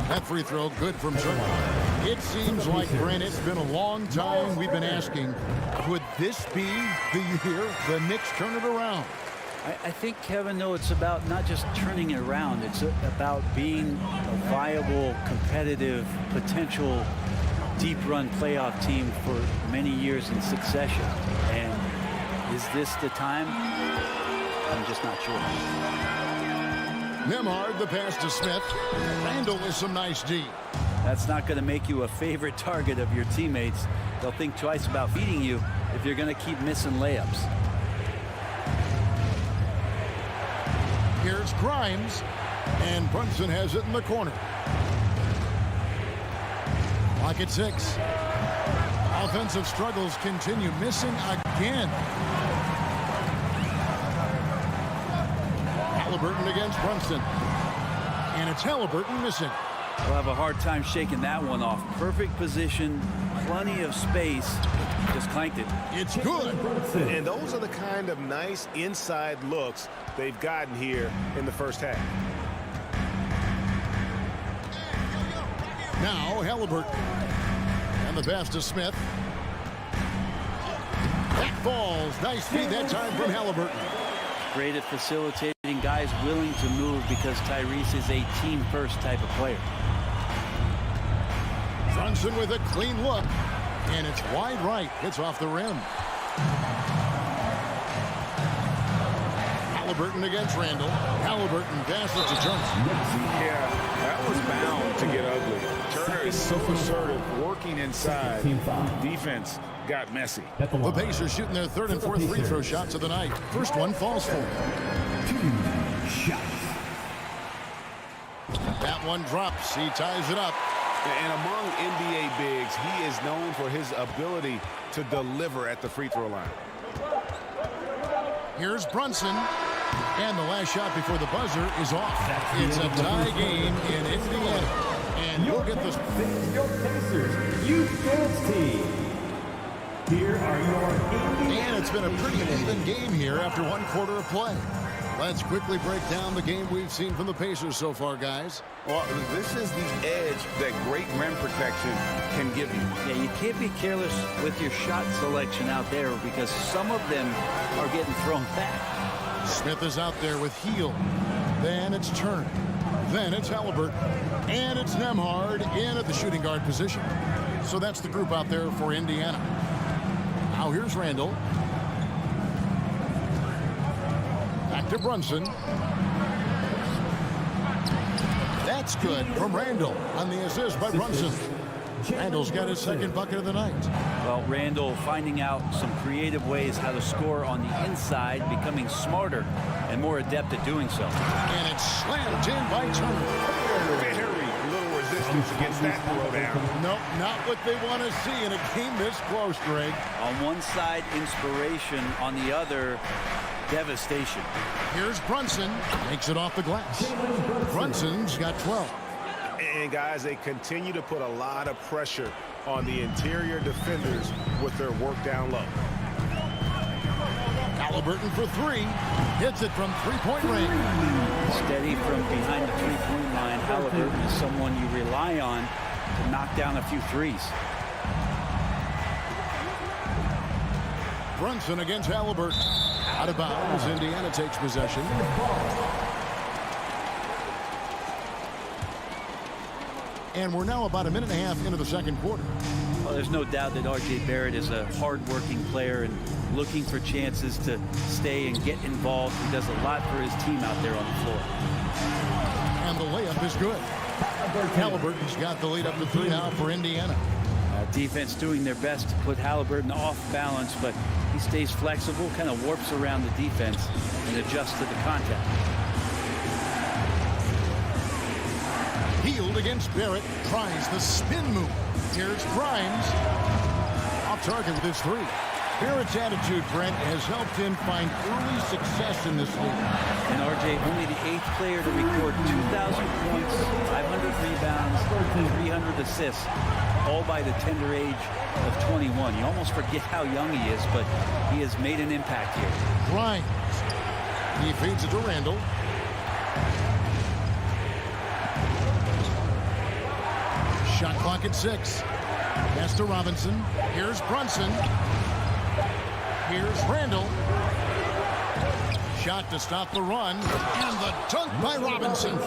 That free throw good from Turner. It seems like, Brent, it's been a long time we've been asking, could this be the year the Knicks turn it around?
I think, Kevin, no, it's about not just turning it around. It's about being a viable, competitive, potential deep run playoff team for many years in succession. And is this the time? I'm just not sure.
Nembhard, the pass to Smith. Randall with some nice D.
That's not going to make you a favorite target of your teammates. They'll think twice about feeding you if you're going to keep missing layups.
Here's Grimes, and Brunson has it in the corner. Clock at 6. Offensive struggles continue. Missing again. Halliburton against Brunson. And it's Halliburton missing.
We'll have a hard time shaking that one off. Perfect position, plenty of space. Just clanked it.
It's good.
And those are the kind of nice inside looks they've gotten here in the first half.
Now Halliburton. And the pass to Smith. That falls. Nice feed that time from Halliburton.
Great at facilitating, guys willing to move because Tyrese is a team-first type of player.
Brunson with a clean look. And it's wide right. It's off the rim. Halliburton against Randall. Halliburton passes to Johnson.
Yeah, that was bound to get ugly. Turner is so assertive, working inside. Defense got messy.
The Pacers shooting their third and fourth free throw shots of the night. First one falls for him.
2 shots.
That one drops. He ties it up.
And among NBA bigs, he is known for his ability to deliver at the free throw line.
Here's Brunson. And the last shot before the buzzer is off. It's a tie game in Indiana. And you'll get this.
Your Pacers Youth Dance Team. Here are your Indiana.
And it's been a pretty even game here after one quarter of play. Let's quickly break down the game we've seen from the Pacers so far, guys.
Well, this is the edge that great rim protection can give you.
Yeah, you can't be careless with your shot selection out there because some of them are getting thrown back.
Smith is out there with Heel. Then it's Turner. Then it's Halliburton. And it's Nembhard in at the shooting guard position. So that's the group out there for Indiana. Now here's Randall. Back to Brunson. That's good from Randall on the assist by Brunson. Randall's got his second bucket of the night.
Well, Randall finding out some creative ways how to score on the inside, becoming smarter and more adept at doing so.
And it's slammed in by Turner.
Very little resistance against that throwdown.
Nope, not what they want to see in a game this close, Greg.
On one side, inspiration. On the other, devastation.
Here's Brunson. Makes it off the glass. Brunson's got 12.
And guys, they continue to put a lot of pressure on the interior defenders with their work down low.
Halliburton for three. Hits it from three-point range.
Steady from behind the three-point line. Halliburton is someone you rely on to knock down a few threes.
Brunson against Halliburton. Out of bounds. Indiana takes possession. And we're now about a minute and a half into the second quarter.
Well, there's no doubt that R.J. Barrett is a hard-working player and looking for chances to stay and get involved. He does a lot for his team out there on the floor.
And the layup is good. Halliburton's got the lead up to 3 now for Indiana.
Defense doing their best to put Halliburton off balance, but he stays flexible, kind of warps around the defense and adjusts to the contact.
Healed against Barrett, tries the spin move. Here's Grimes. Off target with his three. Barrett's attitude, Brent, has helped him find early success in this league.
And RJ, only the 8th player to record 2,000 points, 500 rebounds, 300 assists, all by the tender age of 21. You almost forget how young he is, but he has made an impact here.
Grimes. He feeds it to Randall. Shot clock at 6. Pass to Robinson. Here's Brunson. Here's Randall. Shot to stop the run. And the dunk by Robinson.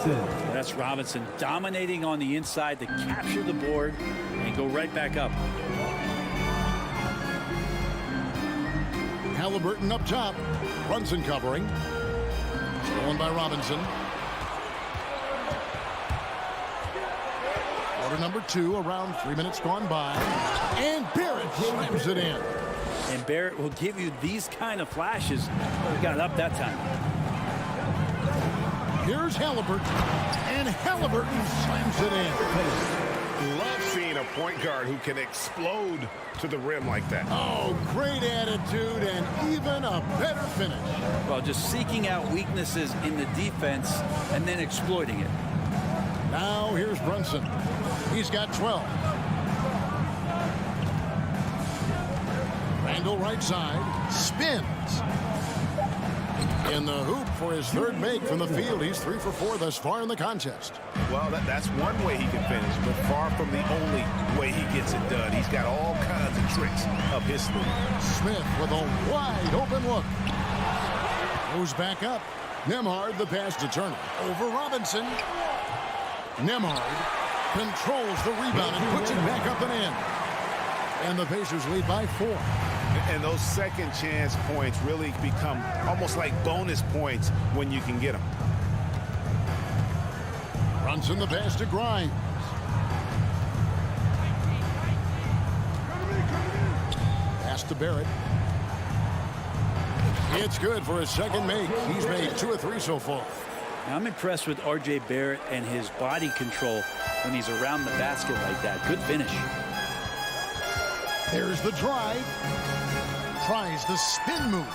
That's Robinson dominating on the inside to capture the board and go right back up.
Halliburton up top. Brunson covering. Stolen by Robinson. Quarter number 2, around 3 minutes gone by. And Barrett slams it in.
And Barrett will give you these kind of flashes. He got it up that time.
Here's Halliburton. And Halliburton slams it in.
Love seeing a point guard who can explode to the rim like that.
Oh, great attitude and even a better finish.
Well, just seeking out weaknesses in the defense and then exploiting it.
Now here's Brunson. He's got 12. Randall right side. Spins. In the hoop for his third make from the field. He's 3 for 4 thus far in the contest.
Well, that's one way he can finish, but far from the only way he gets it done. He's got all kinds of tricks up his sleeve.
Smith with a wide open look. Goes back up. Nembhard the pass to Turner. Over Robinson. Nembhard controls the rebound and puts it back up and in. And the Pacers lead by 4.
And those second chance points really become almost like bonus points when you can get them.
Brunson the pass to Grimes. Pass to Barrett. It's good for his second make. He's made 2 of 3 so far.
Now, I'm impressed with R.J. Barrett and his body control when he's around the basket like that. Good finish.
There's the drive. Tries the spin move.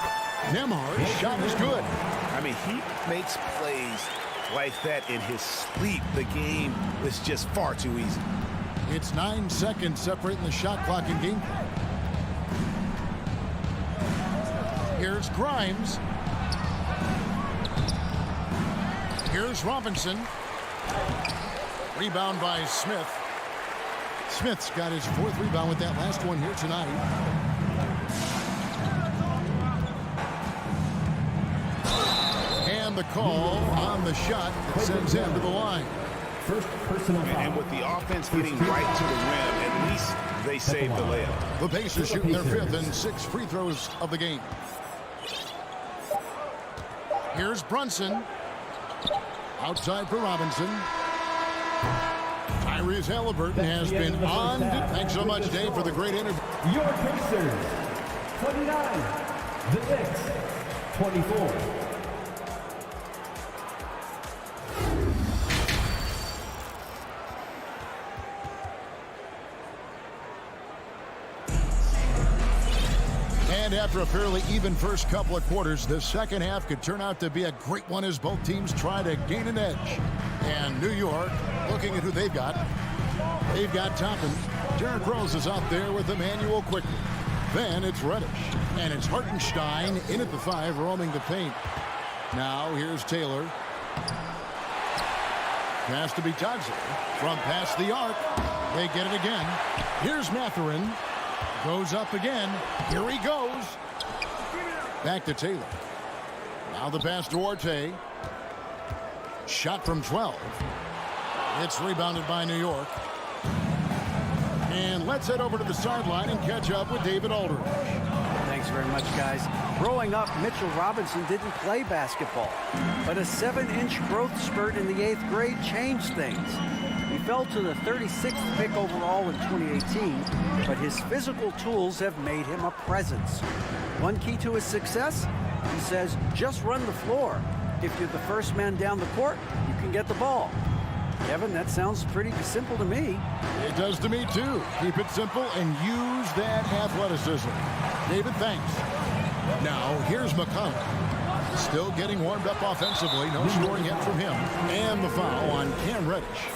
Nembhard's shot is good.
I mean, he makes plays like that in his sleep. The game is just far too easy.
It's 9 seconds separating the shot clock and game. Here's Grimes. Here's Robinson. Rebound by Smith. Smith's got his 4th rebound with that last one here tonight. And the call on the shot that sends him to the line.
First personal foul.
And with the offense getting right to the rim, at least they saved the layup.
The Pacers shooting their 5th and 6th free throws of the game. Here's Brunson. Outside for Robinson. Tyrese Halliburton has been on. Thanks so much, Dave, for the great interview.
Your Pacers, 29. The Knicks, 24.
And after a fairly even first couple of quarters, the second half could turn out to be a great one as both teams try to gain an edge. And New York, looking at who they've got Toppin. Derrick Rose is out there with Emmanuel quickly. Then it's Reddish. And it's Hartenstein in at the 5, roaming the paint. Now here's Taylor. Pass to Bitadze. From past the arc. They get it again. Here's Mathurin. Goes up again. Here he goes. Back to Taylor. Now the pass to Orte. Shot from 12. It's rebounded by New York. And let's head over to the sideline and catch up with David Aldridge.
Thanks very much, guys. Growing up, Mitchell Robinson didn't play basketball, but a 7-inch growth spurt in the 8th grade changed things. He fell to the 36th pick overall in 2018, but his physical tools have made him a presence. One key to his success, he says, just run the floor. If you're the first man down the court, you can get the ball. Kevin, that sounds pretty simple to me.
It does to me, too. Keep it simple and use that athleticism. David, thanks. Now, here's McConnell. Still getting warmed up offensively. No scoring yet from him. And the foul on Cam Reddish.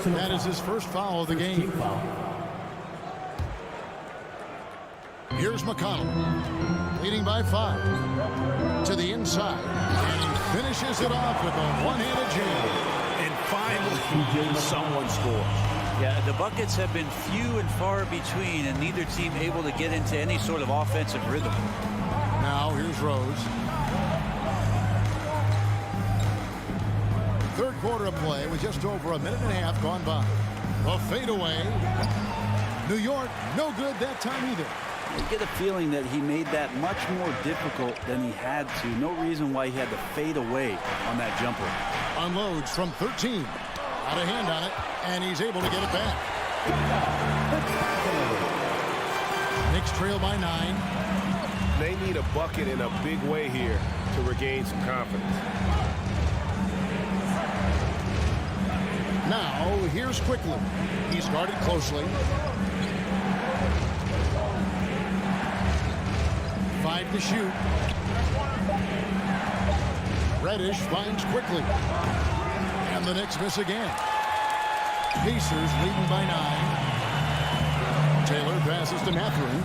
That is his first foul of the game. Here's McConnell. Leading by 5. To the inside. And he finishes it off with a one-handed jam.
And finally, someone scores.
Yeah, the buckets have been few and far between, and neither team able to get into any sort of offensive rhythm.
Now, here's Rose. Third quarter of play with just over a minute and a half gone by. A fadeaway. New York, no good that time either.
I get a feeling that he made that much more difficult than he had to. No reason why he had to fade away on that jumper.
Unloads from 13. Got a hand on it, and he's able to get it back. Knicks trail by 9.
They need a bucket in a big way here to regain some confidence.
Now, here's Quickly. He's guarded closely. 5 to shoot. Reddish finds Quickly. And the Knicks miss again. Pacers leading by 9. Taylor passes to Mathurin.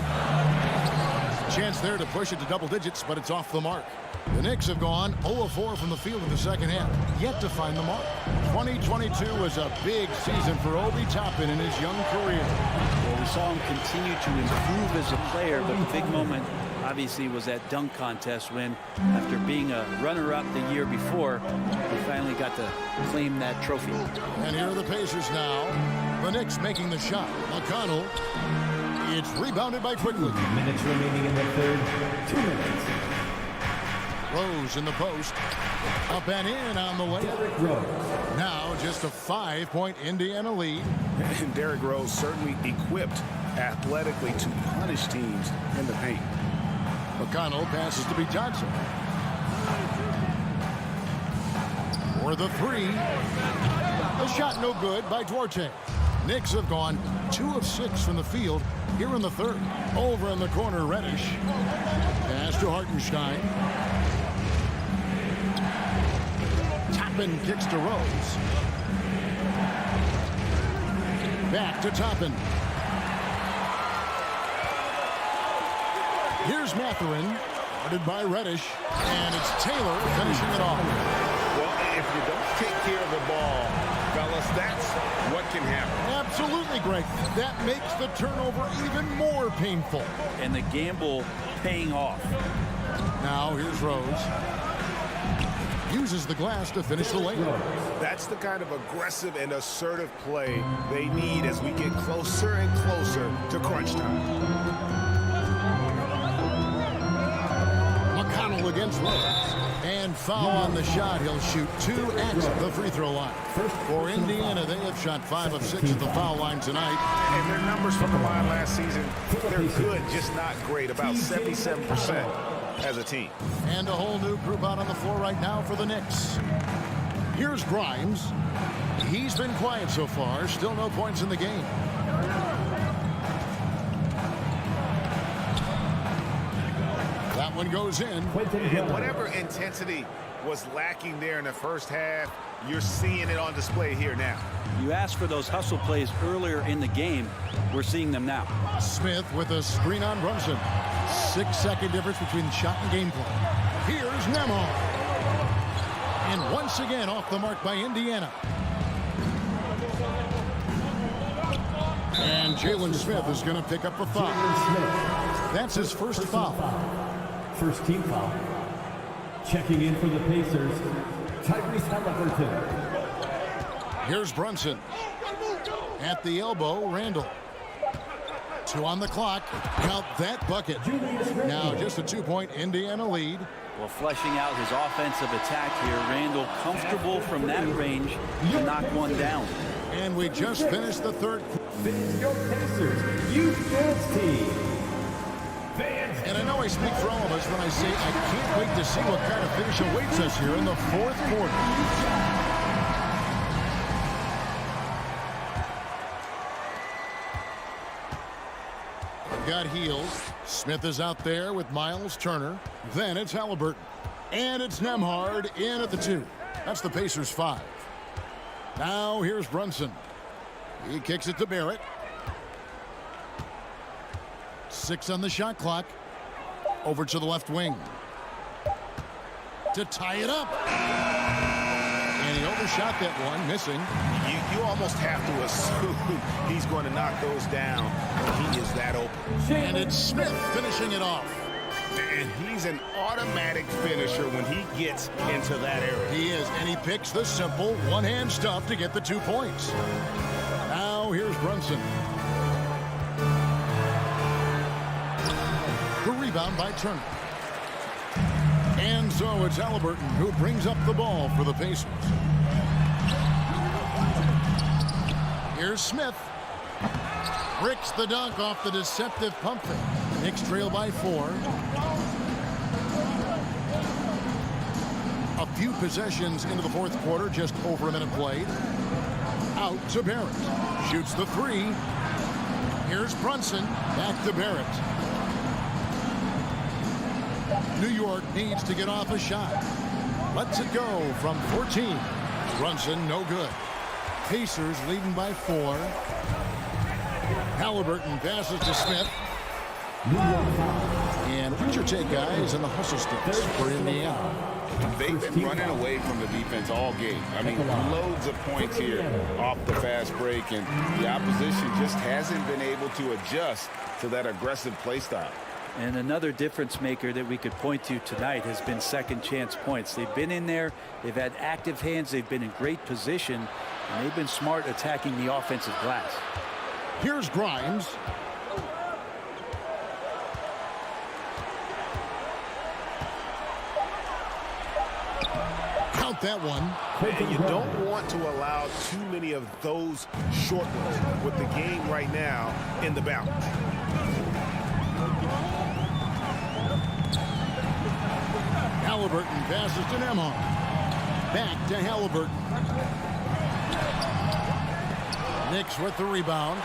Chance there to push it to double digits, but it's off the mark. The Knicks have gone 0-4 from the field in the second half, yet to find the mark. 2022 was a big season for Obi Toppin in his young career.
Well, we saw him continue to improve as a player, but the big moment obviously was that dunk contest when, after being a runner-up the year before, he finally got to claim that trophy.
And here are the Pacers now. The Knicks making the shot. McConnell. It's rebounded by Quigley.
Minutes remaining in the third. 2 minutes.
Rose in the post. Up and in on the layup. Now just a 5-point Indiana lead.
And Derrick Rose certainly equipped athletically to punish teams in the paint.
McConnell passes to B. Johnson. For the three. The shot no good by Duarte. Knicks have gone 2 of 6 from the field here in the third. Over in the corner, Reddish. Pass to Hartenstein. Toppin kicks to Rose. Back to Toppin. Here's Mathurin, guarded by Reddish, and it's Taylor finishing it off.
Well, if you don't take care of the ball, fellas, that's what can happen.
Absolutely, Greg. That makes the turnover even more painful.
And the gamble paying off.
Now here's Rose. Uses the glass to finish the layup.
That's the kind of aggressive and assertive play they need as we get closer and closer to crunch time.
McConnell against Rose. And foul on the shot. He'll shoot 2 at the free throw line. For Indiana, they have shot 5 of 6 at the foul line tonight.
And their numbers from the line last season, they're good, just not great. About 77% as a team.
And a whole new group out on the floor right now for the Knicks. Here's Grimes. He's been quiet so far. Still no points in the game. That one goes in.
And whatever intensity was lacking there in the first half, you're seeing it on display here now.
You asked for those hustle plays earlier in the game. We're seeing them now.
Smith with a screen on Brunson. 6-second difference between shot and gameplay. Here's Nemo. And once again off the mark by Indiana. And Jalen Smith is going to pick up the foul. That's his first foul.
First team foul. Checking in for the Pacers, Tyrese Halliburton.
Here's Brunson. At the elbow, Randall. 2 on the clock. Count that bucket. Now just a 2-point Indiana lead.
Well, fleshing out his offensive attack here. Randall comfortable from that range to knock one down.
And we just finished the third.
This is your Pacers Youth Dance Team.
And I know I speak for all of us when I say I can't wait to see what kind of finish awaits us here in the fourth quarter. Got Heald. Smith is out there with Miles Turner. Then it's Halliburton. And it's Nembhard in at the 2. That's the Pacers' 5. Now here's Brunson. He kicks it to Barrett. 6 on the shot clock. Over to the left wing. To tie it up. And he overshot that one, missing.
You almost have to assume he's going to knock those down when he is that open.
And it's Smith finishing it off.
And he's an automatic finisher when he gets into that area.
He is, and he picks the simple one-hand stuff to get the 2 points. Now here's Brunson. The rebound by Turner. And so it's Halliburton who brings up the ball for the Pacers. Here's Smith. Bricks the dunk off the deceptive pump fake. Knicks trail by 4. A few possessions into the fourth quarter, just over a minute played. Out to Barrett. Shoots the 3. Here's Brunson. Back to Barrett. New York needs to get off a shot. Lets it go from 14. Brunson, no good. Pacers leading by 4. Halliburton passes to Smith.
New York foul.
And what's your take, guys, on the hustle sticks for Indiana?
They've been running away from the defense all game. I mean, loads of points here off the fast break, and the opposition just hasn't been able to adjust to that aggressive play style.
And another difference maker that we could point to tonight has been second chance points. They've been in there, they've had active hands, they've been in great position, and they've been smart attacking the offensive glass.
Here's Grimes. Count that one.
And you don't want to allow too many of those short ones with the game right now in the balance.
Halliburton passes to Nembhard. Back to Halliburton. Knicks with the rebound.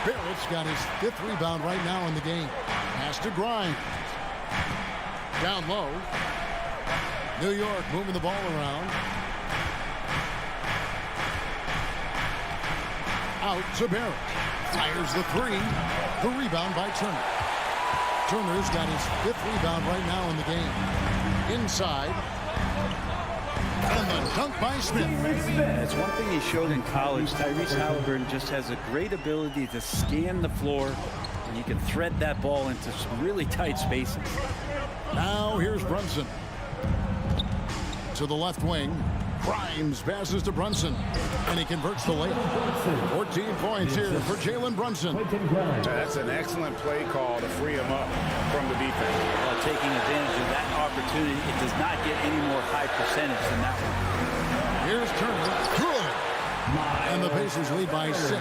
Barrett's got his 5th rebound right now in the game. Pass to Grimes. Down low. New York moving the ball around. Out to Barrett. Fires the 3. The rebound by Turner. Turner's got his 5th rebound right now in the game. Inside. And the dunk by Smith.
That's one thing he showed in college. Tyrese Halliburton just has a great ability to scan the floor, and he can thread that ball into some really tight spaces.
Now here's Brunson. To the left wing. Grimes passes to Brunson, and he converts the layup. 14 points here for Jalen Brunson.
That's an excellent play call to free him up from the defense.
Taking advantage of that opportunity, it does not get any more high percentage than that one.
Here's Turner. Good. And the Pacers lead by 6.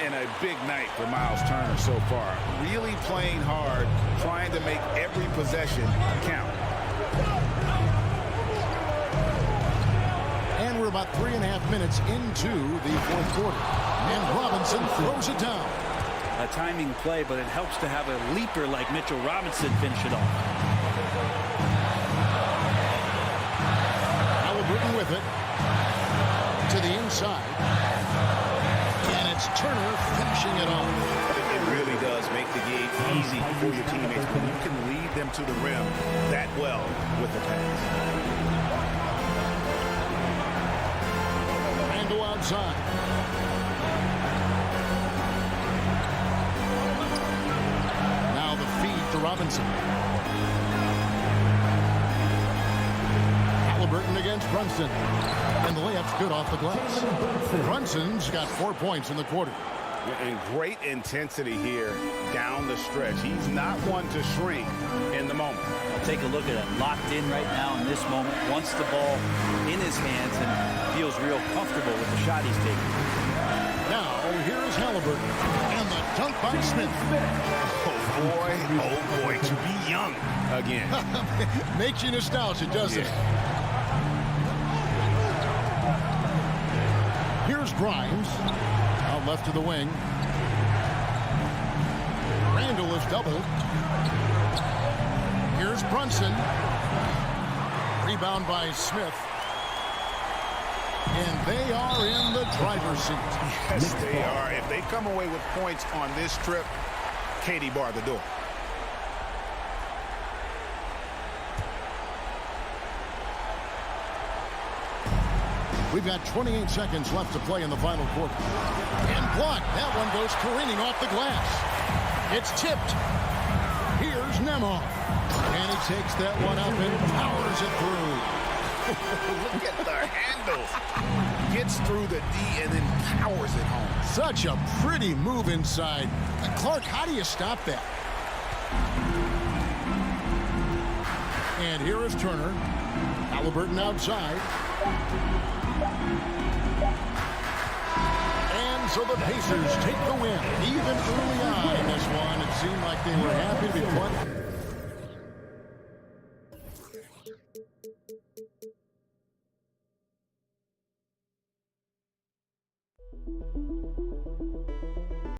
And a big night for Miles Turner so far. Really playing hard, trying to make every possession count.
And we're about 3.5 minutes into the 4th quarter. And Robinson throws it down.
A timing play, but it helps to have a leaper like Mitchell Robinson finish it off.
Halliburton with it. To the inside. And it's Turner finishing it off.
It really does make the game easy for your teammates when you can lead them to the rim that well with the pass.
Outside. Now the feed to Robinson. Halliburton against Brunson. And the layup's good off the glass. Brunson's got 4 points in the quarter.
And great intensity here down the stretch. He's not one to shrink in the moment.
Take a look at it. Locked in right now in this moment. Wants the ball in his hands and feels real comfortable with the shot he's taking.
Now, here's Halliburton. And the dunk by Smith.
Oh, boy, to be young again.
Makes you nostalgic, doesn't it? Here's Grimes. Out left to the wing. Randall is doubled. Here's Brunson. Rebound by Smith. And they are in the driver's seat.
Yes, they are. If they come away with points on this trip, Katie barred the door.
We've got 28 seconds left to play in the final quarter. And blocked. That one goes careening off the glass. It's tipped. Here's Nembhard. And he takes that one up and powers it through.
Look at the handles. Gets through the D and then powers it home.
Such a pretty move inside. Clark, how do you stop that? And here is Turner. Halliburton outside. And so the Pacers take the win. Even early on in this one, it seemed like they were happy to be playing.